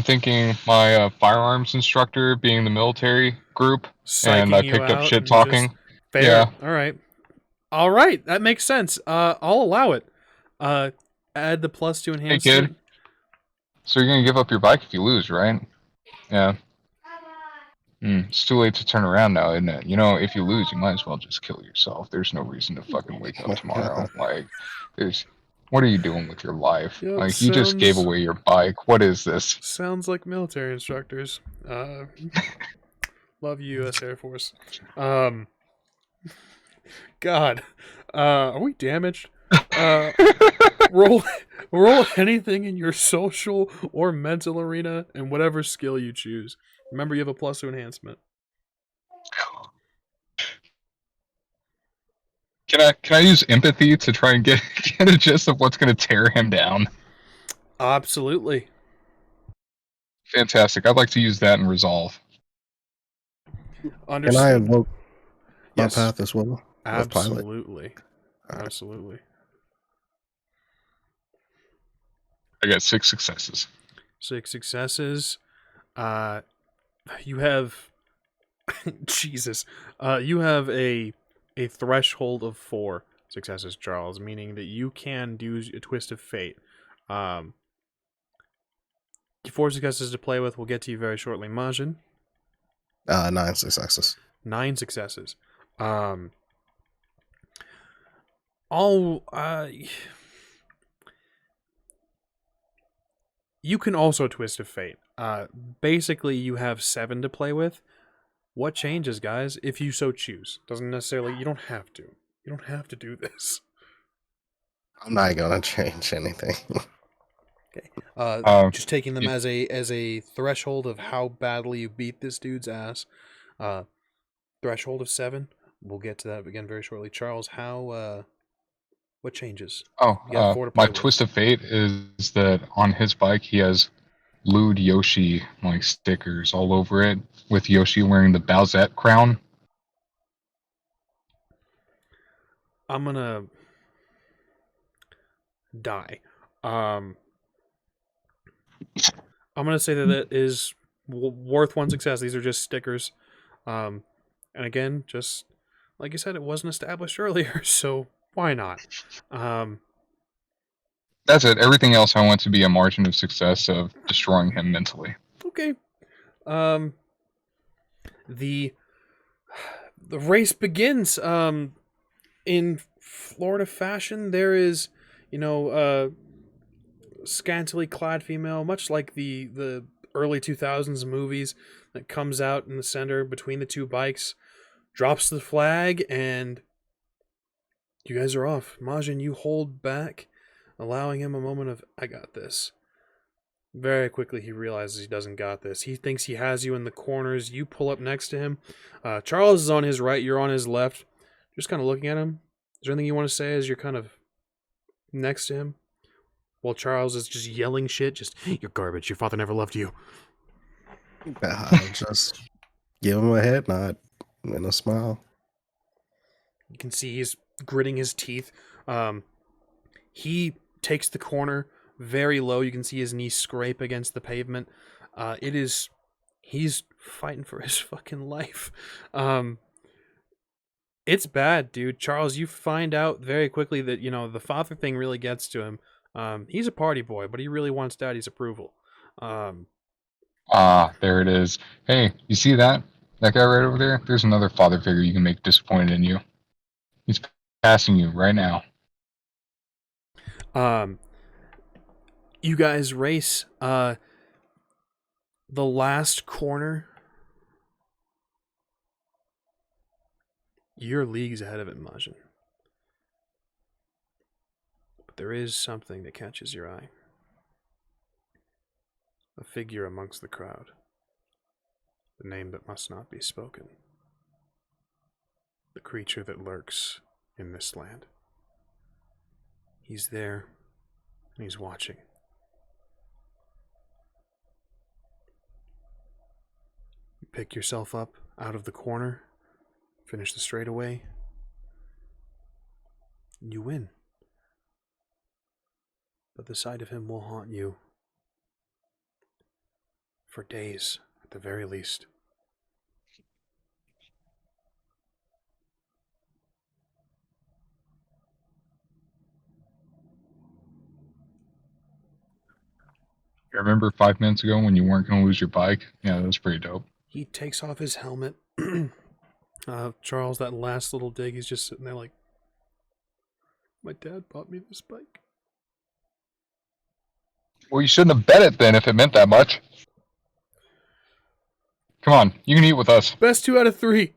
thinking my firearms instructor being the military group, and I picked up shit talking. Fair. Yeah. All right. That makes sense. I'll allow it. Add the +2 enhancement. Hey, kid. So you're gonna give up your bike if you lose, right? Yeah. It's too late to turn around now, isn't it? If you lose, you might as well just kill yourself. There's no reason to fucking wake up tomorrow. What are you doing with your life? Yep, You just gave away your bike. What is this? Sounds like military instructors. Love you, U.S. Air Force. God, are we damaged? Roll anything in your social or mental arena, and whatever skill you choose. Remember, you have a +2 enhancement. Can I use empathy to try and get a gist of what's going to tear him down? Absolutely. Fantastic. I'd like to use that in resolve. Can I invoke my path as well? Absolutely. Absolutely. I got 6 successes. 6 successes. You have Jesus. You have a threshold of 4 successes, Charles, meaning that you can do a twist of fate. 4 successes to play with. We'll get to you very shortly. Majin. 9 successes. 9 successes. You can also twist of fate. Basically, you have 7 to play with. What changes, guys, if you so choose? Doesn't necessarily... You don't have to. You don't have to do this. I'm not going to change anything. Okay. Just taking them as a threshold of how badly you beat this dude's ass. Threshold of 7. We'll get to that again very shortly. Charles, what changes? My twist of fate is that on his bike he has lewd Yoshi stickers all over it, with Yoshi wearing the Bowsette crown. I'm gonna die. I'm gonna say that is worth 1 success. These are just stickers. And again, just like I said, it wasn't established earlier, so why not? That's it. Everything else I want to be a margin of success of destroying him mentally. Okay. The race begins. In Florida fashion, there is scantily clad female, much like the early 2000s movies, that comes out in the center between the two bikes, drops the flag, and you guys are off. Majin, you hold back, allowing him a moment of, I got this. Very quickly, he realizes he doesn't got this. He thinks he has you in the corners. You pull up next to him. Charles is on his right. You're on his left. Just kind of looking at him. Is there anything you want to say as you're kind of next to him? While Charles is just yelling shit. Just, you're garbage. Your father never loved you. I'll just give him a head nod and a smile. You can see he's gritting his teeth. He takes the corner very low. You can see his knees scrape against the pavement. He's fighting for his fucking life. It's bad, dude. Charles, you find out very quickly that, the father thing really gets to him. He's a party boy, but he really wants daddy's approval. There it is. Hey, you see that? That guy right over there? There's another father figure you can make disappointed in you. He's passing you right now. You guys race. The last corner. You're leagues ahead of it, Majin. But there is something that catches your eye. A figure amongst the crowd. The name that must not be spoken. The creature that lurks in this land. He's there, and he's watching. You pick yourself up out of the corner, finish the straightaway, and you win. But the sight of him will haunt you for days, at the very least. You remember 5 minutes ago when you weren't going to lose your bike? Yeah, that was pretty dope. He takes off his helmet. Charles, that last little dig, he's just sitting there like, my dad bought me this bike. Well, you shouldn't have bet it then if it meant that much. Come on, you can eat with us. Best 2 out of 3.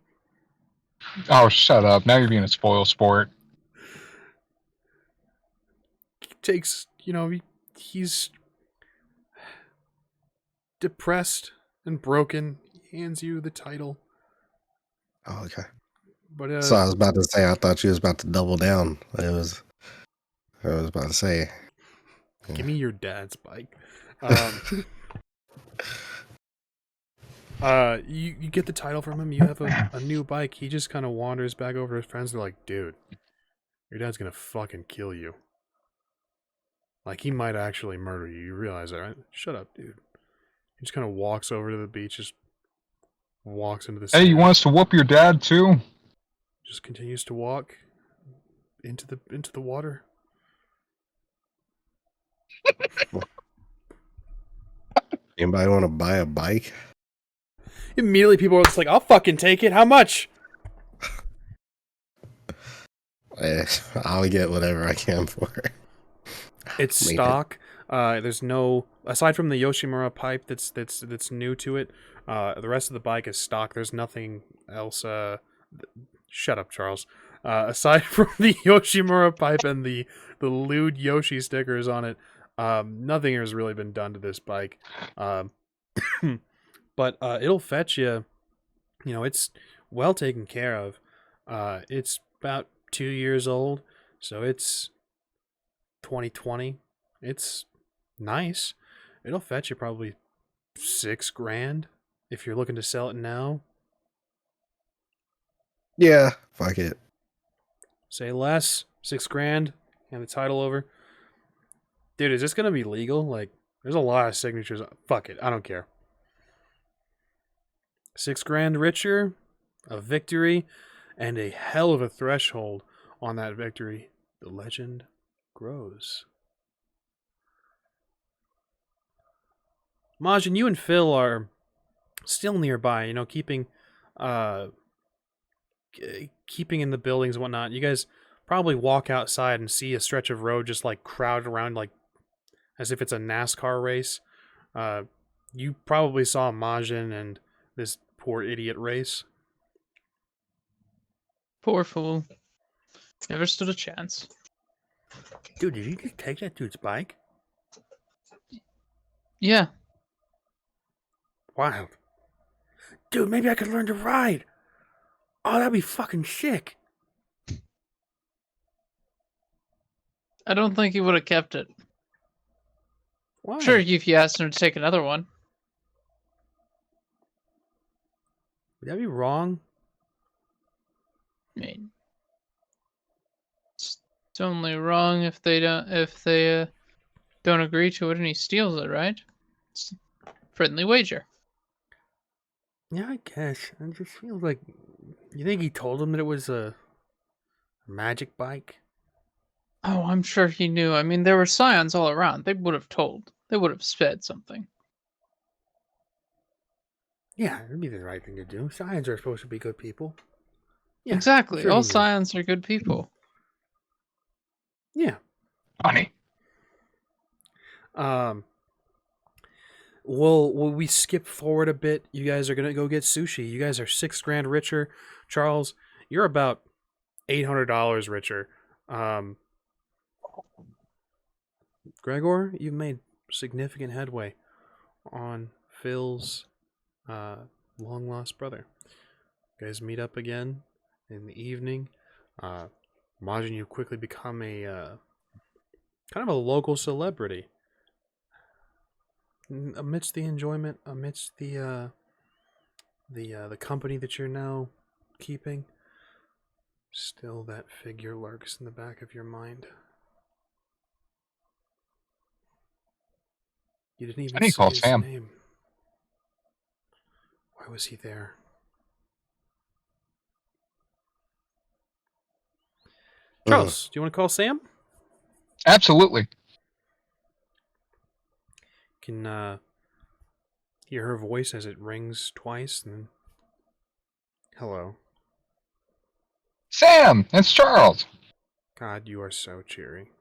Oh, shut up. Now you're being a spoil sport. Takes, he's depressed and broken. He hands you the title. Oh, okay. But So I was about to say, I thought you was about to double down. I was about to say. Give me your dad's bike. You get the title from him. You have a new bike. He just kind of wanders back over to his friends. They're like, dude, your dad's gonna fucking kill you. Like, he might actually murder you. You realize that, right? Shut up, dude. He just kind of walks over to the beach, just walks into the Hey, you sand, want us to whoop your dad too? just continues to walk into the water. Anybody want to buy a bike? Immediately, people are just like, I'll fucking take it. How much? I'll get whatever I can for it. It's Maybe. stock. There's no, aside from the Yoshimura pipe that's new to it. The rest of the bike is stock. There's nothing else. Shut up, Charles. Aside from the Yoshimura pipe and the lewd Yoshi stickers on it, nothing has really been done to this bike. But it'll fetch you. It's well taken care of. It's about 2 years old, so it's 2020. It's nice. It'll fetch you probably $6,000 if you're looking to sell it now. Yeah, fuck it. Say less, $6,000, hand the title over. Dude, is this gonna be legal? Like, there's a lot of signatures. Fuck it, I don't care. $6,000 richer, a victory, and a hell of a threshold on that victory. The legend grows. Majin, you and Phil are still nearby, keeping in the buildings and whatnot. You guys probably walk outside and see a stretch of road just like crowded around, like as if it's a NASCAR race. You probably saw MAJIN and this poor idiot race. Poor fool. Never stood a chance. Dude, did you just take that dude's bike? Yeah. Wild. Dude, maybe I could learn to ride. Oh, that'd be fucking sick. I don't think he would have kept it. Why? Sure, if you asked him to take another one. Would that be wrong? I mean, it's only wrong if they don't agree to it and he steals it, right? It's a friendly wager. Yeah, I guess. It just feels like... You think he told him that it was a magic bike? Oh, I'm sure he knew. I mean, there were Scions all around. They would have told. They would have said something. Yeah, it'd be the right thing to do. Scions are supposed to be good people. Yeah, Exactly. sure All he knew. Scions are good people. Yeah. Honey. Will we skip forward a bit? You guys are gonna go get sushi. You guys are $6,000 richer. Charles, you're about $800 richer. Gregor, you've made significant headway on Phil's long lost brother. You guys meet up again in the evening. MAJIN, you quickly become a kind of a local celebrity. Amidst the enjoyment, amidst the company that you're now keeping, still that figure lurks in the back of your mind. You didn't even I need to say call his Sam. name. Why was he there? Charles, do you want to call Sam? Absolutely. You can hear her voice as it rings twice, and then... Hello. Sam, it's Charles. God, you are so cheery.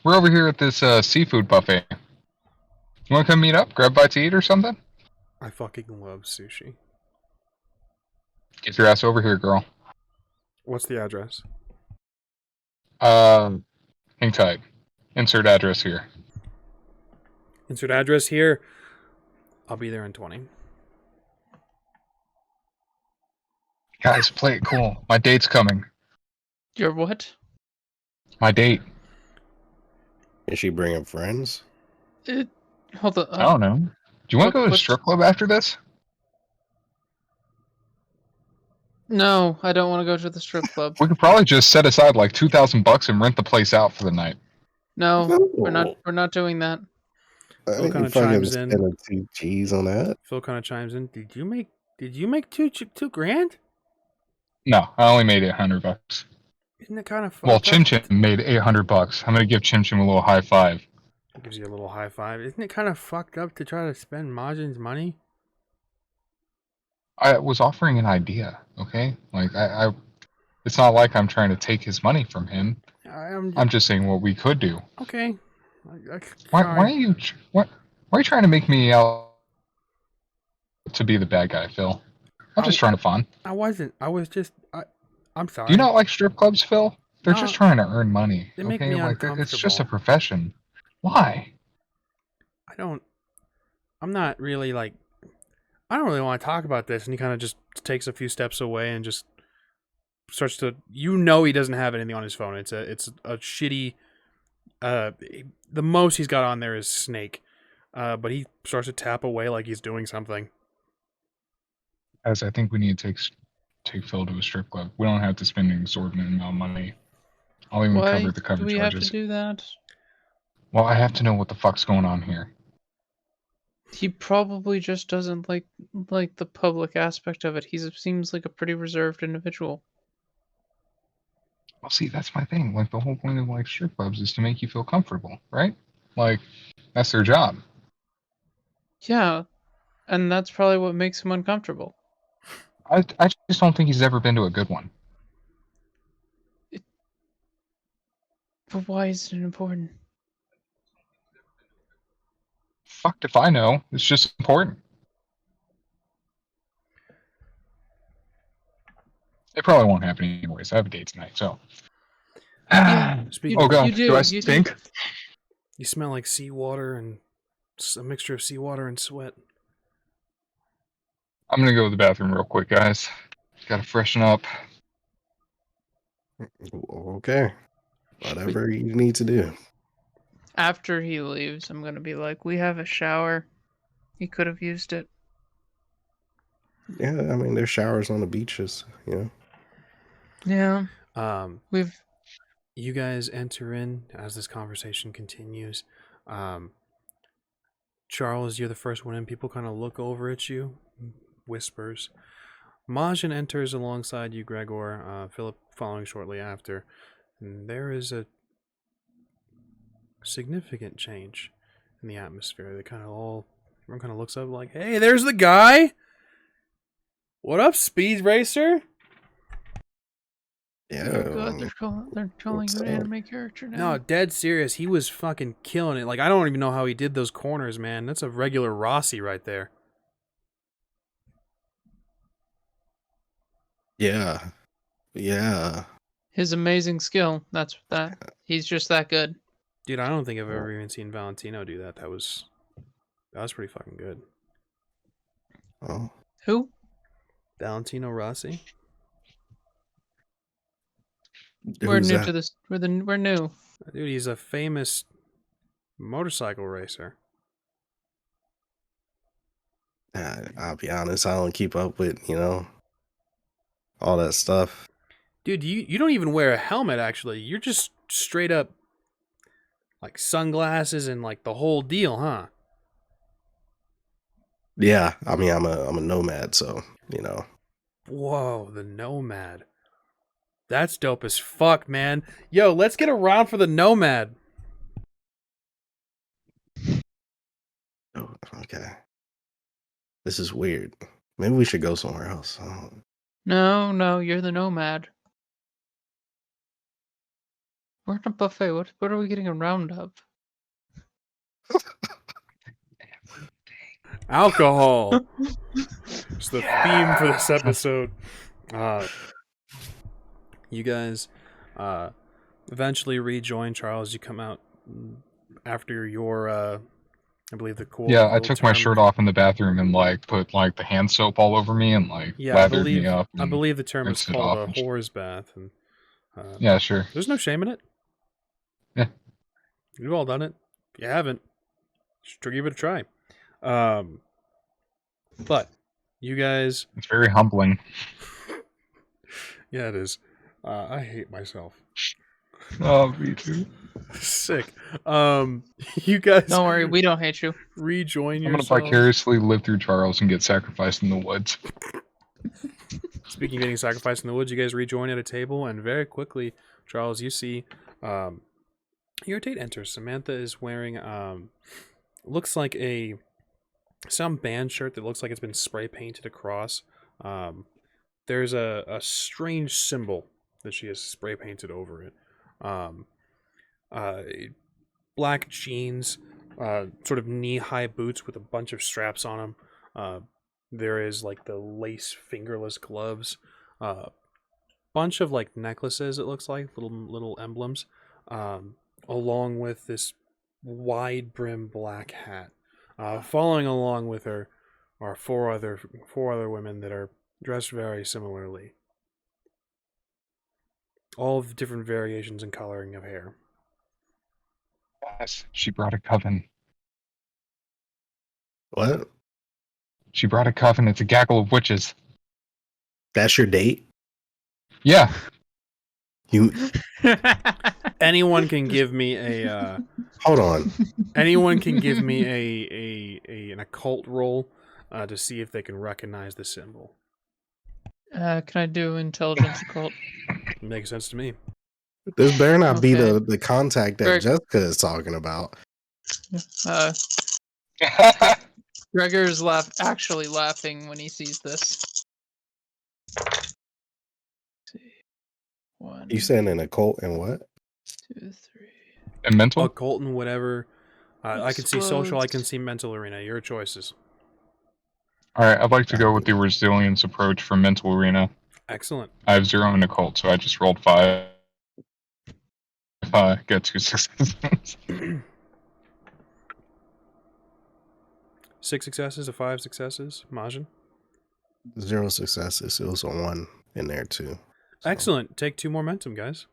We're over here at this seafood buffet. You want to come meet up? Grab a bite to eat or something? I fucking love sushi. Get your ass over here, girl. What's the address? Hang tight. Insert address here. Insert address here. I'll be there in 20. Guys, play it cool. My date's coming. Your what? My date. Is she bringing friends? Hold on. I don't know. Do you want to go to the what's- strip club after this? No, I don't want to go to the strip club. We could probably just set aside like $2,000 and rent the place out for the night. No, we're not doing that. I Phil ain't kinda fucking chimes in. spending 2 G's on that. Phil kind of chimes in. Did you make two grand? No, I only made $800. Isn't it kind of Well, fucked Chim up? Chim made $800. I'm gonna give Chim Chim a little high five. Gives you a little high five. Isn't it kind of fucked up to try to spend MAJIN's money? I was offering an idea, okay? Like I it's not like I'm trying to take his money from him. I'm just saying what we could do. Okay. Why are you trying to make me out to be the bad guy, Phil? I'm just trying to fun. I wasn't. I was just. I'm sorry. Do you not like strip clubs, Phil? They're No, just trying to earn money. they make Okay, me like it's just a uncomfortable. profession. Why? I don't. I'm not really like. I don't really want to talk about this, and he kind of just takes a few steps away and just starts to. You know, he doesn't have anything on his phone. It's a shitty. The most he's got on there is Snake, but he starts to tap away like he's doing something. As I think we need to take Phil to a strip club. We don't have to spend an exorbitant amount of money. I'll even Why cover the cover do we charges. have to do that? Well, I have to know what the fuck's going on here. He probably just doesn't like the public aspect of it. He seems like a pretty reserved individual. Well, see, that's my thing. Like, the whole point of, like, strip clubs is to make you feel comfortable, right? Like, that's their job. Yeah, and that's probably what makes him uncomfortable. I just don't think he's ever been to a good one. But why is it important? Fucked if I know. It's just important. It probably won't happen anyways. I have a date tonight, so. Yeah, Speaking Oh of, god, you do I you stink? you smell like seawater and a mixture of seawater and sweat. I'm gonna go to the bathroom real quick, guys. Gotta freshen up. Okay. Whatever you need to do. After he leaves, I'm gonna be like, we have a shower. He could have used it. Yeah, I mean, there's showers on the beaches, you know. Yeah. We've You guys enter in as this conversation continues. Charles, you're the first one in. People kind of look over at you, whispers. MAJIN enters alongside you, Gregor. Phillip following shortly after. And there is a significant change in the atmosphere. Everyone kind of looks up like, hey, there's the guy! What up, Speed Racer? Yeah. oh god, they're calling what's you an up? anime character now. No, dead serious. He was fucking killing it. Like, I don't even know how he did those corners, man. That's a regular Rossi right there. Yeah. Yeah. His amazing skill. That's that. He's just that good. Dude, I don't think I've ever even seen Valentino do that. That was pretty fucking good. Oh. Who? Valentino Rossi? We're Who's new that? to this. We're new. Dude, he's a famous motorcycle racer. I'll be honest, I don't keep up with, all that stuff. Dude, you don't even wear a helmet, actually. You're just straight up, like, sunglasses and, like, the whole deal, huh? Yeah, I mean, I'm a nomad, so, Whoa, the Nomad. That's dope as fuck, man. Yo, let's get a round for the Nomad. Oh, okay. This is weird. Maybe we should go somewhere else. No, you're the nomad. We're at a buffet. What are we getting a round of? Alcohol. It's the theme for this episode. You guys eventually rejoin Charles. You come out after your, I believe the cool. Yeah, I took my shirt off in the bathroom and put the hand soap all over me and lathered me up. I believe the term is rinsed it called off a whore's bath. And yeah, sure. there's no shame in it. Yeah. You've all done it. If you haven't, just give it a try. But you guys, It's very humbling. yeah, it is. I hate myself. Oh, me too. Sick. You guys. Don't worry, we don't hate you. Rejoin I'm gonna yourselves. vicariously live through Charles and get sacrificed in the woods. Speaking of getting sacrificed in the woods, you guys rejoin at a table, and very quickly, Charles, you see your date enters. Samantha is wearing looks like some band shirt that looks like it's been spray painted across. There's a strange symbol that she has spray painted over it. Black jeans, sort of knee-high boots with a bunch of straps on them. There is like the lace fingerless gloves, bunch of like necklaces. It looks like little emblems, along with this wide brim black hat. Following along with her are four other women that are dressed very similarly. All of the different variations and coloring of hair. Yes, she brought a coven. What? She brought a coven. It's a gaggle of witches. That's your date? Yeah. You Anyone can give me a. hold on. Anyone can give me an occult roll to see if they can recognize the symbol. Can I do intelligence occult? Makes sense to me. This better not be Okay. the contact that Greg- Jessica is talking about. Gregor is actually laughing when he sees this. See. 1, You saying an occult and what? 2, 3. And mental? Occult and whatever. I can see social. I can Explodes. see mental arena. Your choices. Alright, I'd like to go with the resilience approach for mental arena. Excellent. I have 0 in occult, so I just rolled 5. If I get 2 successes. 6 successes, 5 successes. Majin. 0 successes. It was a 1 in there too. So, Excellent. Take 2 more momentum, guys.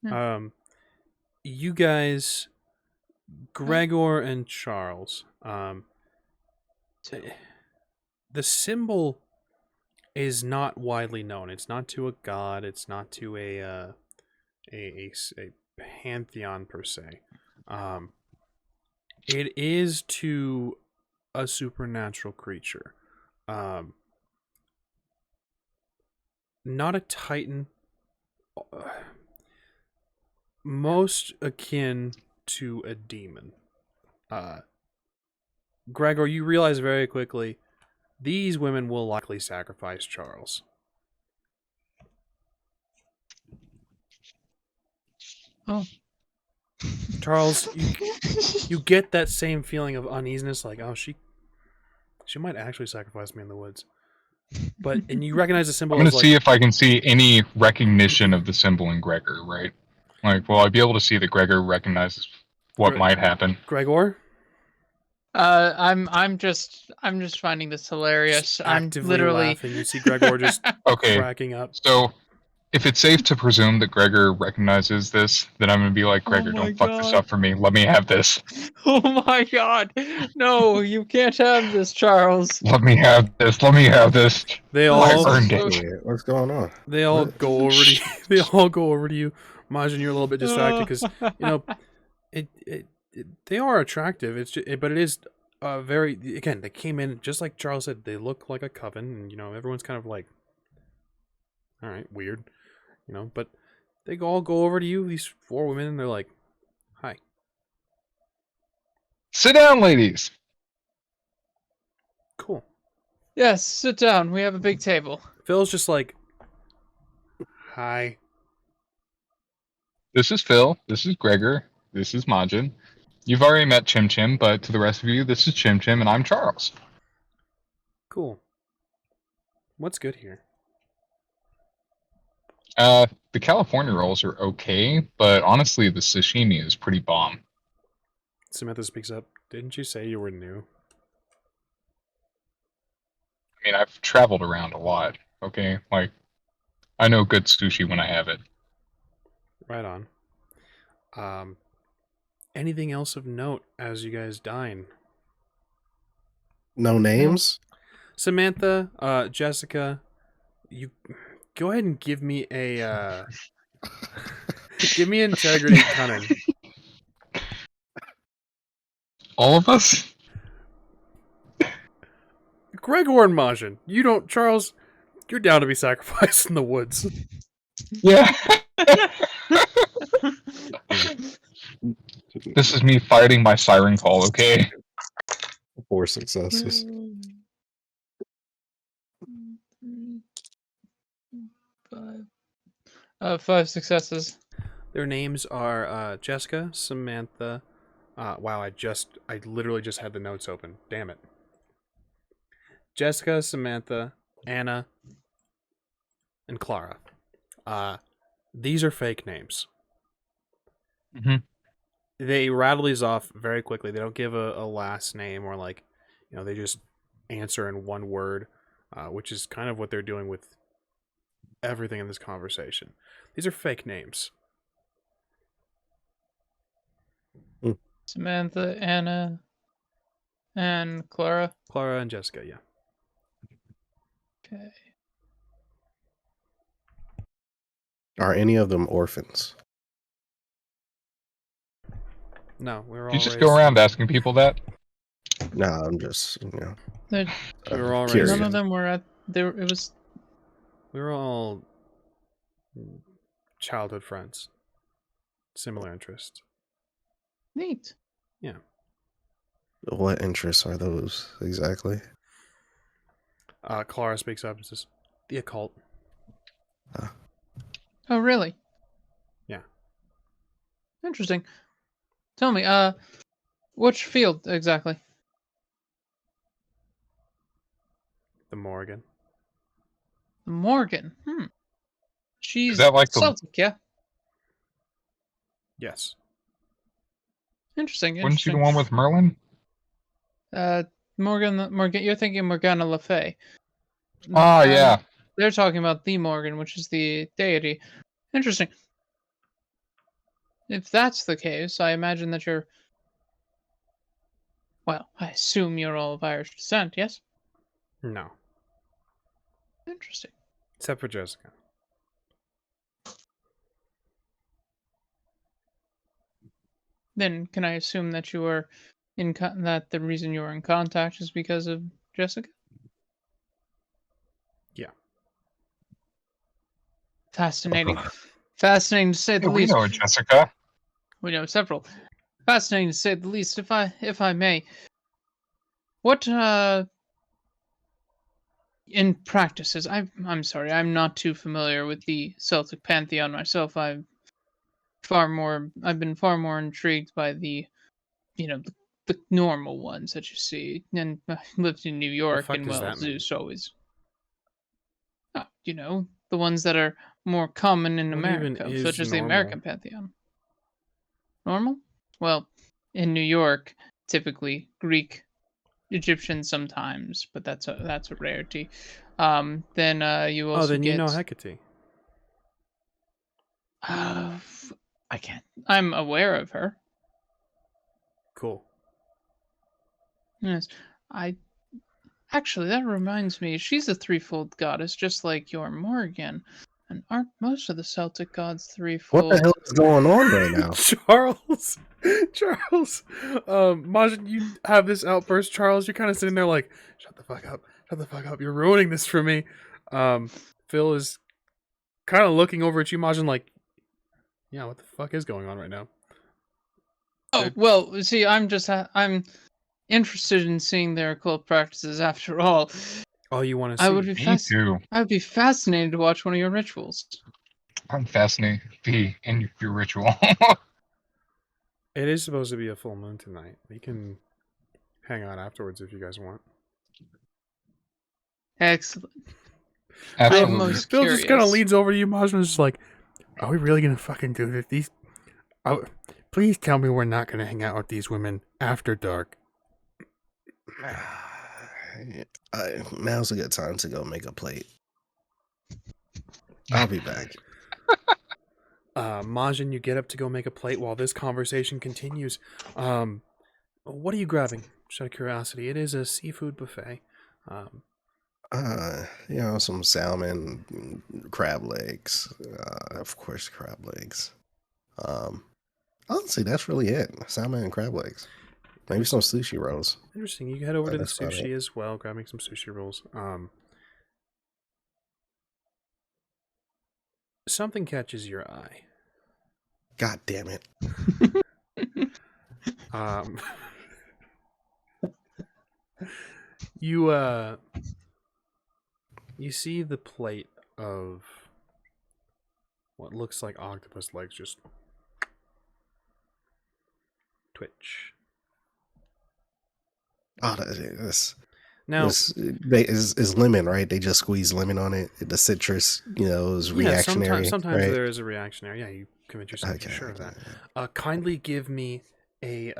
Yeah. You guys, Gregor and Charles. The symbol is not widely known. It's not to a god. It's not to a pantheon per se. It is to a supernatural creature. Not a titan. Most akin to a demon. Gregor, you realize very quickly these women will likely sacrifice Charles. Oh. Charles, you get that same feeling of uneasiness, like, oh, she might actually sacrifice me in the woods. And you recognize the symbol I'm going as to like, see if I can see any recognition of the symbol in Gregor, right? Like, will I be able to see that Gregor recognizes what might happen? Gregor? I'm just finding this hilarious. I'm Actively literally laughing. You see Gregor just Okay, cracking up. so if it's safe to presume that Gregor recognizes this, then I'm going to be like, Oh Gregor, my don't fuck this God. up for me. Let me have this. Oh my God! No, you can't have this, Charles. Let me have this. Let me have this. They I all earned it. yeah, what's going on? they all What? go over to you. They all go over to you. Majin, you're a little bit distracted because you know they are attractive. It's just, but it is very, again, they came in just like Charles said. They look like a coven, and everyone's kind of like, all right, weird, But they all go over to you, these 4 women, and they're like, hi. Sit down, ladies. Cool. Yes, sit down. We have a big table. Phil's just like, hi. This is Phil. This is Gregor. This is Majin. You've already met Chim Chim, but to the rest of you, this is Chim Chim, and I'm Charles. Cool. What's good here? The California rolls are okay, but honestly, the sashimi is pretty bomb. Samantha speaks up. Didn't you say you were new? I mean, I've traveled around a lot, okay? Like, I know good sushi when I have it. Right on. Anything else of note as you guys dine? No names? Samantha, Jessica, you go ahead and give me a give me integrity cunning. All of us? Gregor and Majin, Charles, you're down to be sacrificed in the woods. Yeah. This is me fighting my siren call, okay? 4 successes. 5 successes. Their names are Jessica, Samantha. Wow, I literally just had the notes open. Damn it. Jessica, Samantha, Anna, and Clara. These are fake names. Mm-hmm. They rattle these off very quickly. They don't give a last name or they just answer in one word, which is kind of what they're doing with everything in this conversation. These are fake names. Samantha, Anna, and Clara. Clara and Jessica, yeah. Okay. Are any of them orphans? No, we were all You just raised, go around asking people that? No, I'm just, They're- we were all curious. raised. None of them were at. It was. We were all childhood friends. Similar interests. Neat. Yeah. What interests are those exactly? Clara speaks up and says, The occult. Oh, really? Yeah. Interesting. Tell me, which field exactly? The Morgan. Morgan. Is She's that like the Celtic, yeah? Yes. Interesting, wasn't she the interesting. one with Merlin? Morgan, you're thinking Morgana Le Fay. Oh yeah. They're talking about the Morgan, which is the deity. Interesting. If that's the case, I imagine that you're... Well, I assume you're all of Irish descent, yes? No. Interesting. Except for Jessica. Then can I assume that you were that the reason you were in contact is because of Jessica? Yeah. Fascinating. Fascinating to say the Yeah, we least. know Jessica. We know several. Fascinating to say the least, if I may. What in practices, I'm sorry, I'm not too familiar with the Celtic pantheon myself. I've been far more intrigued by the, the normal ones that you see. And I lived in New The York, fuck and does well, that mean? Zeus always, the ones that are more common in What even America, is such as the normal? American pantheon. Normal? Well, in New York, typically Greek, Egyptian sometimes, but that's a rarity. Then you Oh, also then you know get. Hecate. I can't. I'm aware of her. Cool. Yes, I actually that reminds me. She's a threefold goddess, just like your Morgan. And aren't most of the Celtic gods What the threefold? hell is going on right now? Charles. Charles. Majin, you have this outburst, Charles. You're kind of sitting there like, shut the fuck up. Shut the fuck up. You're ruining this for me. Phil is kind of looking over at you, Majin, like, yeah, what the fuck is going on right now? Oh well, see, I'm interested in seeing their occult practices. After all, Oh, you want to I see? would be Me too. I would be fascinated to watch one of your rituals. I'm fascinated to be in your ritual. It is supposed to be a full moon tonight. We can hang out afterwards if you guys want. Excellent. I am Absolutely. most Phil curious. just kind of leans over to you, Majin, is just like, are we really gonna fucking do this? Please tell me we're not gonna hang out with these women after dark. Now's a good time to go make a plate. I'll be back. Majin, you get up to go make a plate while this conversation continues. What are you grabbing? Just out of curiosity, it is a seafood buffet. Some salmon, crab legs. Of course, crab legs. Honestly, that's really it. Salmon and crab legs. Maybe some sushi rolls. Interesting. You head over to the That's about sushi it. as well, grabbing some sushi rolls. Something catches your eye. God damn it. You see the plate of what looks like octopus legs just twitch. Oh, this Now, is lemon, right? They just squeeze lemon on it. The citrus, is reactionary. sometimes right? there is a reactionary. Yeah, you convince yourself you're sure of that. Kindly give me a.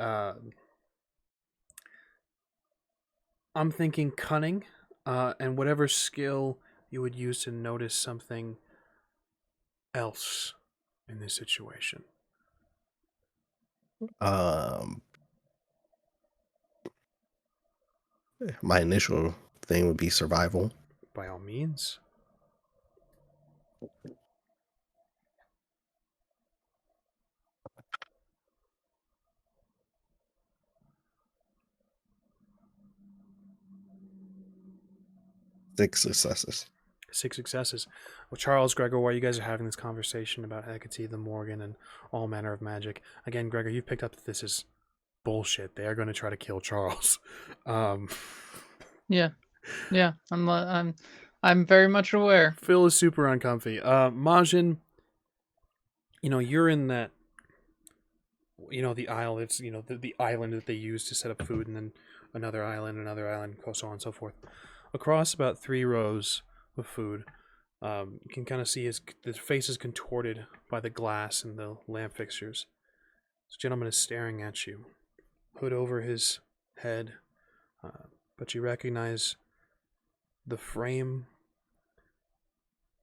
I'm thinking cunning, and whatever skill you would use to notice something else in this situation. My initial thing would be survival. By all means. Six successes. 6 successes. Well, Charles, Gregor, while you guys are having this conversation about Hecate, the Morgan, and all manner of magic, again, Gregor, you've picked up that this is bullshit. They are going to try to kill Charles. Yeah. I'm I'm very much aware. Phil is super uncomfy. Majin, you're in that, the aisle. It's, the island that they use to set up food, and then another island, so on and so forth. Across about 3 rows of food, you can kind of see his face is contorted by the glass and the lamp fixtures. This gentleman is staring at you, hood over his head, but you recognize the frame,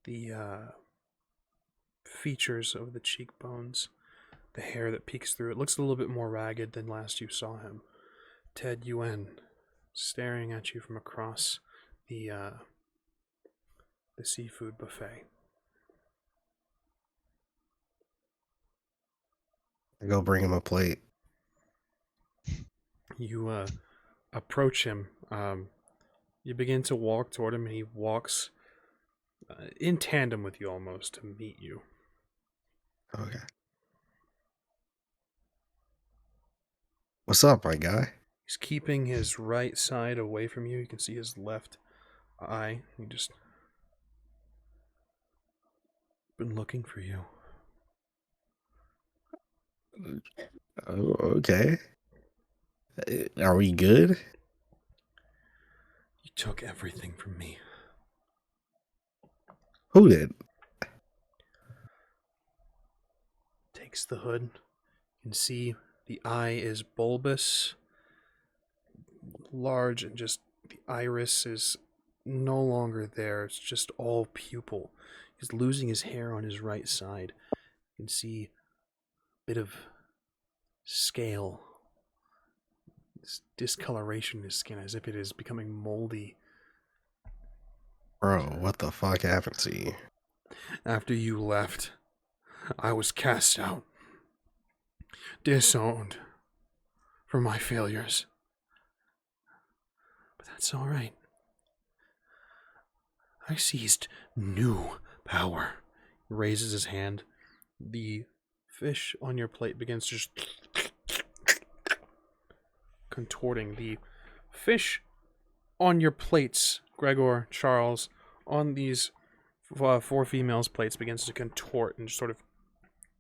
the features of the cheekbones, the hair that peeks through. It looks a little bit more ragged than last you saw him. Ted Yuen, staring at you from across the seafood buffet. I go bring him a plate. You approach him. You begin to walk toward him, and he walks in tandem with you almost to meet you. Okay. What's up, my guy? He's keeping his right side away from you. You can see his left eye. He just been looking for you. Oh, okay. Are we good? You took everything from me. Who did? Takes the hood. You can see the eye is bulbous, large, and just the iris is no longer there. It's just all pupil. He's losing his hair on his right side. You can see a bit of scale, this discoloration in his skin as if it is becoming moldy. Bro, what the fuck happened to you? After you left, I was cast out, disowned for my failures. But that's all right. I seized new power. He raises his hand. The fish on your plate begins to just contorting. The fish on your plates, Gregor, Charles, on these 4 females' plates begins to contort and sort of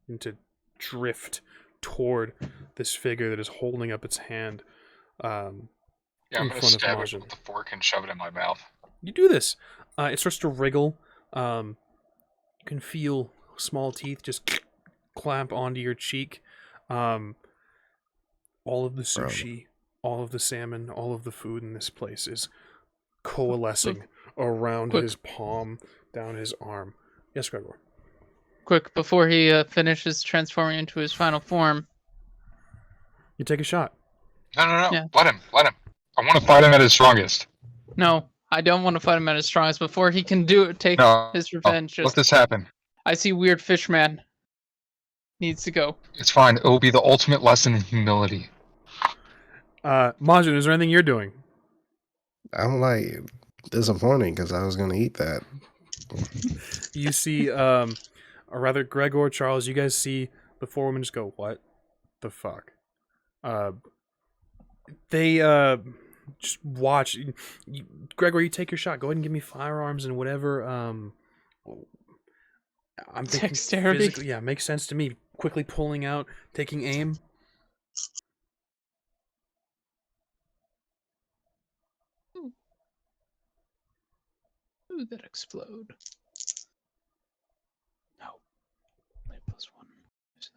into drift toward this figure that is holding up its hand. I'm in gonna front of stab it Majin. with the fork and shove it in my mouth. You do this. It starts to wriggle. You can feel small teeth just clamp onto your cheek. All of the sushi, all of the salmon, all of the food in this place is coalescing around his palm, down his arm. Yes, Gregor. Quick, before he finishes transforming into his final form. You take a shot. No. Yeah. Let him. I want to fight him at his strongest. No, I don't want to fight him at his strongest. Before he can take his revenge, Let this happen. I see weird fish man. Needs to go. It's fine. It will be the ultimate lesson in humility. Majin, is there anything you're doing? I'm like disappointed because I was gonna eat that. You see, or rather, Gregor, Charles, you guys see the 4 women just go, what the fuck? They just watch. Gregor, you take your shot. Go ahead and give me firearms and whatever. I'm thinking Dexterity? physically, yeah, makes sense to me. Quickly pulling out, taking aim. Ooh, that explode. No. Only +1. So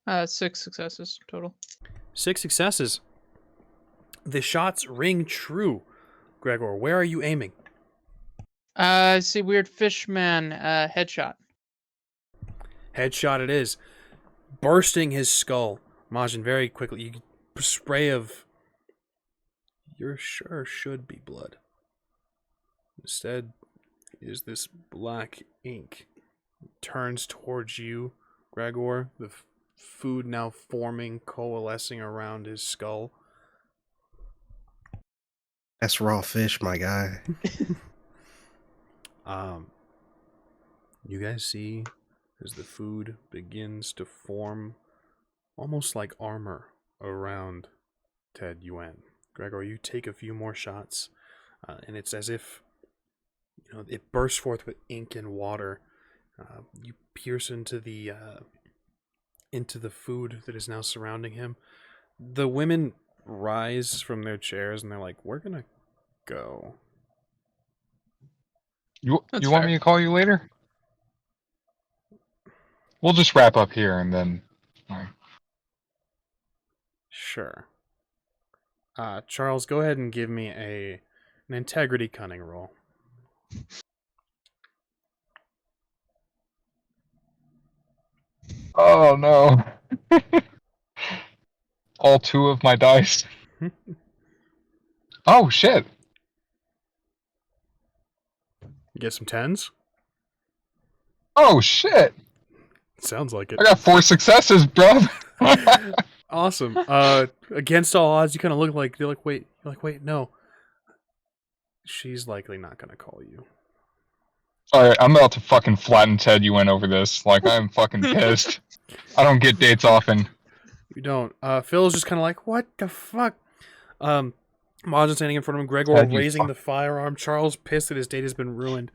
that's 6 successes total. 6 successes. The shots ring true. Gregor, where are you aiming? I see weird fish man headshot. Headshot it is. Bursting his skull. Majin, very quickly, you spray of you're sure should be blood. Instead is this black ink. It turns towards you, Gregor, the food now forming, coalescing around his skull. That's raw fish, my guy. You guys see as the food begins to form almost like armor around Ted Yuen. Gregor, you take a few more shots. and it's as if it bursts forth with ink and water. You pierce into the food that is now surrounding him. The women rise from their chairs and they're like, "We're gonna go." You That's want fair. me to call you later? We'll just wrap up here and then. All right. Sure. Charles, go ahead and give me an integrity cunning roll. Oh no! All 2 of my dice. Oh shit! You get some 10s? Oh shit! Sounds like it. I got 4 successes, bro. Awesome. Against all odds, you kind of look like you're like, wait, no. She's likely not gonna call you. Alright, I'm about to fucking flatten Ted UN over this. Like, I'm fucking pissed. I don't get dates often. You don't. Phil's just kind of like, what the fuck? Majin standing in front of him, Gregor Ted, you raising the fuck. firearm, Charles pissed that his date has been ruined.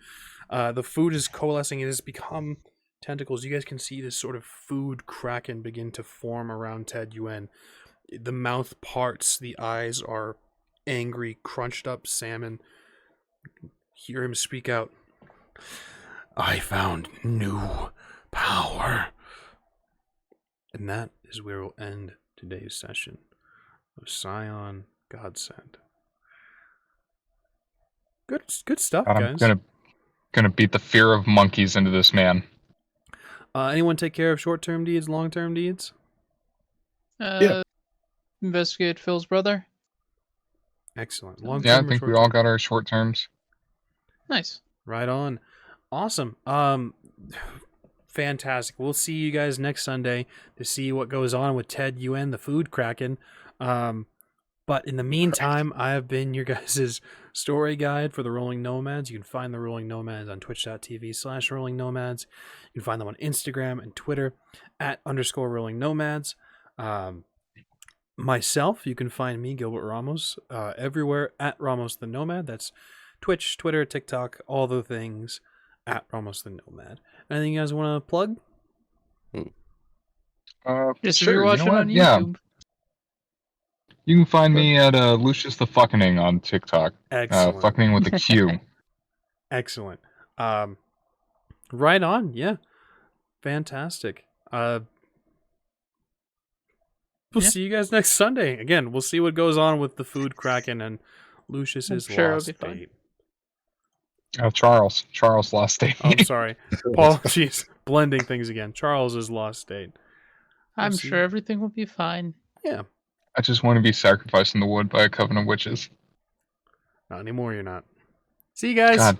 The food is coalescing, it has become tentacles. You guys can see this sort of food kraken begin to form around Ted Yuen. The mouth parts, the eyes are angry, crunched up salmon. Hear him speak out. I found new power. And that is where we'll end today's session of Scion Godsend. Good stuff, God, guys. I'm gonna beat the fear of monkeys into this man. Anyone take care of short-term deeds, long-term deeds? Yeah. Investigate Phil's brother. Excellent. Long-term Yeah, I or think we short-term? all got our short terms. Nice. Right on. Awesome. Fantastic. We'll see you guys next Sunday to see what goes on with Ted Yuen, the food kraken. But in the meantime, I have been your guys' story guide for the Rolling Nomads. You can find the Rolling Nomads on twitch.tv/Rolling Nomads. You can find them on Instagram and Twitter @_Rolling Nomads. Myself, you can find me, Gilbert Ramos, everywhere @Ramos the Nomad. That's Twitch, Twitter, TikTok, all the things @Ramos the Nomad. Anything you guys want to plug? Just if Sure, you're you know watching what? on Yeah. YouTube. You can find me at Lucius the Fucking on TikTok. Excellent. Fucking with a Q. Excellent. Right on. Yeah. Fantastic. We'll see you guys next Sunday. Again, we'll see what goes on with the food kraken and Lucius's I'm sure it'll lost be fine. date. Charles lost date. Oh, I'm sorry. Apologies. Blending things again. Charles's lost date. I'm We'll see. sure everything will be fine. Yeah. I just want to be sacrificed in the wood by a coven of witches. Not anymore, you're not. See you guys. God